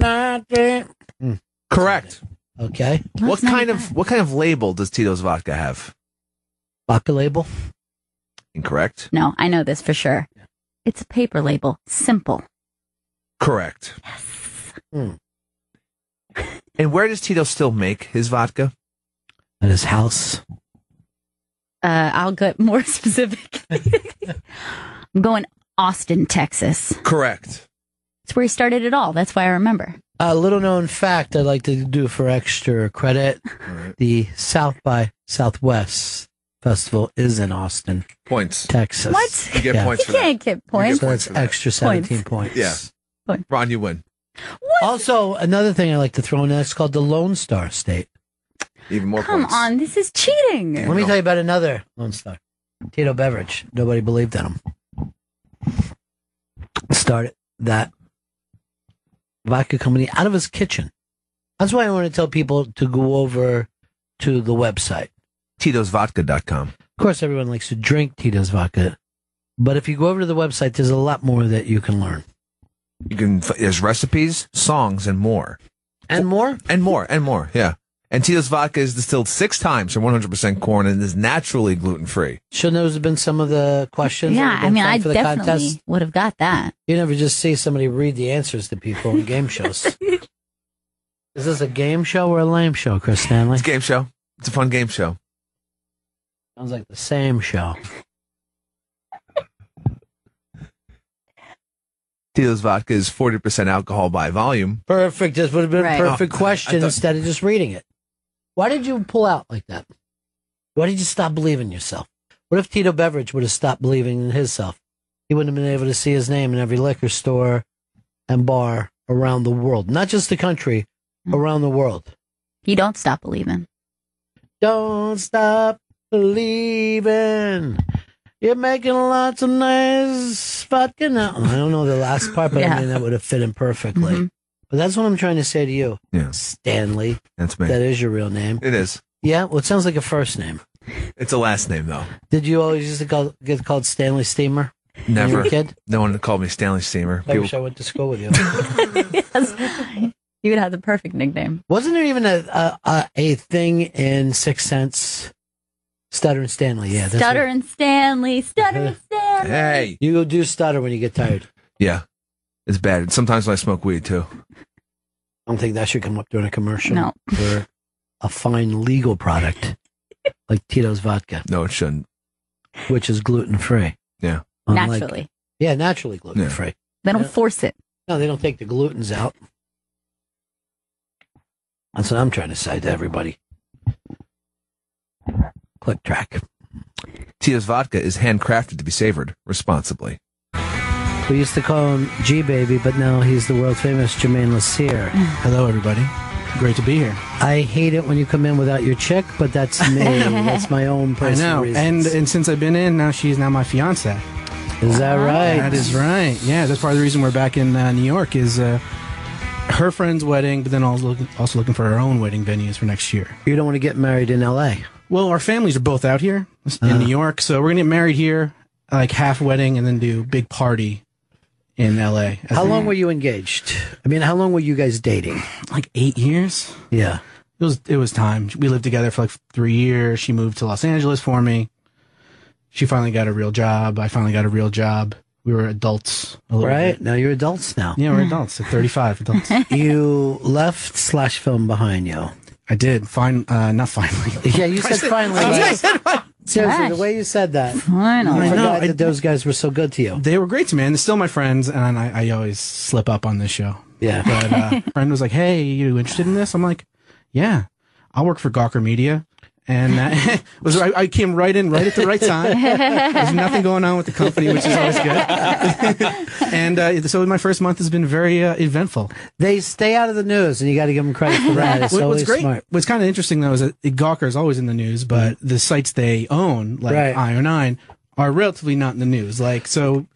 19. Correct. Okay. What kind of label does Tito's vodka have? Vodka label? Incorrect. No, I know this for sure. It's a paper label. Simple. Correct. Yes. And where does Tito still make his vodka? At his house. I'll get more specific. I'm going Austin, Texas. Correct. It's where he started it all. That's why I remember. A little known fact I'd like to do for extra credit. Right. The South by Southwest Festival is in Austin. Points. Texas. What? You get points for You that. can't get points. So that's extra 17 points. Yeah. Ron, you win. Also, another thing I like to throw in there is called the Lone Star State. Even more Come points. on, this is cheating. Let me tell you about another Lone Star. Tito Beveridge. Nobody believed in him. Started that vodka company out of his kitchen. That's why I want to tell people to go over to the website. Tito'sVodka.com. Of course, everyone likes to drink Tito's vodka. But if you go over to the website, there's a lot more that you can learn. There's recipes, songs, and more. And more? And more, yeah. And Tito's vodka is distilled 6 times from 100% corn and is naturally gluten-free. Shouldn't those have been some of the questions? Yeah, I mean, I for the definitely contest? would have got that. You never just see somebody read the answers to people in game shows. Is this a game show or a lame show, Chris Stanley? It's a game show. It's a fun game show. Sounds like the same show. Tito's vodka is 40% alcohol by volume. Perfect. This would have been Right. a perfect question I thought- instead of just reading it. Why did you pull out like that? Why did you stop believing in yourself? What if Tito Beveridge would have stopped believing in himself? He wouldn't have been able to see his name in every liquor store and bar around the world. Not just the country, around the world. You don't stop believing. Don't stop believing. You're making lots of nice vodka now. I don't know the last part, but Yeah. I mean, that would have fit in perfectly. Mhm. But that's what I'm trying to say to you. Yeah. Stanley. That's me. That is your real name. It is. Yeah, well, it sounds like a first name. It's a last name, though. Did you always used to get called Stanley Steamer? When you Never. were a kid? No one called me Stanley Steamer. I wish I went to school with you. Yes. You would have the perfect nickname. Wasn't there even a thing in Sixth Sense? Stutter and Stanley, yeah. that's Stutter what- and Stanley, Stutter and Stanley. Hey. You go do stutter when you get tired. Yeah. It's bad. Sometimes I smoke weed too. I don't think that should come up during a commercial No. for a fine legal product like Tito's vodka. No, it shouldn't. Which is gluten-free. Yeah. Naturally. Yeah, naturally gluten-free. They don't force it. No, they don't take the glutens out. That's what I'm trying to say to everybody. Click track. Tito's vodka is handcrafted to be savored responsibly. We used to call him G-Baby, but now he's the world-famous Germain Lussier. Hello, everybody. Great to be here. I hate it when you come in without your chick, but that's me. That's my own I personal know. reasons. And since I've been in, she's now my fiance. Is that right? That is right. Yeah, that's part of the reason we're back in New York is her friend's wedding, but then also looking for our own wedding venues for next year. You don't want to get married in L.A.? Well, our families are both out here in New York, so we're going to get married here, like half wedding, and then do big party in L.A. How long were you engaged? I mean, how long were you guys dating? Like 8 years. Yeah. It was time. We lived together for like 3 years. She moved to Los Angeles for me. She finally got a real job. I finally got a real job. We were adults. Right. Now you're adults now. Yeah, we're adults. At 35 adults. You left /film behind you. I did. Not finally. Yeah, you said finally. Right? Seriously, the way you said that. Finally. I forgot that those guys were so good to you. They were great to me, and they're still my friends, and I always slip up on this show. Yeah. But a friend was like, hey, you interested in this? I'm like, yeah, I'll work for Gawker Media. And I came right in right at the right time. There's nothing going on with the company, which is always good. And so my first month has been very eventful. They stay out of the news, and you got to give them credit for that. It's always great, smart. what's kind of interesting, though, is that Gawker is always in the news, but the sites they own, like IO9, are relatively not in the news. Like, so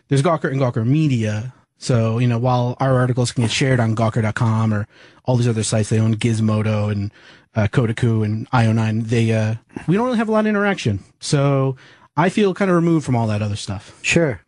there's Gawker and Gawker Media. So, while our articles can get shared on Gawker.com or all these other sites, they own Gizmodo and Kotaku and IO9, we don't really have a lot of interaction. So I feel kind of removed from all that other stuff. Sure.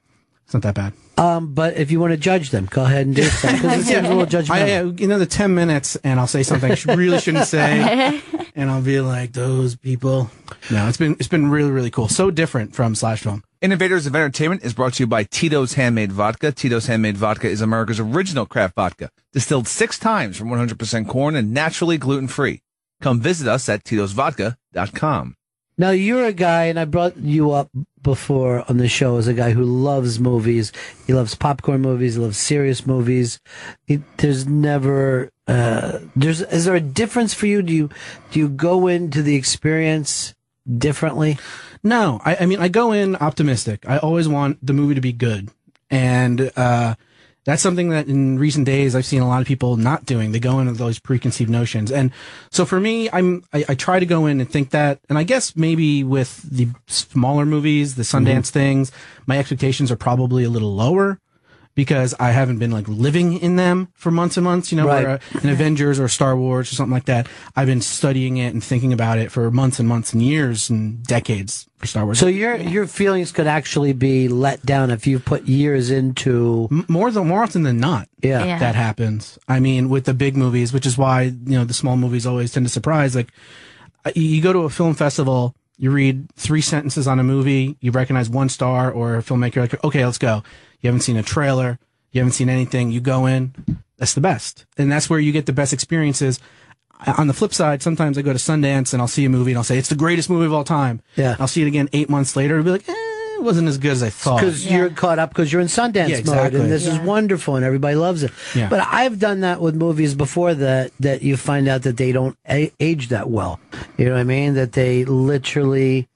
It's not that bad. But if you want to judge them, go ahead and do so. Because it seems a little judgmental. Another 10 minutes and I'll say something I really shouldn't say. And I'll be like, those people. No, it's been really, really cool. So different from /film. Innovators of Entertainment is brought to you by Tito's Handmade Vodka. Tito's Handmade Vodka is America's original craft vodka, distilled 6 times from 100% corn and naturally gluten-free. Come visit us at titosvodka.com. Now, you're a guy, and I brought you up before on the show as a guy who loves movies. He loves popcorn movies. He loves serious movies. There's never... is there a difference for you? Do you go into the experience differently? No, I mean, I go in optimistic. I always want the movie to be good. And that's something that in recent days I've seen a lot of people not doing. They go in with those preconceived notions. And so for me, I try to go in and think that, and I guess maybe with the smaller movies, the Sundance things, my expectations are probably a little lower because I haven't been like living in them for months and months, where an Avengers or Star Wars or something like that. I've been studying it and thinking about it for months and months and years and decades for Star Wars. So your feelings could actually be let down if you put years into more often than not. Yeah. That happens. I mean, with the big movies, which is why, the small movies always tend to surprise. Like you go to a film festival, you read 3 sentences on a movie, you recognize 1 star or a filmmaker, like, okay, let's go. You haven't seen a trailer. You haven't seen anything. You go in. That's the best. And that's where you get the best experiences. On the flip side, sometimes I go to Sundance and I'll see a movie and I'll say, it's the greatest movie of all time. Yeah. I'll see it again 8 months later and be like, it wasn't as good as I thought. Because you're caught up because you're in Sundance mode and this is wonderful and everybody loves it. Yeah. But I've done that with movies before that you find out that they don't age that well. You know what I mean? That they literally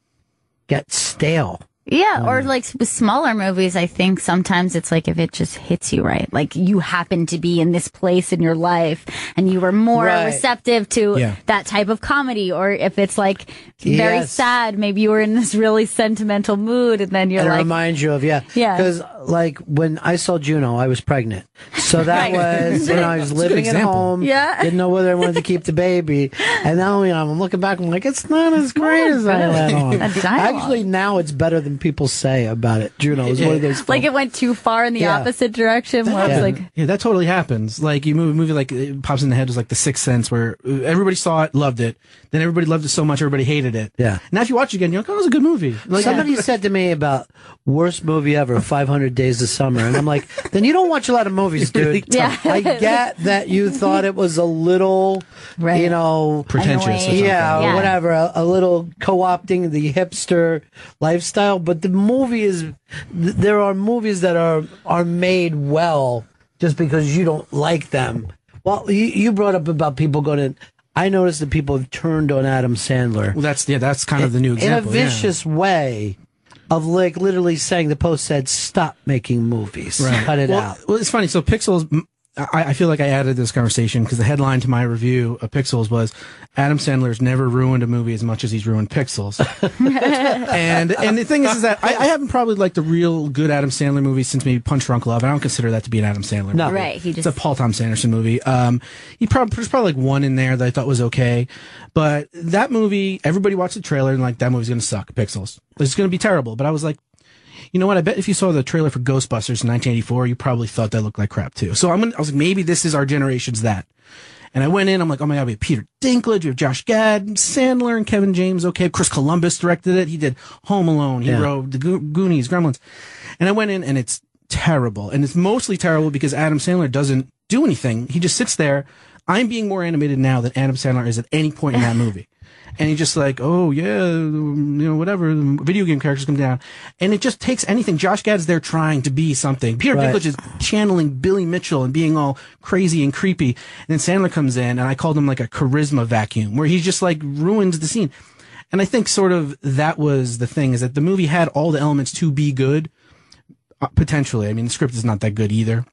get stale. Yeah, or like with smaller movies, I think sometimes it's like if it just hits you right, like you happen to be in this place in your life and you were more receptive to that type of comedy, or if it's like very sad, maybe you were in this really sentimental mood and then you're it reminds you of, because like when I saw Juno, I was pregnant. So that was, I was living at home, didn't know whether I wanted to keep the baby. And now, I'm looking back, I'm like, it's not as great as I let on. Actually, now it's better than heard people say about it. Juno is one of those. Like it went too far in the opposite direction. Where it's like, yeah, that totally happens. Like you move a movie like it pops in the head was like The Sixth Sense, where everybody saw it, loved it. Then everybody loved it so much, everybody hated it. Yeah. Now if you watch it again, you're like, oh, it was a good movie. Like, Somebody said to me about worst movie ever, 500 Days of Summer, and I'm like, then you don't watch a lot of movies, dude. Yeah. I get that you thought it was a little, you know, pretentious. Yeah, whatever, a little co-opting the hipster lifestyle. But the movie is, there are movies that are made well just because you don't like them. Well, you brought up about people going to. I noticed that people have turned on Adam Sandler. Well, that's kind of the new example. In a vicious way of like literally saying, the post said, stop making movies. Right. Cut it out. Well, it's funny. So Pixels, I feel like I added this conversation because the headline to my review of Pixels was Adam Sandler's never ruined a movie as much as he's ruined Pixels. and the thing is that I haven't probably liked the real good Adam Sandler movie since maybe Punch Drunk Love. I don't consider that to be an Adam Sandler movie. No. Right. It's a Paul Thomas Anderson movie. There's probably like one in there that I thought was okay. But that movie, everybody watched the trailer and like, that movie's going to suck, Pixels. It's going to be terrible. But I was like, you know what? I bet if you saw the trailer for Ghostbusters in 1984, you probably thought that looked like crap too. So I was like, maybe this is our generation's that. And I went in, I'm like, oh my God, we have Peter Dinklage, we have Josh Gad, Sandler, and Kevin James. Okay, Chris Columbus directed it. He did Home Alone. He wrote The Goonies, Gremlins. And I went in, and it's terrible. And it's mostly terrible because Adam Sandler doesn't do anything. He just sits there. I'm being more animated now than Adam Sandler is at any point in that movie. And he's just like, oh, yeah, whatever, video game characters come down. And it just takes anything. Josh Gad's there trying to be something. Peter Dinklage is channeling Billy Mitchell and being all crazy and creepy. And then Sandler comes in, and I called him like a charisma vacuum, where he just like ruins the scene. And I think sort of that was the thing, is that the movie had all the elements to be good, potentially. I mean, the script is not that good either.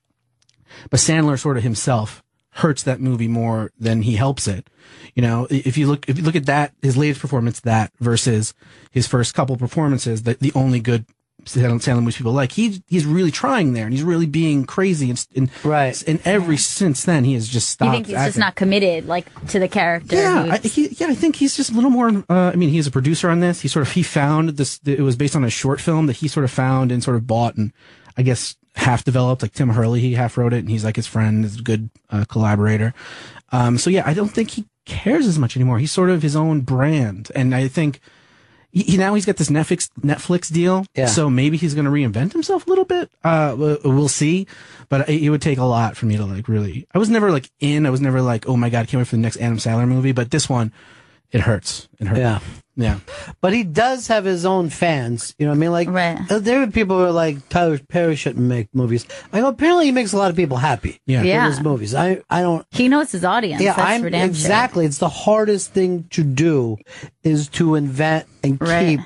But Sandler sort of himself hurts that movie more than he helps it. You know, if you look at that, his latest performance, that versus his first couple performances, the only good Sandler movies people like, he's really trying there, and he's really being crazy. And every since then he has just stopped. You think he's just not committed, like, to the character? Yeah, I think he's just a little more. I mean, he's a producer on this. He found this. It was based on a short film that he sort of found and sort of bought, and I guess half developed. Like Tim Hurley, he half wrote it, and he's like his friend, his good collaborator. So yeah, I don't think he cares as much anymore. He's sort of his own brand, and I think now he's got this Netflix deal. Yeah. So maybe he's going to reinvent himself a little bit. We'll see, but it would take a lot for me to like really. I was never like I was never like, oh my God, I can't wait for the next Adam Sandler movie. But this one, it hurts. It hurts. Yeah. But he does have his own fans. You know what I mean? Like, there are people who are like, Tyler Perry shouldn't make movies. Like, apparently he makes a lot of people happy with his movies. I don't. He knows his audience. Yeah, that's for damn exactly. sure. It's the hardest thing to do, is to invent and keep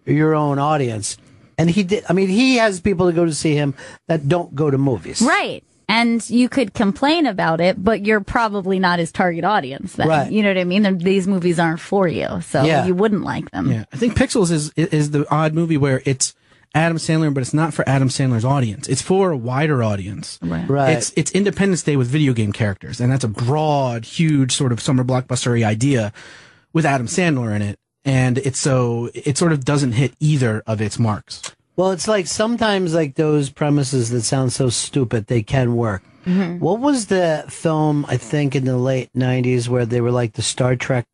your own audience. And he did. I mean, he has people that go to see him that don't go to movies. Right. And you could complain about it, but you're probably not his target audience then. Right. You know what I mean? These movies aren't for you, so you wouldn't like them. Yeah. I think Pixels is the odd movie where it's Adam Sandler, but it's not for Adam Sandler's audience. It's for a wider audience. Right. It's Independence Day with video game characters, and that's a broad, huge sort of summer blockbuster-y idea with Adam Sandler in it. And it sort of doesn't hit either of its marks. Well, it's like sometimes like those premises that sound so stupid, they can work. Mm-hmm. What was the film, I think, in the late 90s where they were like the Star Trek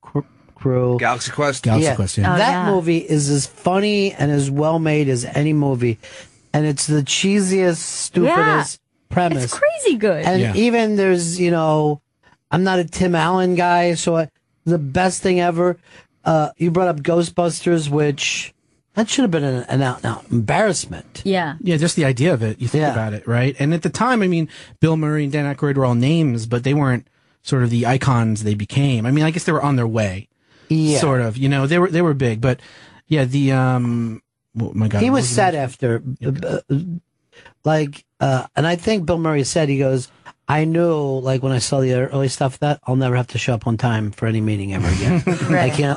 crew? Galaxy Quest? Galaxy Quest, yeah. That movie is as funny and as well made as any movie. And it's the cheesiest, stupidest premise. It's crazy good. And even there's, I'm not a Tim Allen guy, so the best thing ever. You brought up Ghostbusters, which... that should have been an out-and-out embarrassment. Yeah. Yeah, just the idea of it. You think about it, right? And at the time, I mean, Bill Murray and Dan Aykroyd were all names, but they weren't sort of the icons they became. I mean, I guess they were on their way. Yeah. Sort of. They were big. But, yeah, oh my God. He was set after, and I think Bill Murray said, he goes, I knew, like, when I saw the early stuff, that I'll never have to show up on time for any meeting ever again.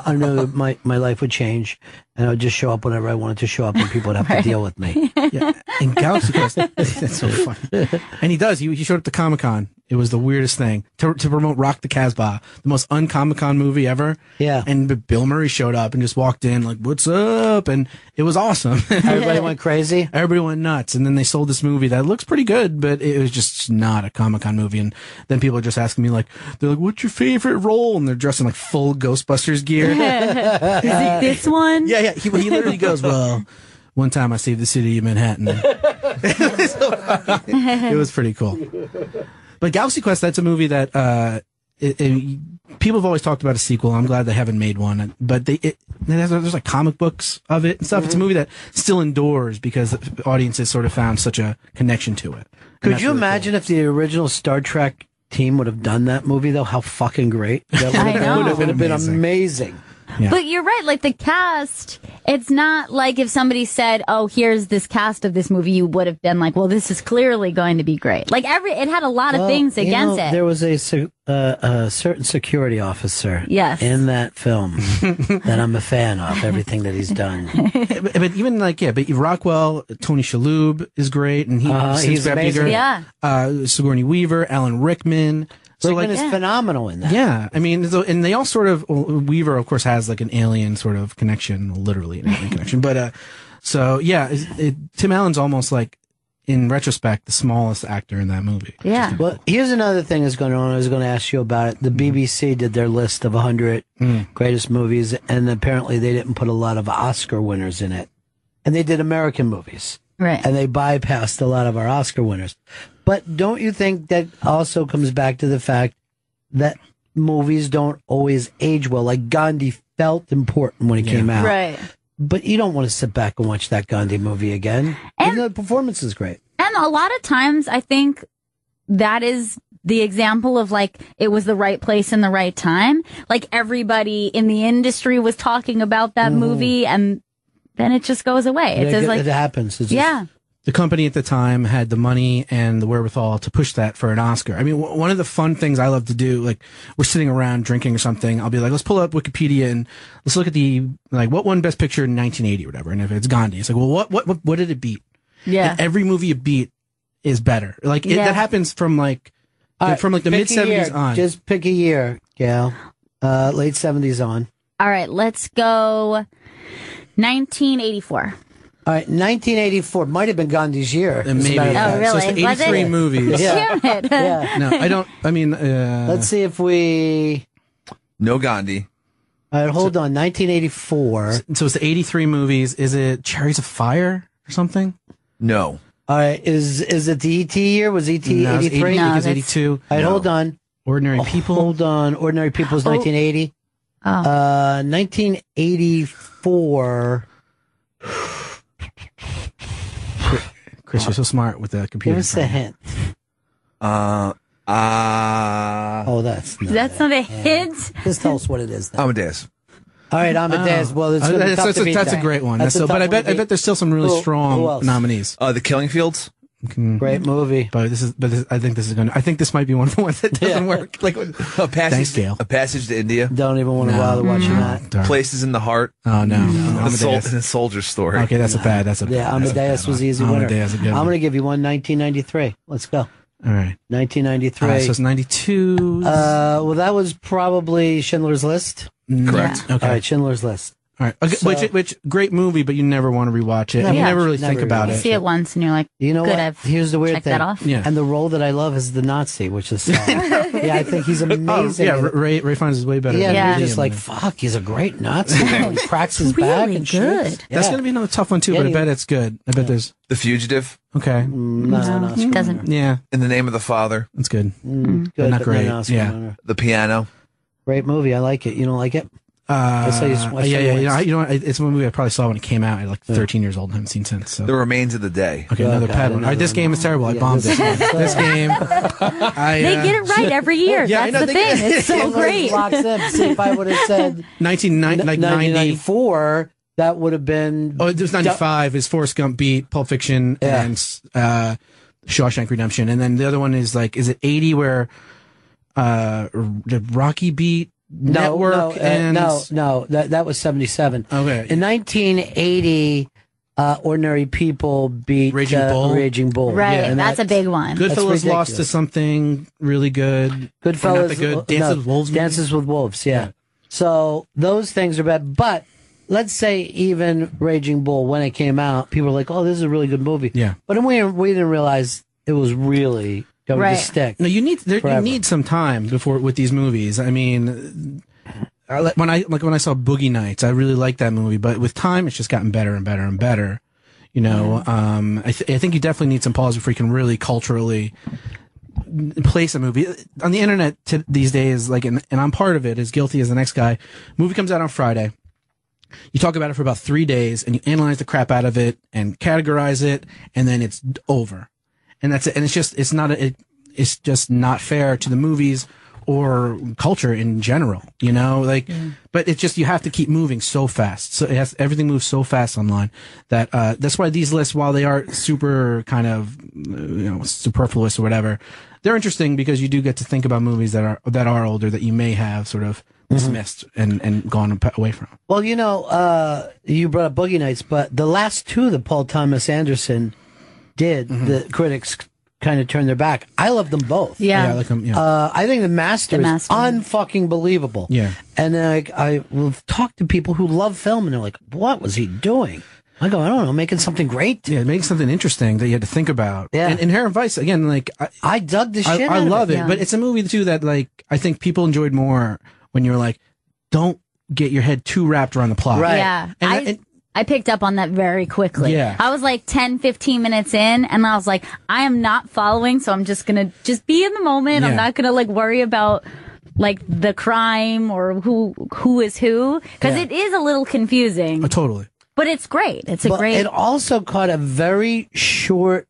I knew my life would change, and I would just show up whenever I wanted to show up, and people would have to deal with me. Yeah. And Galaxy Quest, that's so funny. And he does. He showed up to Comic-Con It was the weirdest thing to promote Rock the Casbah, the most un-Comic-Con movie ever. Yeah. And Bill Murray showed up and just walked in like, "What's up?" And it was awesome. Everybody went crazy. Everybody went nuts. And then they sold this movie that looks pretty good, but it was just not a Comic-Con movie. And then people are just asking me like, they're like, "What's your favorite role?" And they're dressed in like full Ghostbusters gear. Is it this one? Yeah. He literally goes, "Well, one time I saved the city of Manhattan." It was pretty cool. But Galaxy Quest, that's a movie that people have always talked about a sequel. I'm glad they haven't made one. But there's like comic books of it and stuff. It's a movie that still endures because audiences sort of found such a connection to it. Could you imagine if the original Star Trek team would have done that movie, though? How fucking great. That would have been amazing. Yeah. But you're right, like the cast, it's not like if somebody said, "Oh, here's this cast of this movie," you would have been like, "Well, this is clearly going to be great." Like it had a lot of things against it. There was a certain security officer in that film that I'm a fan of, everything that he's done. But even but Rockwell, Tony Shalhoub is great, and he's amazing. Sigourney Weaver, Alan Rickman. Rickman is phenomenal in that. Yeah, I mean, and they all sort of, Weaver, of course, has like an alien sort of connection, literally an alien connection. But, Tim Allen's almost like, in retrospect, the smallest actor in that movie. Yeah. Well, here's another thing that's going on. I was going to ask you about it. The BBC did their list of 100 greatest movies, and apparently they didn't put a lot of Oscar winners in it. And they did American movies. Right. And they bypassed a lot of our Oscar winners. But don't you think that also comes back to the fact that movies don't always age well? Like Gandhi felt important when it came out. Right. But you don't want to sit back and watch that Gandhi movie again. Even though the performance is great. And a lot of times I think that is the example of like it was the right place in the right time. Like everybody in the industry was talking about that movie, and then it just goes away. It's just like it happens. It's just, the company at the time had the money and the wherewithal to push that for an Oscar. I mean, one of the fun things I love to do, like we're sitting around drinking or something, I'll be like, let's pull up Wikipedia and let's look at what won Best Picture in 1980 or whatever. And if it's Gandhi, it's like, well, what did it beat? Yeah. And every movie it beat is better. Like that happens from the mid 70s on. Just pick a year, Gail. Late 70s on. All right, let's go 1984. All right, 1984 might have been Gandhi's year. Maybe. Oh, really? So it's 83 movies. Damn it. Yeah. No, I don't. I mean, let's see if we. No Gandhi. All right, hold on. 1984. So it's the 83 movies. Is it Chariots of Fire or something? No. All right, is it the E.T. year? Was E.T. 83? No, it's 82. All right, hold on. Ordinary People. Hold on. Ordinary People is 1980. 1984. Chris, you're so smart with the computer. Give us a hint. Oh, that's not a hint. Just tell us what it is. Then. Amadeus. All right, Amadeus. Well, it's gonna be tough to beat that's that. a great one. That's a But tough I one to bet beat. there's still some really Who strong else? nominees. The Killing Fields. Great movie. But I think this might be one of the ones that doesn't work. Like thanks, Gail. A Passage to India. Don't even want to bother watching that. Darn. Places in the Heart. Oh no. The Soldier Story. Okay, that's a bad. Amadeus was the easy winner. Amadeus is a good I'm one. going to give you one. 1993. Let's go. All right. 1993. So it's 92. Well, that was probably Schindler's List. Correct. Okay. All right, Schindler's List. All right. Okay, So- which great movie, but you never want to rewatch it, and you never really think about You it. see it once and you're like, You know good, what? I've Here's the weird checked thing. that off. Yeah. And the role that I love is the Nazi, which is Saul. Yeah, I think he's amazing. Oh, yeah, Ray Fiennes is way better. Yeah, than you're just Liam like, in it. fuck, he's a great Nazi. He cracks his back really and good. shoots. That's Yeah. going to be another tough one too, but I bet it's good. I bet there's The Fugitive. okay. No, It doesn't. Yeah, In the Name of the Father. that's good. Good, But not but great. Oscar Yeah. winner. The Piano. Great movie. I like it. You don't like it? I saw you once. You know what? It's a movie I probably saw when it came out. I was like 13 years old and haven't seen since. So. The Remains of the Day. Okay, another Okay, bad one. All right, this game is terrible. I bombed it. This game. They get it right every year. Yeah, I That's know, the thing. It's so great. Locks in. See, if I would have said 1994, that would have been. Oh, it was 95. Is Forrest Gump beat Pulp Fiction and Shawshank Redemption, and then the other one is like, is it 80 where did Rocky beat Network? No, that was 77. Okay. In 1980, Ordinary People beat Raging Bull. Right, and that's a big one. Goodfellas lost to something really good. Goodfellas, Not that good. Dances with Wolves. Dances with Wolves, yeah. So those things are bad. But let's say even Raging Bull, when it came out, people were like, "Oh, this is a really good movie." Yeah. But we didn't realize it was really going to stick. No, you need some time before with these movies. I mean, when I saw Boogie Nights, I really liked that movie, but with time, it's just gotten better and better and better. You know, I think you definitely need some pause before you can really culturally place a movie. On the internet these days, and I'm part of it, as guilty as the next guy. Movie comes out on Friday. You talk about it for about 3 days, and you analyze the crap out of it and categorize it, and then it's over. And that's it. And it's just not fair to the movies or culture in general, you know, but it's just, you have to keep moving so fast. So everything moves so fast online that, that's why these lists, while they are super kind of, superfluous or whatever, they're interesting because you do get to think about movies that are older that you may have sort of dismissed and gone away from. Well, you brought up Boogie Nights, but the last two that Paul Thomas Anderson did, the critics kind of turned their back. I love them both. Yeah. I like them. Yeah. I think The Master is unfucking believable. Yeah. And then I will talk to people who love film, and they're like, "What was he doing?" I go, "I don't know, making something great." Yeah, making something interesting that you had to think about. Yeah. And Inherent Vice, again, I dug the shit. I love it, Yeah. but it's a movie too that I think people enjoyed more when you're like, don't get your head too wrapped around the plot. Right. Yeah. I picked up on that very quickly. Yeah. I was like 10, 15 minutes in, and I was like, I am not following, so I'm just going to be in the moment. Yeah. I'm not going to worry about the crime or who is who, because it is a little confusing. Totally. But it's great. It's great. It also caught a very short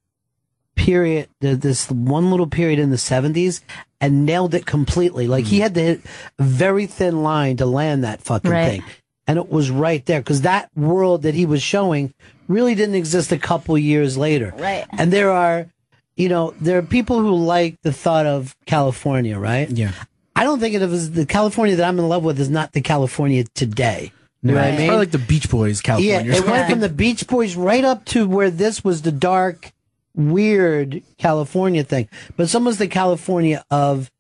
period, this one little period in the 70s, and nailed it completely. He had to hit a very thin line to land that fucking thing. And it was right there, because that world that he was showing really didn't exist a couple years later. Right. And there are people who like the thought of California, right? Yeah. I don't think it was the California that I'm in love with is not the California today. You know what I mean? It's probably like the Beach Boys California. Yeah, it went from the Beach Boys right up to where this was the dark, weird California thing. But it's almost the California of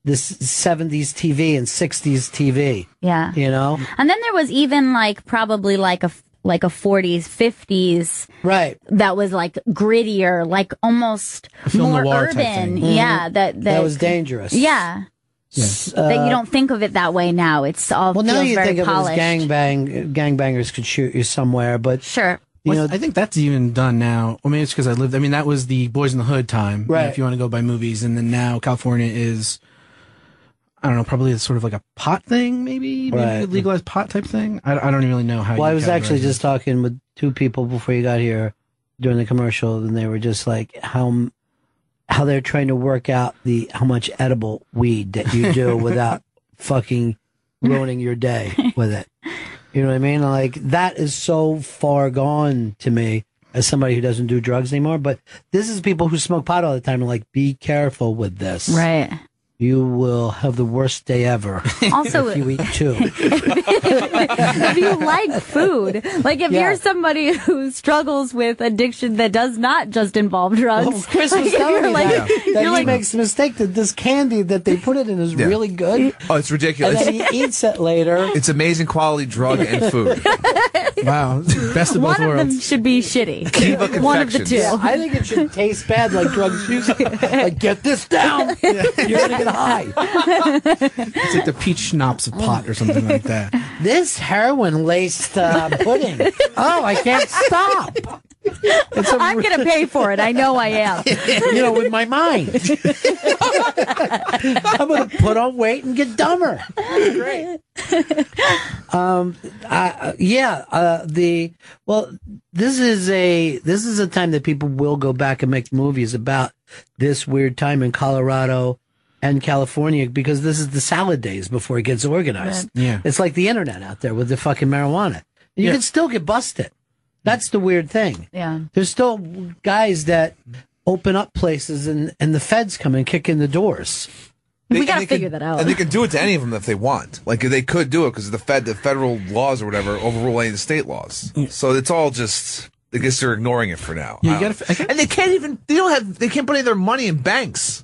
the 70s TV and 60s TV. Yeah. You know? And then there was even probably a 40s, 50s. Right. That was grittier, almost film more noir type urban. thing. Yeah. That was dangerous. Yeah. That you don't think of it that way now. It's all well, now feels you very think polished. of it as gangbangers could shoot you somewhere, but sure. I think that's even done now. Well, maybe it's because that was the Boys in the Hood time. Right. If you want to go by movies. And then now California is, I don't know, probably it's sort of like a pot thing, maybe a legalized pot type thing. I don't really know how. Well, I was actually just talking with two people before you got here during the commercial, and they were just like how they're trying to work out how much edible weed that you do without fucking ruining your day with it. You know what I mean? That is so far gone to me as somebody who doesn't do drugs anymore. But this is people who smoke pot all the time and be careful with this. Right. You will have the worst day ever. Also, if you eat two. If you like food, if you're somebody who struggles with addiction that does not just involve drugs. Well, Chris was telling me that he makes the mistake that this candy that they put it in is really good. Oh, it's ridiculous. And then he eats it later. It's amazing quality drug and food. Wow. Best of both One worlds. of them should be shitty. Kiva One of the Confections. two. Yeah, I think it should taste bad like drugs usually. Get this down. You're going to get high. It's like the peach schnapps of pot or something like that. This heroin-laced pudding. Oh, I can't stop. I'm going to pay for it. I know I am. With my mind. I'm going to put on weight and get dumber. Great. This is a time that people will go back and make movies about this weird time in Colorado and California, because this is the salad days before it gets organized. Right. Yeah. It's like the internet out there with the fucking marijuana. You can still get busted. That's the weird thing. Yeah. There's still guys that open up places and the feds come and kick in the doors. We got to figure that out. And they can do it to any of them if they want. They could do it because the federal laws or whatever overrule any of the state laws. So it's all just I guess they're ignoring it for now. Yeah, you gotta, and they can't put any of their money in banks.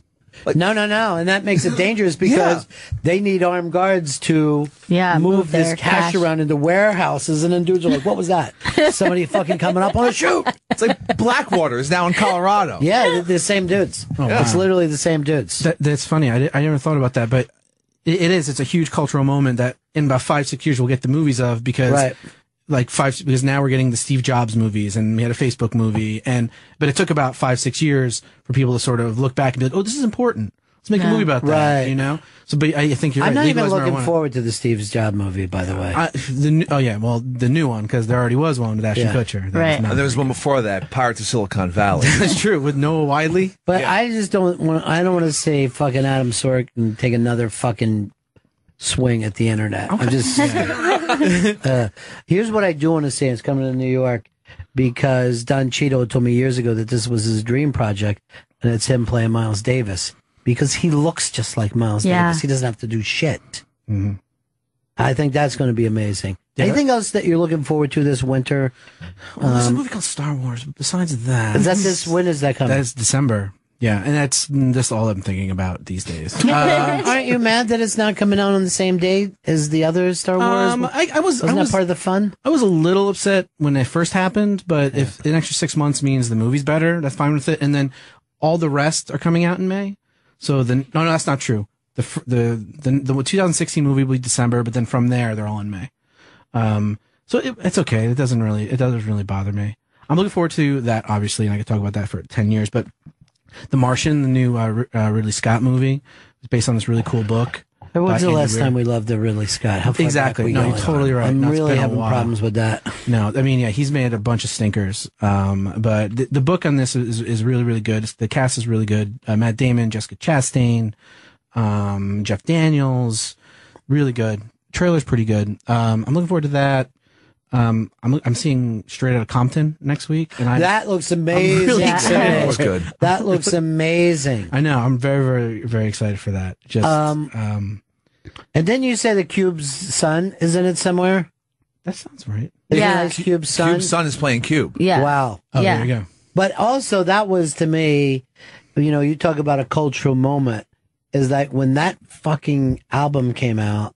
No, and that makes it dangerous because they need armed guards to move this their cash around into warehouses, and then dudes are like, "What was that? Somebody fucking coming up on a shoot?" It's like Blackwater is now in Colorado. Yeah, they're the same dudes. Oh, wow. It's literally the same dudes. That's funny. I never thought about that, but it is. It's a huge cultural moment that in about 5-6 years we'll get the movies of because. Because now we're getting the Steve Jobs movies and we had a Facebook movie but it took about 5-6 years for people to sort of look back and be like, oh, this is important. Let's make a movie about that. Right. You know? So, but I think you're right. I'm not even Legalize looking marijuana. forward to the Steve Jobs movie, by the way. The new one, because there already was one with Ashton Kutcher. And there was one before that, Pirates of Silicon Valley. That's true, with Noah Wyle. But I just don't want to say fucking Adam Sorkin take another fucking swing at the internet. I'm just here's what I do want to say. It's coming to New York because Don Cheadle told me years ago that this was his dream project, and it's him playing Miles Davis because he looks just like Miles Davis. He doesn't have to do shit. Mm-hmm. I think that's going to be amazing. Anything else that you're looking forward to this winter? There's a movie called Star Wars. Besides that, is that this? When is that coming? That's December. Yeah, and that's all I'm thinking about these days. Aren't you mad that it's not coming out on the same day as the other Star Wars? Wasn't that part of the fun? I was a little upset when it first happened, but if an extra 6 months means the movie's better, that's fine with it. And then all the rest are coming out in May. So no, that's not true. The 2016 movie will be December, but then from there they're all in May. So it's okay. It doesn't really bother me. I'm looking forward to that, obviously, and I could talk about that for 10 years, but The Martian, the new Ridley Scott movie, is based on this really cool book. When's the last time we loved the Ridley Scott? How far Exactly. back No, we you're going? totally right. I'm No, it's really been a having while. problems with that. No, I mean, he's made a bunch of stinkers. But the book on this is really, really good. The cast is really good. Matt Damon, Jessica Chastain, Jeff Daniels, really good. Trailer's pretty good. I'm looking forward to that. I'm seeing Straight Outta Compton next week, and that looks amazing. I'm really excited. That looks good. That looks amazing. I know. I'm very, very, very excited for that. And then you say the Cube's son is in it somewhere. That sounds right. Ice Cube's son. Cube's son is playing Cube. Yeah. Wow. Oh, there you go. But also, that was to me, you talk about a cultural moment. Is like when that fucking album came out.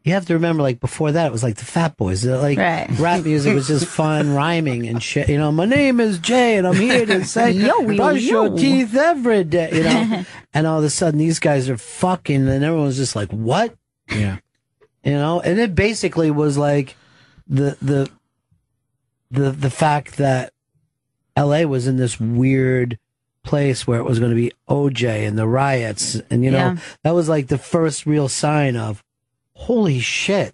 You have to remember, like, before that, it was like the Fat Boys. Rap music was just fun, rhyming and shit. My name is Jay, and I'm here to say, brush your teeth every day, And all of a sudden, these guys are fucking, and everyone's just like, what? Yeah. And it basically was like the fact that L.A. was in this weird place where it was going to be OJ and the riots, and, that was like the first real sign of, holy shit.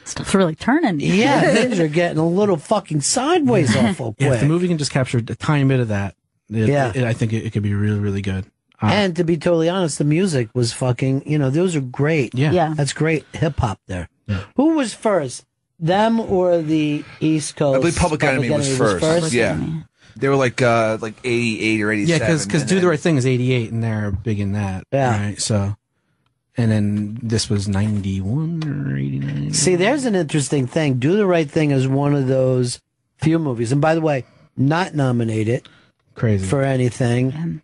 Stuff's really turning. Yeah, things are getting a little fucking sideways awful quick. Yeah, if the movie can just capture a tiny bit of that, I think it could be really, really good. And to be totally honest, the music was fucking, those are great. Yeah. That's great hip hop there. Yeah. Who was first? Them or the East Coast? I believe Public Enemy was first. Yeah. They were like 88 or 87. Yeah, because Do the Right Thing is 88, and they're big in that. Yeah. Right, so... And then this was 91 or 89. See, there's an interesting thing. Do the Right Thing is one of those few movies. And by the way, not nominated for anything.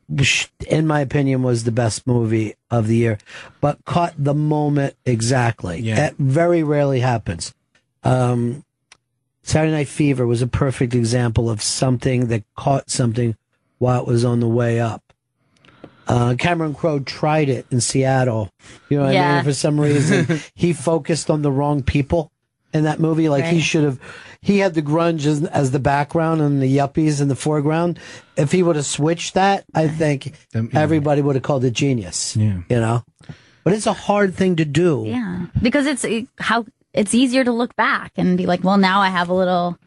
Which, in my opinion, was the best movie of the year. But caught the moment exactly. Yeah. That very rarely happens. Saturday Night Fever was a perfect example of something that caught something while it was on the way up. Cameron Crowe tried it in Seattle. You know what I mean? For some reason, he focused on the wrong people in that movie. Like he had the grunge as the background and the yuppies in the foreground. If he would have switched that, I think everybody would have called it genius. Yeah. But it's a hard thing to do. Yeah. Because it's easier to look back and be like, well, now I have a little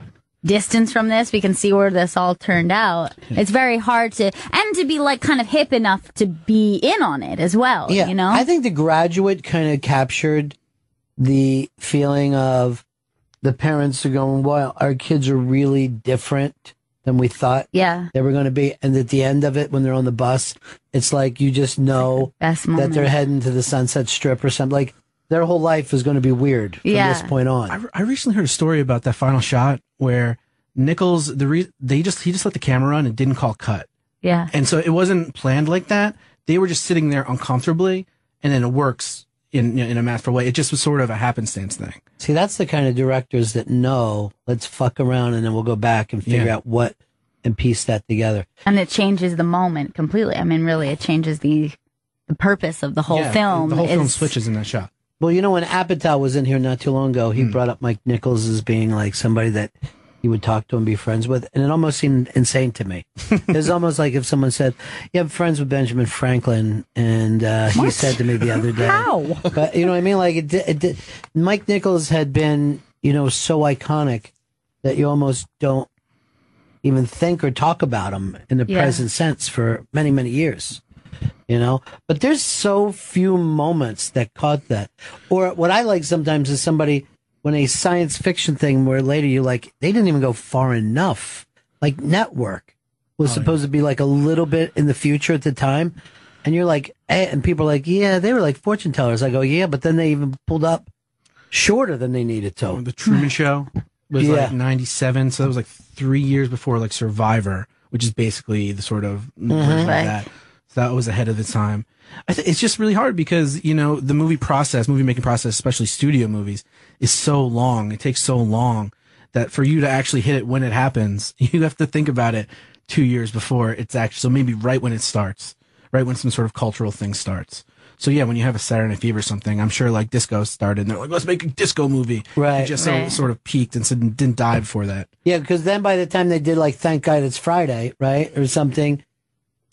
distance from this. We can see where this all turned out. It's very hard to be like kind of hip enough to be in on it as well. Yeah. I think The Graduate kind of captured the feeling of the parents are going, well, our kids are really different than we thought they were going to be. And at the end of it, when they're on the bus, it's like you just know that they're heading to the Sunset Strip or something. Like their whole life is going to be weird from this point on. I recently heard a story about that final shot where Nichols, he just let the camera run and didn't call cut. Yeah. And so it wasn't planned like that. They were just sitting there uncomfortably, and then it works in a masterful way. It just was sort of a happenstance thing. See, that's the kind of directors that know, let's fuck around and then we'll go back and figure out what and piece that together. And it changes the moment completely. I mean, really, it changes the purpose of the whole film. The whole film switches in that shot. Well, you know, when Apatow was in here not too long ago, he brought up Mike Nichols as being like somebody that he would talk to and be friends with, and it almost seemed insane to me. It was almost like if someone said, "Yeah, I'm friends with Benjamin Franklin," and he said to me the other day, "How?" But you know what I mean? Like it did. Mike Nichols had been, so iconic that you almost don't even think or talk about him in the present sense for many, many years. But there's so few moments that caught that. Or what I like sometimes is somebody, when a science fiction thing where later you're like, they didn't even go far enough. Like Network was supposed to be like a little bit in the future at the time. And you're like, and people are like, yeah, they were like fortune tellers. I go, yeah, but then they even pulled up shorter than they needed to. The Truman Show was like 97. So that was like 3 years before like Survivor, which is basically the sort of version of that. So that was ahead of the time. It's just really hard because, the movie making process, especially studio movies, is so long. It takes so long that for you to actually hit it when it happens, you have to think about it 2 years before it's actually, so maybe right when it starts, right when some sort of cultural thing starts. So yeah, when you have a Saturday Night Fever or something, I'm sure like disco started and they're like, let's make a disco movie. Right. It just sort of peaked and didn't die before that. Yeah, because then by the time they did like Thank God It's Friday, right, or something,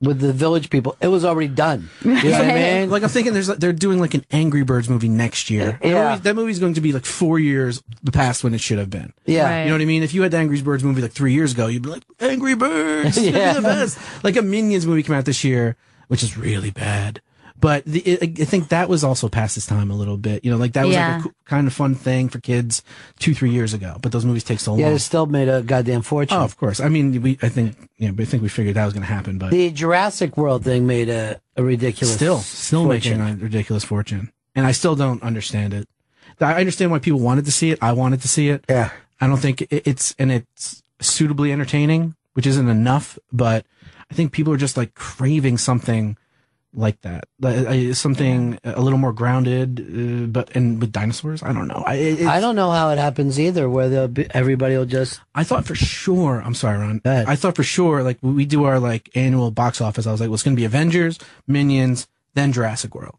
with the Village People, it was already done. You know what I mean? Like I'm thinking they're doing like an Angry Birds movie next year. Yeah. That movie's going to be like 4 years past when it should have been. Yeah. Right. You know what I mean? If you had the Angry Birds movie like 3 years ago, you'd be like, Angry Birds, it'd be the best. Like a Minions movie came out this year, which is really bad. But I think that was also past its time a little bit. Like that was like a kind of fun thing for kids 2-3 years ago. But those movies take so long. Yeah, it still made a goddamn fortune. Oh, of course. I mean, I think we figured that was going to happen. But the Jurassic World thing made a ridiculous still fortune. making a ridiculous fortune, and I still don't understand it. I understand why people wanted to see it. I wanted to see it. Yeah, I don't think it's suitably entertaining, which isn't enough. But I think people are just like craving something like that, something a little more grounded, but with dinosaurs. I don't know. I don't know how it happens either. Where everybody will just. I thought for sure. I'm sorry, Ron. I thought for sure, like we do our like annual box office. I was like, well, it's going to be Avengers, Minions, then Jurassic World,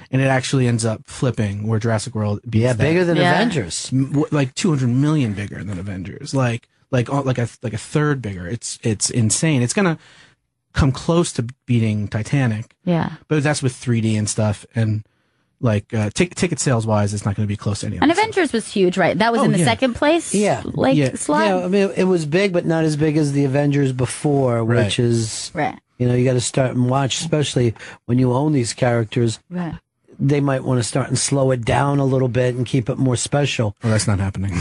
and it actually ends up flipping where Jurassic World beats bigger than Avengers, like 200 million bigger than Avengers, like a third bigger. It's insane. It's gonna come close to beating Titanic. Yeah. But that's with 3D and stuff. And like ticket sales wise, it's not going to be close to any of And Avengers was huge, right? That was in the second place? slot? Yeah, I mean, it was big, but not as big as the Avengers before, which is, you got to start and watch, especially when you own these characters. Right. They might want to start and slow it down a little bit and keep it more special. Well, that's not happening.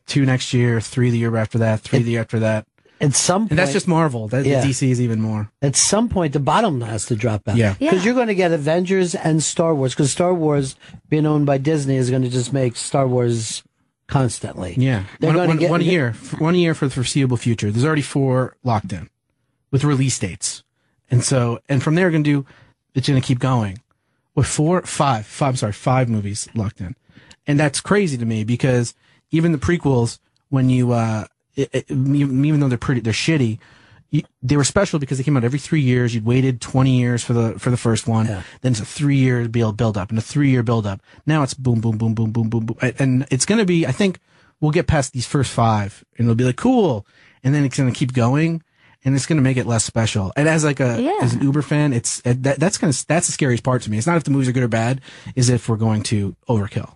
2 next year, 3 the year after that, 3 the year after that. At some point, and that's just Marvel. DC is even more. At some point, the bottom has to drop out. Yeah. Because you're going to get Avengers and Star Wars. Because Star Wars, being owned by Disney, is going to just make Star Wars constantly. Yeah. One year for the foreseeable future. There's already 4 locked in with release dates. And from there, it's going to keep going. With 5 movies locked in. And that's crazy to me because even the prequels, when you, even though they're shitty, they were special because they came out every 3 years. You'd waited 20 years for the first one. Yeah. Then it's a 3-year build up and a 3-year build up. Now it's boom, boom, boom, boom, boom, boom, boom. And it's going to be, I think we'll get past these first 5 and it'll be like, cool. And then it's going to keep going and it's going to make it less special. And as an Uber fan, that's the scariest part to me. It's not if the movies are good or bad, is if we're going to overkill.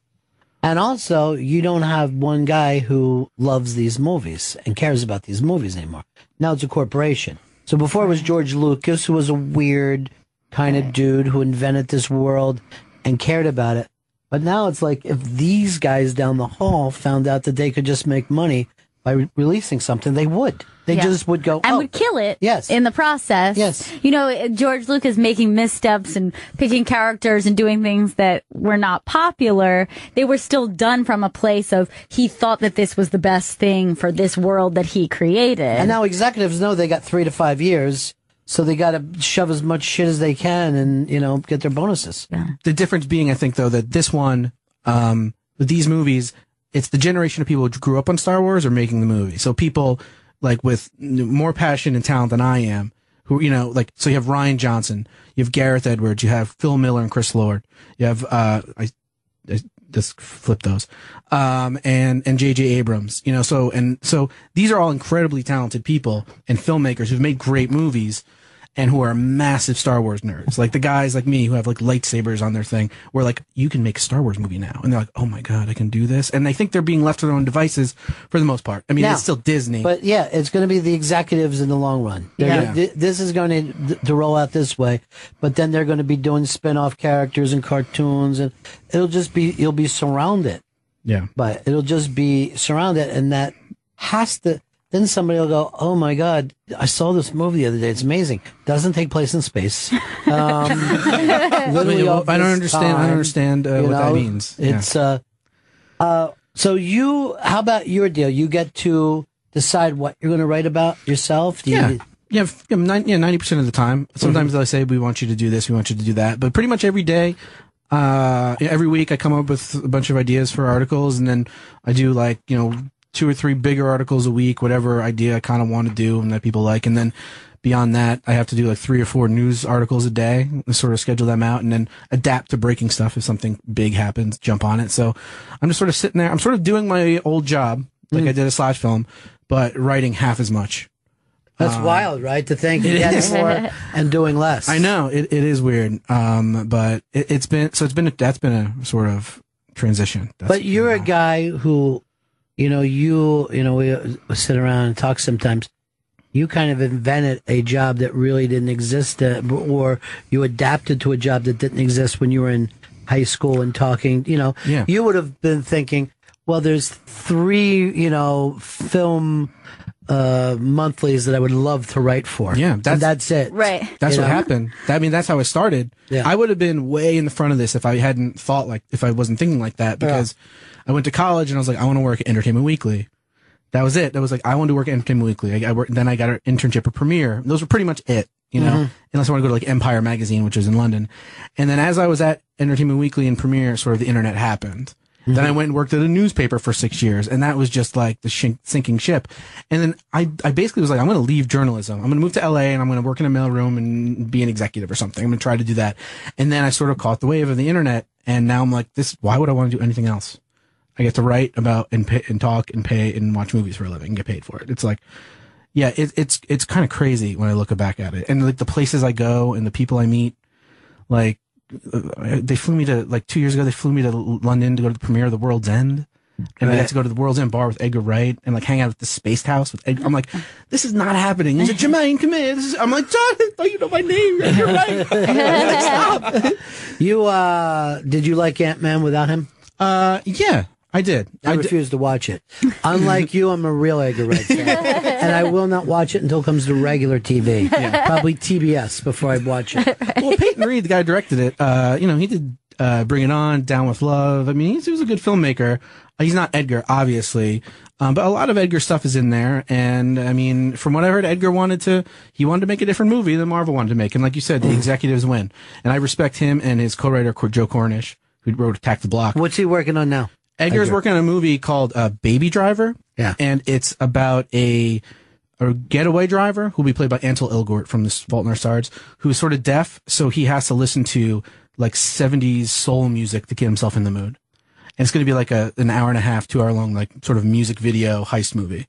And also, you don't have one guy who loves these movies and cares about these movies anymore. Now it's a corporation. So before it was George Lucas, who was a weird kind of dude who invented this world and cared about it. But now it's like if these guys down the hall found out that they could just make money by releasing something, they would. They just would go and would kill it. Yes. In the process. Yes. You know, George Lucas making missteps and picking characters and doing things that were not popular. They were still done from a place of he thought that this was the best thing for this world that he created. And now executives know they got 3 to 5 years, so they got to shove as much shit as they can and, you know, get their bonuses. Yeah. The difference being, I think, though, that this one, with these movies, it's the generation of people who grew up on Star Wars are making the movie. So people like with more passion and talent than I am, who, you know, like, so you have Ryan Johnson, you have Gareth Edwards, you have Phil Miller and Chris Lord, you have, I just flip those, and J.J. Abrams, you know, so these are all incredibly talented people and filmmakers who've made great movies and who are massive Star Wars nerds. Like the guys like me who have like lightsabers on their thing, where like, you can make a Star Wars movie now. And they're like, oh my God, I can do this. And they think they're being left to their own devices for the most part. I mean, Now, it's still Disney. But yeah, it's going to be the executives in the long run. This is going to roll out this way, but then they're going to be doing spin-off characters and cartoons, and you'll be surrounded. Yeah. But it'll just be surrounded, and that has to, then somebody will go, oh my God, I saw this movie the other day. It's amazing. Doesn't take place in space. I don't understand what that means. It's, so how about your deal? You get to decide what you're going to write about yourself? 90% of the time. Sometimes they'll say, we want you to do this, we want you to do that. But pretty much every day, every week I come up with a bunch of ideas for articles, and then I do 2 or 3 bigger articles a week, whatever idea I kind of want to do and that people like. And then beyond that, I have to do 3 or 4 news articles a day and sort of schedule them out and then adapt to breaking stuff if something big happens, jump on it. So I'm just sort of sitting there. I'm sort of doing my old job like I did a Slash film, but writing half as much. That's wild, right? To think you get more and doing less. I know it is weird. But that's been a sort of transition. But you're a guy who, we sit around and talk sometimes. You kind of invented a job that really didn't exist, or you adapted to a job that didn't exist when you were in high school and talking. You would have been thinking, well, there's 3, film monthlies that I would love to write for. Yeah, that's it. Right. That's what happened. I mean, that's how I started. Yeah. I would have been way in the front of this if I hadn't if I wasn't thinking like that, because I went to college and I was like, I want to work at Entertainment Weekly. That was it. That was like, I want to work at Entertainment Weekly. Then I got an internship at Premiere. Those were pretty much it, unless I want to go to Empire Magazine, which was in London. And then as I was at Entertainment Weekly and Premiere, sort of the internet happened. Then I went and worked at a newspaper for 6 years, and that was just like the sinking ship. And then I basically was like, I'm going to leave journalism. I'm going to move to LA, and I'm going to work in a mailroom and be an executive or something. I'm going to try to do that. And then I sort of caught the wave of the internet, and now I'm like, why would I want to do anything else? I get to write about and talk and pay and watch movies for a living and get paid for it. It's like, yeah, it's kind of crazy when I look back at it. And the places I go and the people I meet, they flew me to 2 years ago. They flew me to London to go to the premiere of The World's End, and I got to go to the World's End bar with Edgar Wright and hang out at the Spaced House with Edgar. I'm like, this is not happening. He's like, Germain, come here. I'm like, John, you know my name. Edgar Wright. Stop. Did you like Ant-Man without him? Yeah. I did. I refused to watch it. Unlike you, I'm a real Edgar Wright fan. And I will not watch it until it comes to regular TV. Yeah. Probably TBS before I watch it. Well, Peyton Reed, the guy who directed it, he did Bring It On, Down with Love. I mean, he was a good filmmaker. He's not Edgar, obviously. But a lot of Edgar stuff is in there. And, I mean, from what I heard, Edgar wanted to make a different movie than Marvel wanted to make. And like you said, the executives win. And I respect him and his co-writer, Joe Cornish, who wrote Attack the Block. What's he working on now? Edgar's working on a movie called Baby Driver. Yeah. And it's about a getaway driver who will be played by Ansel Elgort from The Fault in Our Stars, who's sort of deaf, so he has to listen to 70s soul music to get himself in the mood. And it's going to be an hour and a half, 2 hour long, sort of music video heist movie.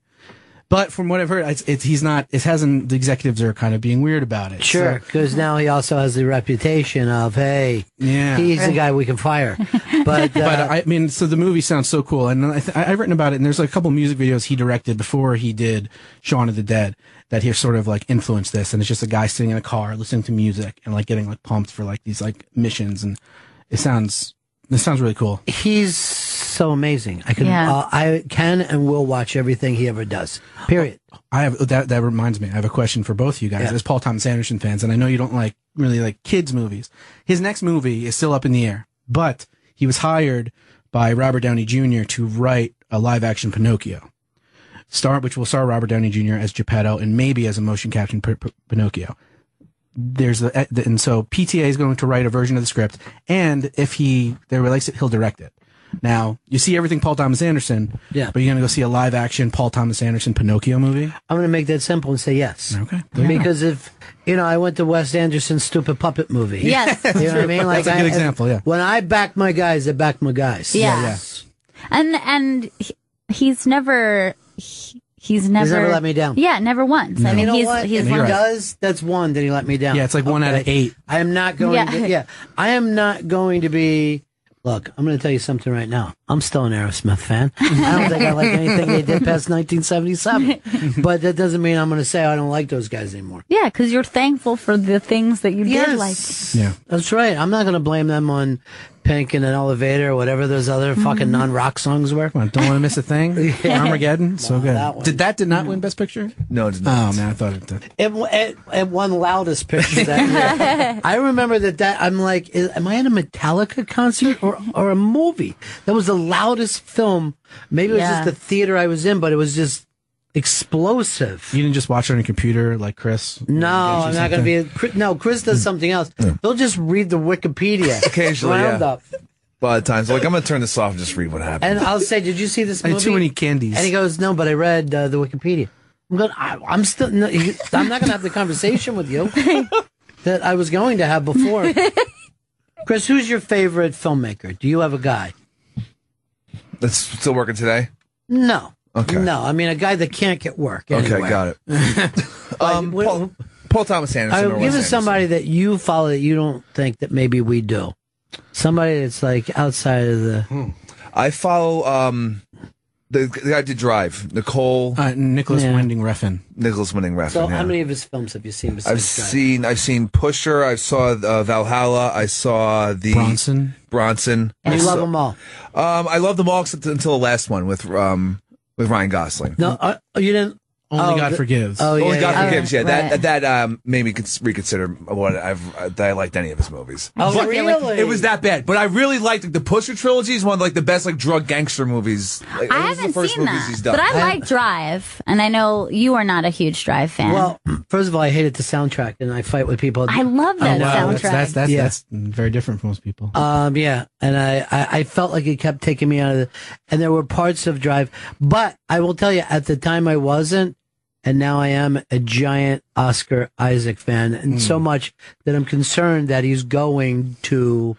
But from what I've heard, the executives are kind of being weird about it. Sure, because now he also has the reputation of, hey, he's the guy we can fire. But I mean, so the movie sounds so cool. And I've written about it, and there's a couple music videos he directed before he did Shaun of the Dead that he sort of influenced this. And it's just a guy sitting in a car listening to music and getting pumped for these missions. And it sounds really cool. He's so amazing. I can and will watch everything he ever does. Period. I have that reminds me. I have a question for both of you guys as Paul Thomas Anderson fans, and I know you don't really like kids movies. His next movie is still up in the air, but he was hired by Robert Downey Jr. to write a live action Pinocchio, which will star Robert Downey Jr. as Geppetto and maybe as a motion captured Pinocchio. And so PTA is going to write a version of the script, and if they release it, he'll direct it. Now, you see everything Paul Thomas Anderson, but you're going to go see a live action Paul Thomas Anderson Pinocchio movie? I'm going to make that simple and say yes. Okay. Because if, I went to Wes Anderson's stupid puppet movie. Yes. You know what I mean? That's a good example, yeah. When I back my guys, I back my guys. Yes. And he's never let me down. Yeah, never once. No. I mean, he's if he does, that's one that he let me down. Yeah, it's like 1 out of 8. I am not going I am not going to be. Look, I'm going to tell you something right now. I'm still an Aerosmith fan. I don't think I like anything they did past 1977. But that doesn't mean I'm going to say I don't like those guys anymore. Yeah, because you're thankful for the things that you did like. Yeah, that's right. I'm not going to blame them on Pink and an Elevator or whatever those other fucking non-rock songs were. Don't Want to Miss a Thing? Armageddon? So good. Did not win Best Picture? No, it did not. Oh, man, I thought it did. It won Loudest Picture that year. I remember that I'm like, am I in a Metallica concert or a movie? That was the loudest film. Maybe it was just the theater I was in, but it was just explosive. You didn't just watch it on your computer like Chris? No, I'm not going to be. No, Chris does something else. He'll just read the Wikipedia. Occasionally, up. A lot of times. Like, I'm going to turn this off and just read what happened. And I'll say, did you see this movie? I had too many candies. And he goes, no, but I read the Wikipedia. I'm still. No, I'm not going to have the conversation with you that I was going to have before. Chris, who's your favorite filmmaker? Do you have a guy? That's still working today? No. Okay. No, I mean a guy that can't get work anywhere. Okay, got it. Paul Thomas Anderson. Give us somebody that you follow that you don't think that maybe we do. Somebody that's like outside of the. I follow the guy did Drive, Nicholas Winding Refn. Nicholas Winding Refn. So, how many of his films have you seen? Besides Drive? I've seen Pusher. I saw Valhalla. I saw the Bronson. And you love them all. I love them all except until the last one with Ryan Gosling. No, you didn't. Only God Forgives. Oh, yeah, Only God Forgives. Yeah, right. that made me reconsider that I liked any of his movies. Oh, but, really? It was that bad. But I really liked the Pusher trilogy. Is one of the best drug gangster movies. I haven't seen that, but I like Drive, and I know you are not a huge Drive fan. Well, first of all, I hated the soundtrack, and I fight with people. I love that soundtrack. That's very different from most people. Yeah, and I felt like it kept taking me out of the. And there were parts of Drive, but I will tell you, at the time I wasn't. And now I am a giant Oscar Isaac fan, and so much that I'm concerned that he's going to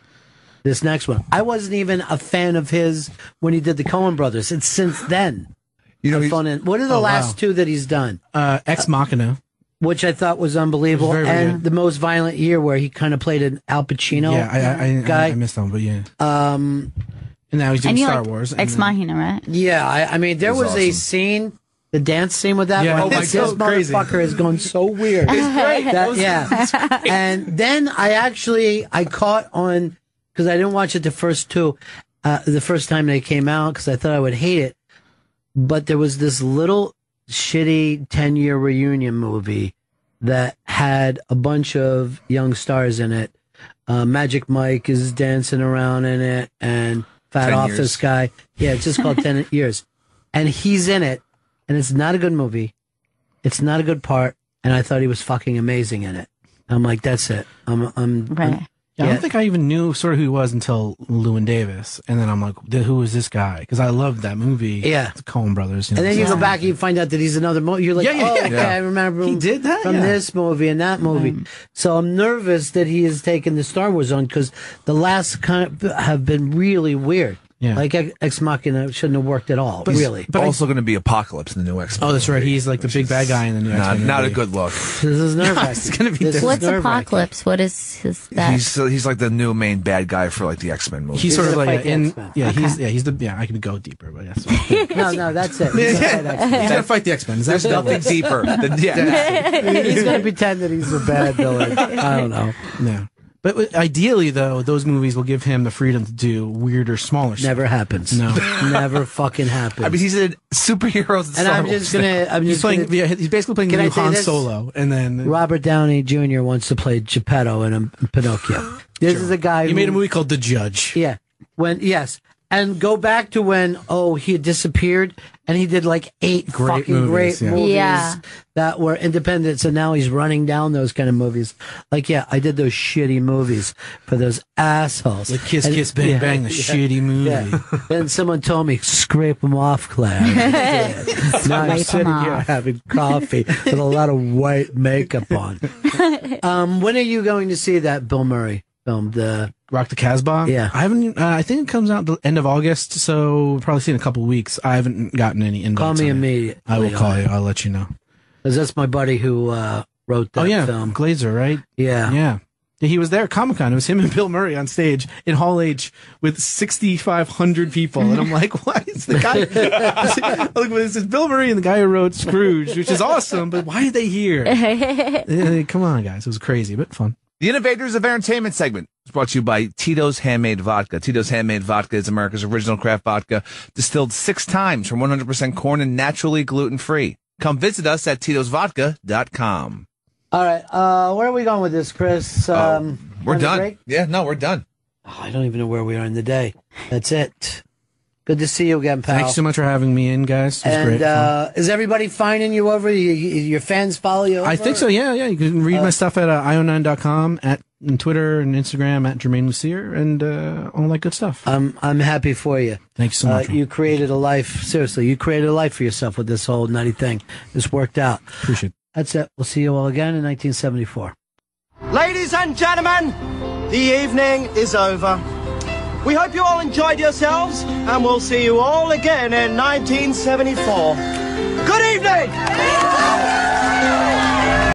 this next one. I wasn't even a fan of his when he did the Coen Brothers. It's since then. What are the last two that he's done? Ex Machina, which I thought was unbelievable, and The Most Violent Year, where he kind of played an Al Pacino guy. I missed him, but yeah. And now he's doing Star Wars. Ex Machina, right? Yeah, I mean, there was a scene. The dance scene with that one, this motherfucker is going so weird. It's great. And then I caught on, because I didn't watch it the first time they came out, because I thought I would hate it. But there was this little shitty 10-year reunion movie that had a bunch of young stars in it. Magic Mike is dancing around in it, and Fat Office Guy. Yeah, it's just called 10 Years. And he's in it. And it's not a good movie. It's not a good part. And I thought he was fucking amazing in it. I'm like, that's it. Right. I don't think I even knew sort of who he was until Llewyn Davis. And then I'm like, who is this guy? Because I loved that movie. Yeah. The Coen Brothers. And then you go back and you find out that he's another movie. You're like, okay, I remember him he did that? from this movie and that movie. So I'm nervous that he has taken the Star Wars on, because the last have been really weird. Yeah. Like Ex Machina shouldn't have worked at all, really. But also going to be Apocalypse in the new X-Men. Oh, that's right. He's like the big bad guy in the new X-Men. Not a good look. This is nerve-wracking. It's going to be What's Apocalypse? What is that? He's like the new main bad guy for like the X-Men movie. He's sort of like I could go deeper, but yes. No, that's it. He's going to fight the X-Men. There's nothing deeper than he's going to pretend that he's a bad villain. I don't know. No. But ideally, though, those movies will give him the freedom to do weirder, smaller stuff. Never happens. No. Never fucking happens. I mean, he's in superheroes. And I'm just gonna. He's basically playing the new Han Solo, and then Robert Downey Jr. wants to play Geppetto in Pinocchio. This is a guy. He made a movie called The Judge. Yeah. And go back to when he had disappeared, and he did like 8 Great fucking movies, great movies that were independent. And now he's running down those kind of movies. Like, yeah, I did those shitty movies for those assholes. Like Kiss Kiss Bang Bang, the shitty movie. Yeah. Then someone told me, scrape them off, Claire. Now I'm sitting here having coffee with a lot of white makeup on. When are you going to see that Bill Murray film, the Rock the Casbah? Yeah. I haven't, I think it comes out the end of August, so we'll probably see in a couple weeks. I haven't gotten any invites. Call me immediately. I will call you. I'll let you know. Because that's my buddy who wrote that film. Glazer, right? Yeah. Yeah. He was there at Comic-Con. It was him and Bill Murray on stage in Hall H with 6,500 people. And I'm like, why is the guy... Look, this is Bill Murray and the guy who wrote Scrooge, which is awesome, but why are they here? Come on, guys. It was crazy, but fun. The Innovators of Entertainment segment is brought to you by Tito's Handmade Vodka. Tito's Handmade Vodka is America's original craft vodka, distilled 6 times from 100% corn and naturally gluten-free. Come visit us at titosvodka.com. All right. Where are we going with this, Chris? We're done. Yeah, no, we're done. Oh, I don't even know where we are in the day. That's it. Good to see you again, pal. Thanks so much for having me in, guys. It was great. Is everybody finding you over? Your fans follow you over? I think so, yeah. You can read my stuff at io9.com, on Twitter and Instagram at Germain Lussier, and all that good stuff. I'm happy for you. Thanks so much. You created a life. Seriously, you created a life for yourself with this whole nutty thing. It's worked out. Appreciate it. That's it. We'll see you all again in 1974. Ladies and gentlemen, the evening is over. We hope you all enjoyed yourselves, and we'll see you all again in 1974. Good evening!